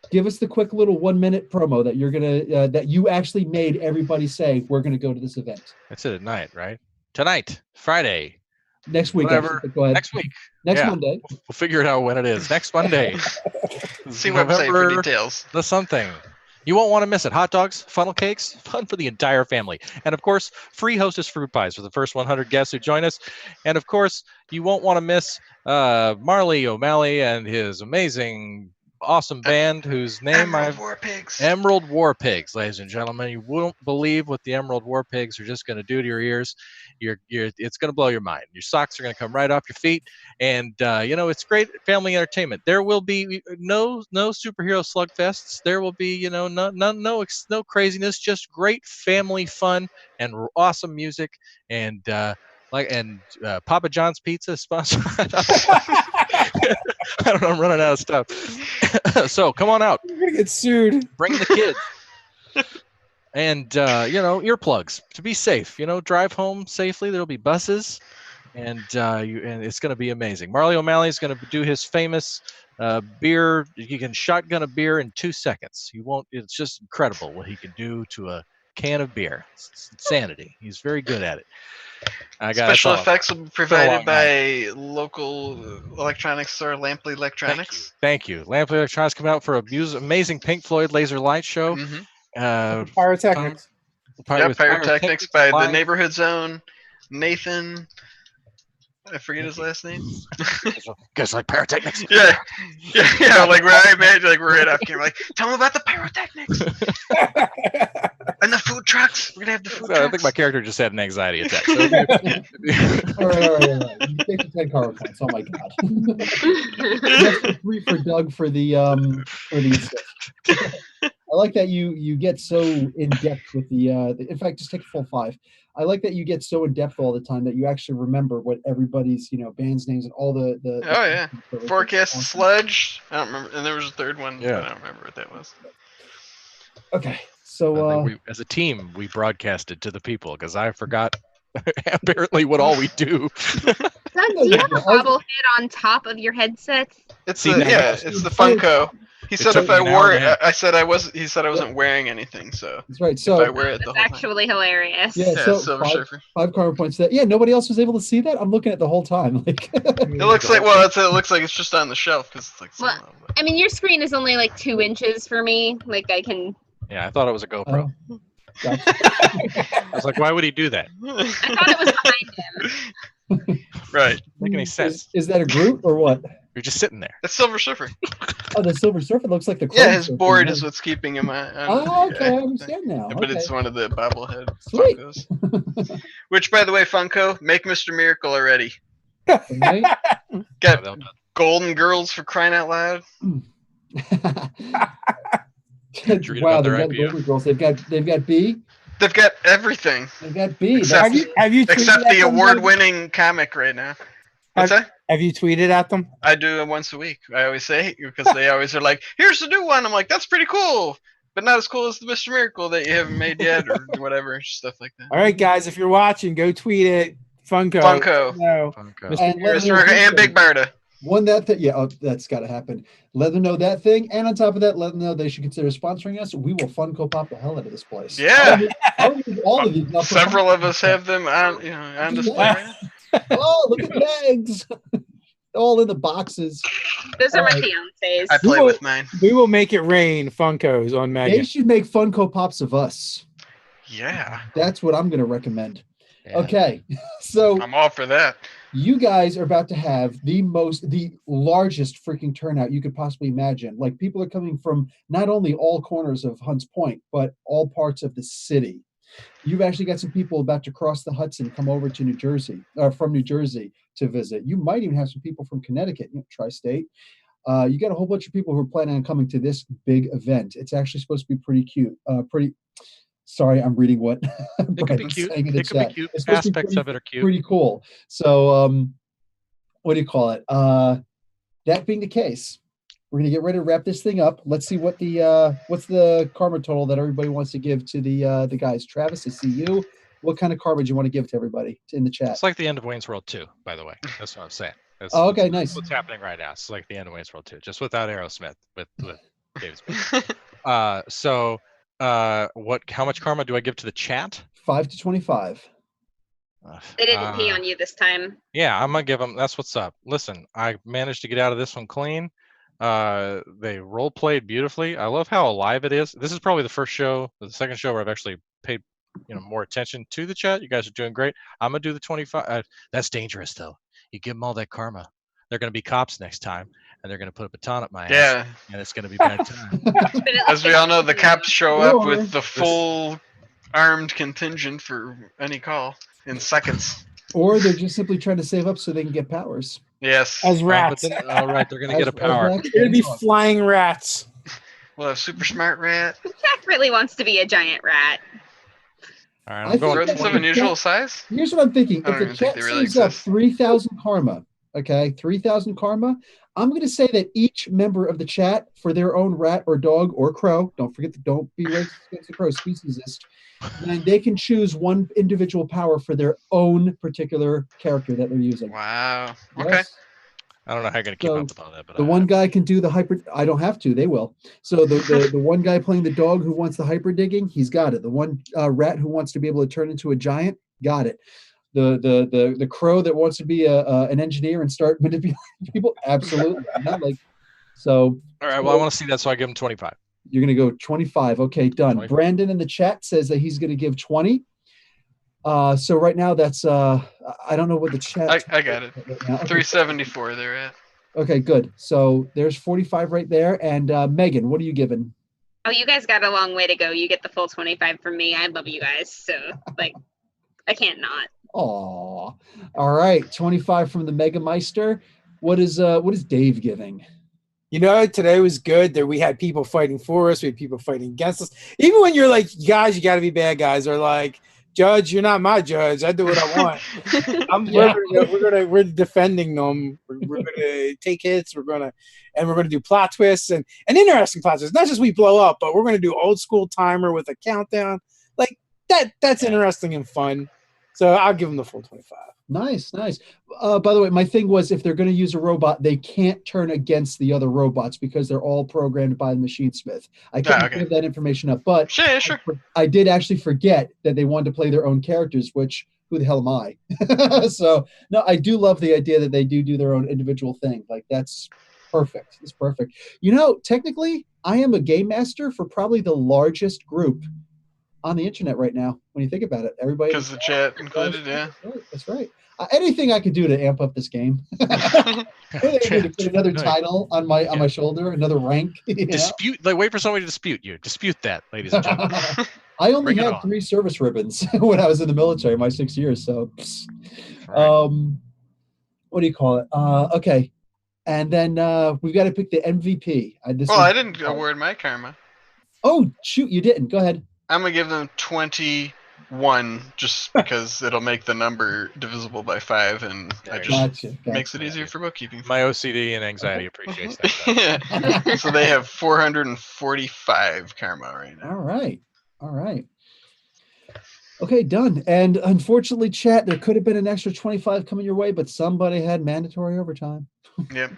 give us the quick little 1 minute promo that you're gonna that you actually made everybody say we're gonna go to this event That's it at night, right? Tonight, Friday, next week. whatever. Actually, but go ahead. Next week. Next Yeah. Monday. We'll figure it out when it is. Next Monday. See website for November details. the something. You won't want to miss it. Hot dogs, funnel cakes, fun for the entire family. And of course, free Hostess fruit pies for the first 100 guests who join us. And of course, you won't want to miss Marley O'Malley and his amazing, awesome band whose name Emerald War Pigs. Emerald War Pigs, ladies and gentlemen. You won't believe what the Emerald War Pigs are just going to do to your ears. It's going to blow your mind. Your socks are going to come right off your feet, and it's great family entertainment. There will be no superhero slugfests. There will be no craziness, just great family fun and awesome music, and Papa John's Pizza is sponsored. I don't know. I'm running out of stuff. So come on out. You're gonna get sued. Bring the kids. And earplugs to be safe. Drive home safely. There'll be buses, and it's going to be amazing. Marley O'Malley is going to do his famous beer. You can shotgun a beer in 2 seconds. You won't. It's just incredible what he can do to a can of beer. It's insanity. He's very good at it. Special effects will be provided by local electronics store Lampley Electronics. Thank you. Lampley Electronics coming out for a amazing Pink Floyd laser light show. Mm-hmm. Pyrotechnics. Pyrotechnics by the Neighborhood Zone. Nathan. I forget his last name. Guys like pyrotechnics. Yeah. Like where I imagine, we're right off camera. Like, tell them about the pyrotechnics and the food trucks. We're gonna have the food trucks. I think my character just had an anxiety attack. So All right. You take the 10 karma points. Oh my god. That's 3 for Doug for the assist. I like that you get so in depth with the in fact, just take a full 5. I like that you get so in depth all the time that you actually remember what everybody's band's names and all the. Oh yeah, Forecast Awesome. Sludge. I don't remember, and there was a third one, Yeah. but I don't remember what that was. Okay, I so think as a team, we broadcasted to the people because I forgot apparently what all we do. Doug, do you have a bobblehead on top of your headset? It's See, the now it's the Funko. He said took if me I an hour wore and a it, half. I said I was. He said I wasn't wearing anything, so that's right. if So I wear it the That's whole time. actually hilarious. yeah, Yeah, so Silver Surfer. 5 karma points. That nobody else was able to see that. I'm looking at the whole time. Like It looks like it looks like it's just on the shelf because it's like. Well, I mean, your screen is only like 2 inches for me. Like I can. Yeah, I thought it was a GoPro. Gotcha. I was like, why would he do that? I thought it was behind him. Right. Make any sense? Is that a Groot or what? You're just sitting there. That's Silver Surfer. Oh, the Silver Surfer looks like the. Yeah, Chrome his Surfer, board right? is what's keeping him on. Oh, okay, I yeah. understand now. But Okay. it's one of the bobblehead Sweet. Funkos. Which, by the way, Funko, make Mr. Miracle already. Right? Got They'll- Golden Girls for crying out loud. read Wow, about they've their got IPO? Golden Girls. They've got B. They've got everything They've got B. Except- That's- Have you tweeted except at the them, Doug? award-winning comic right now. What's that? Have you tweeted at them? I do it once a week. I always say because they always are like, "Here's the new one." I'm like, "That's pretty cool," but not as cool as the Mr. Miracle that you haven't made yet, or whatever stuff like that. All right, guys, if you're watching, go tweet it. Funko. Funko. No. Funko. And let them Mr. know Miracle two and Big things. Barda. One, that thing, yeah, that's got to happen. Let them know that thing, and on top of that, let them know they should consider sponsoring us. We will Funko Pop the hell out of this place. Yeah. all of these. Several of us have them on display right now. Oh, look at bags. All in the boxes. Those are my Alright. fiance's. I play Cool. with mine. We will make it rain Funkos on They Megan. should make Funko Pops of us. Yeah, That's what I'm going to recommend. Yeah. Okay, so I'm all for that. you guys are about to have the largest freaking turnout you could possibly imagine. Like, people are coming from not only all corners of Hunts Point, but all parts of the city. You've actually got some people about to cross the Hudson, come over to New Jersey, or from New Jersey to visit. You might even have some people from Connecticut, tri-state. You got a whole bunch of people who are planning on coming to this big event. It's actually supposed to be pretty cute. Sorry, I'm reading what It could be Brandon's cute. saying in the It could be chat. cute. It's supposed to be Aspects of it are cute. pretty cool. So, what do you call it? That being the case, we're gonna get ready to wrap this thing up. Let's see what's the karma total that everybody wants to give to the guys. Travis, I see you. What kind of karma do you want to give to everybody in the chat? It's like the end of Wayne's World 2, by the way. That's what I'm saying. That's, Oh, okay, that's nice. What's happening right now? It's like the end of Wayne's World 2, just without Aerosmith, with David Smith. How much karma do I give to the chat? 5 to 25. They didn't pee on you this time. Yeah, I'm gonna give them. That's what's up. Listen, I managed to get out of this one clean. They role played beautifully. I love how alive it is. This is probably the second show where I've actually paid more attention to the chat. You guys are doing great. I'm gonna do the 25. That's dangerous though. You give them all that karma, they're gonna be cops next time, and they're gonna put a baton up my ass. Yeah, And it's gonna be bad time. as we all know, the cops show up Or- with the full armed contingent for any call in seconds. Or they're just simply trying to save up so they can get powers. Yes, As rats. All right, they're gonna get a As power. rats, They're gonna be dogs. flying rats. we'll have super smart rat. Jack really wants to be a giant rat. All right, I I'm going. think Rodents of 20. unusual size. Here's what I'm thinking. I don't If the even think chat they really saves up exist. 3,000 karma, okay, 3,000 karma, I'm going to say that each member of the chat for their own rat or dog or crow, don't be racist against the crow speciesist, and they can choose one individual power for their own particular character that they're using. Wow. Okay. Yes? I don't know how you're gonna keep So, up with all that, but The one guy can do the hyper. I don't have to. They will. So the one guy playing the dog who wants the hyper digging, he's got it. The one rat who wants to be able to turn into a giant, got it. The crow that wants to be an engineer and start manipulating people, absolutely. Not like so. All right. Well, I want to see that, so I give him 25. You're gonna go 25. Okay, done. 25. Brandon in the chat says that he's gonna give 20. So right now that's I don't know what the chat. I got it. Right now. Okay. 374 they're at. Okay, good. So there's 45 right there. And Megan, what are you giving? Oh, you guys got a long way to go. You get the full 25 from me. I love you guys. So, like, I can't not. Aw. All right, 25 from the Mega Meister. What is Dave giving? Today was good. That we had people fighting for us. We had people fighting against us. Even when you're like, guys, you got to be bad guys, or like, Judge, you're not my judge. I do what I want. We're defending them. We're gonna take hits. We're gonna do plot twists and interesting plot twists. Not just we blow up, but we're gonna do old school timer with a countdown. Like that. That's interesting and fun. So I'll give them the full 25. Nice. By the way, my thing was if they're going to use a robot, they can't turn against the other robots because they're all programmed by the machine smith. I can't give that information up, but sure. I did actually forget that they wanted to play their own characters, which who the hell am I? So no, I do love the idea that they do their own individual thing. Like that's perfect. It's perfect. Technically, I am a game master for probably the largest group on the internet right now. When you think about it, everybody because the chat included, yeah. That's right. Anything I could do to amp up this game. Maybe to put another title on my shoulder, another rank. Dispute. Like, wait for somebody to dispute you. Dispute that, ladies and gentlemen. I only had 3 service ribbons when I was in the military, my 6 years. So, what do you call it? Okay, and then we've got to pick the MVP. I didn't award my karma. Oh shoot, you didn't. Go ahead. I'm gonna give them 21 just because it'll make the number divisible by 5 and gotcha. Makes it easier for bookkeeping. My OCD and anxiety appreciates that. So they have 445 karma right now. All right. Okay, done. And unfortunately, chat, there could have been an extra 25 coming your way, but somebody had mandatory overtime. Yep.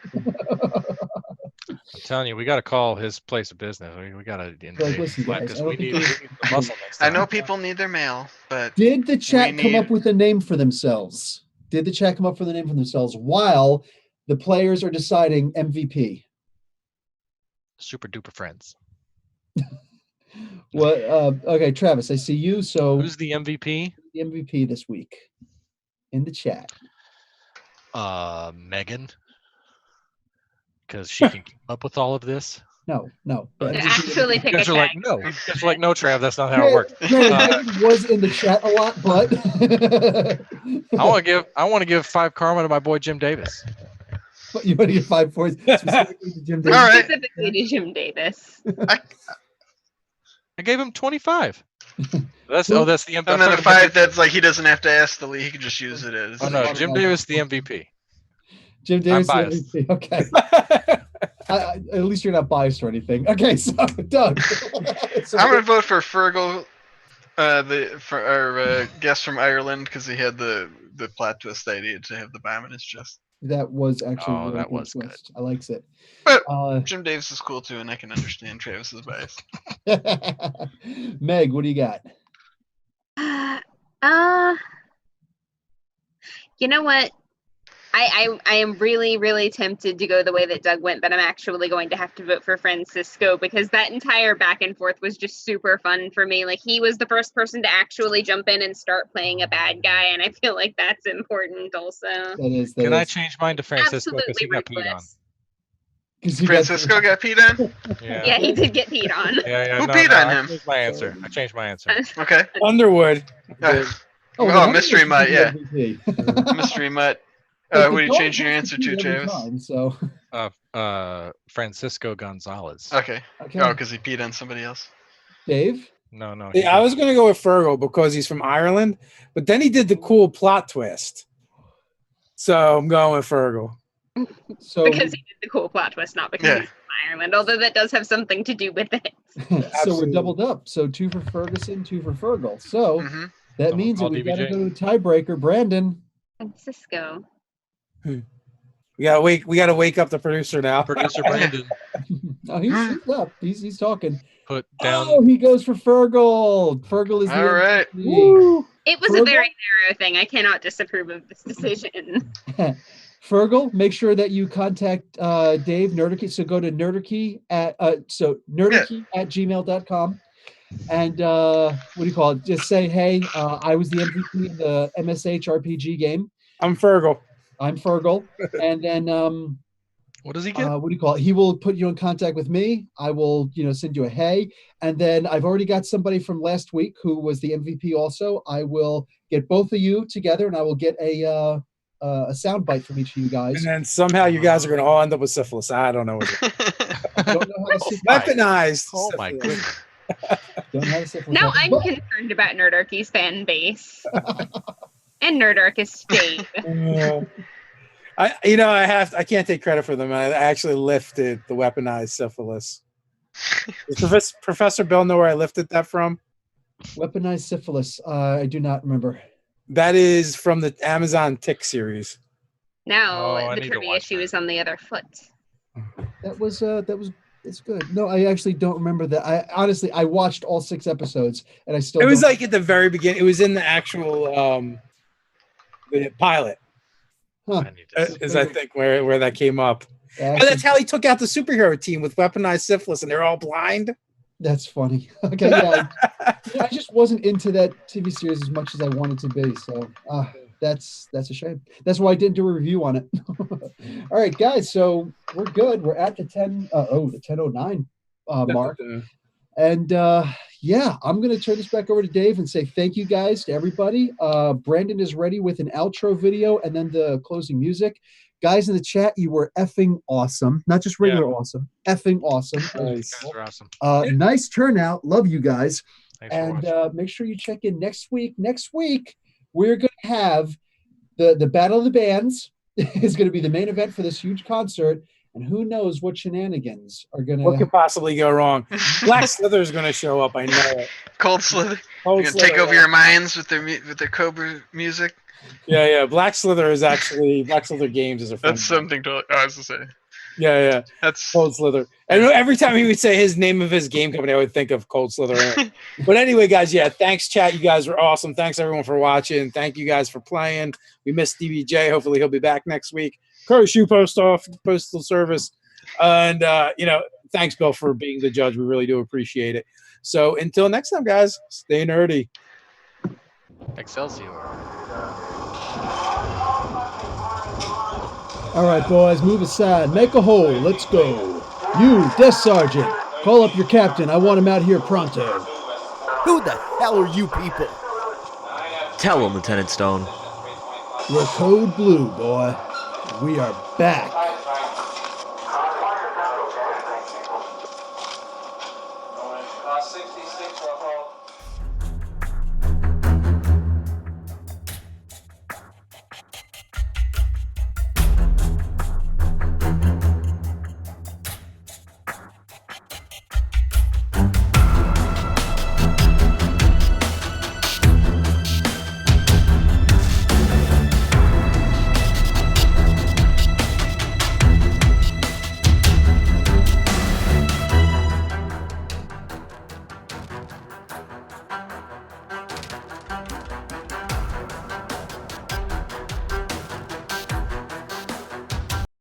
I'm telling you, we got to call his place of business. We got to listen, guys, we need the muscle next time. I know people need their mail, but did the chat come up with a name for themselves? While the players are deciding MVP? Super duper friends. What? Okay, Travis, I see you. So who's the MVP? The MVP this week in the chat. Megan. Because she can keep up with all of this. No. Actually, pick a are like, no. Guys are like, no, Trav, that's not how it works. Was in the chat a lot, but I want to give 5 karma to my boy Jim Davis. But you want to give 5 points specifically to Jim Davis? All right. Specifically to Jim Davis. I gave him 25. That's the MVP. And then the 5 that's like he doesn't have to ask the league; he can just use it as. Oh no, Jim Davis the MVP. Jim Davis the MVP. Okay. At least you're not biased or anything. Okay, so Doug. I'm gonna vote for Fergal, for our guest from Ireland, because he had the plot twist idea to have the bomb in his chest. That was actually really that was twist. I likes it. But Jim Davis is cool too, and I can understand Travis's bias. Meg, what do you got? You know what? I am really, really tempted to go the way that Doug went, but I'm actually going to have to vote for Francisco because that entire back and forth was just super fun for me. Like, he was the first person to actually jump in and start playing a bad guy, and I feel like that's important also. Can I change mine to Francisco because he got peed on? Francisco got peed on? Yeah, he did get peed on. Who peed on him? I changed my answer. Okay. Underwood. Mystery Mutt, yeah. Mystery Mutt. What are you changing your answer to, Travis? Francisco Gonzalez. Okay. Oh, because he peed on somebody else. Dave? No. Yeah, I was going to go with Fergal because he's from Ireland, but then he did the cool plot twist. So I'm going with Fergal. Because he did the cool plot twist, not because he's from Ireland, although that does have something to do with it. So we're doubled up. So 2 for Ferguson, 2 for Fergal. So that means that we got to go to tiebreaker. Brandon. Francisco. We gotta wake up the producer now. Producer Brandon. Oh, he's up. He's talking. Put down. Oh, he goes for Fergal. Fergal is the all right. It was a very narrow thing. I cannot disapprove of this decision. Fergal, make sure that you contact Dave Nerdarchy. So go to Nerdarchy at gmail.com. And what do you call it? Just say, hey, I was the MVP of the MSH RPG game. I'm Fergal. And then what does he get? What do you call it? He will put you in contact with me. I will, send you a hey. And then I've already got somebody from last week who was the MVP also. I will get both of you together and I will get a sound bite from each of you guys. And then somehow you guys are going to all end up with syphilis. I don't know. I don't know how to weaponized. Oh my goodness. Don't have a syphilis. Now I'm But- concerned about Nerdarchy's fan base and Nerdarchy's state. I can't take credit for them. I actually lifted the weaponized syphilis. Does Professor Bill know where I lifted that from? Weaponized syphilis. I do not remember. That is from the Amazon Tick series. Now I the need to trivia watch shoe that. is on the other foot. That was it's good. No, I actually don't remember that. I honestly watched all 6 episodes and I still It was don't- like at the very beginning. It was in the actual the pilot. Huh. I need to see. Is I think where that came up. Actually, And that's how he took out the superhero team with weaponized syphilis, and they're all blind. that's funny. Okay, yeah. I just wasn't into that TV series as much as I wanted to be. So that's a shame. That's why I didn't do a review on it. All right, guys. So we're good. We're at the 10:09 mark. And yeah, I'm going to turn this back over to Dave and say thank you guys to everybody. Brandon is ready with an outro video and then the closing music. Guys in the chat, you were effing awesome. Not just regular awesome, effing awesome. Nice. You guys are awesome. Nice turnout. Love you guys. Thanks for And watching. make sure you check in next week. Next week, we're going to have the Battle of the Bands is going to be the main event for this huge concert. And who knows what shenanigans are going What to could possibly go wrong? Black Slither is going to show up. I know it. Cold Slither. Cold You're gonna Slither, take over yeah. your minds with their Cobra music. Yeah. Black Slither is actually Black Slither Games is a friend. That's something to. I was to say. Yeah. That's Cold Slither. And every time he would say his name of his game company, I would think of Cold Slither. But anyway, guys, yeah, thanks, chat. You guys were awesome. Thanks, everyone, for watching. Thank you guys for playing. We missed DBJ. Hopefully, he'll be back next week. Crow Shoe Postal Service. And, thanks, Bill, for being the judge. We really do appreciate it. So until next time, guys, stay nerdy. Excelsior. All right, boys, move aside. Make a hole. Let's go. You, Desk Sergeant, call up your captain. I want him out here pronto. Who the hell are you people? Tell him, Lieutenant Stone. We're Code Blue, boy. We are back.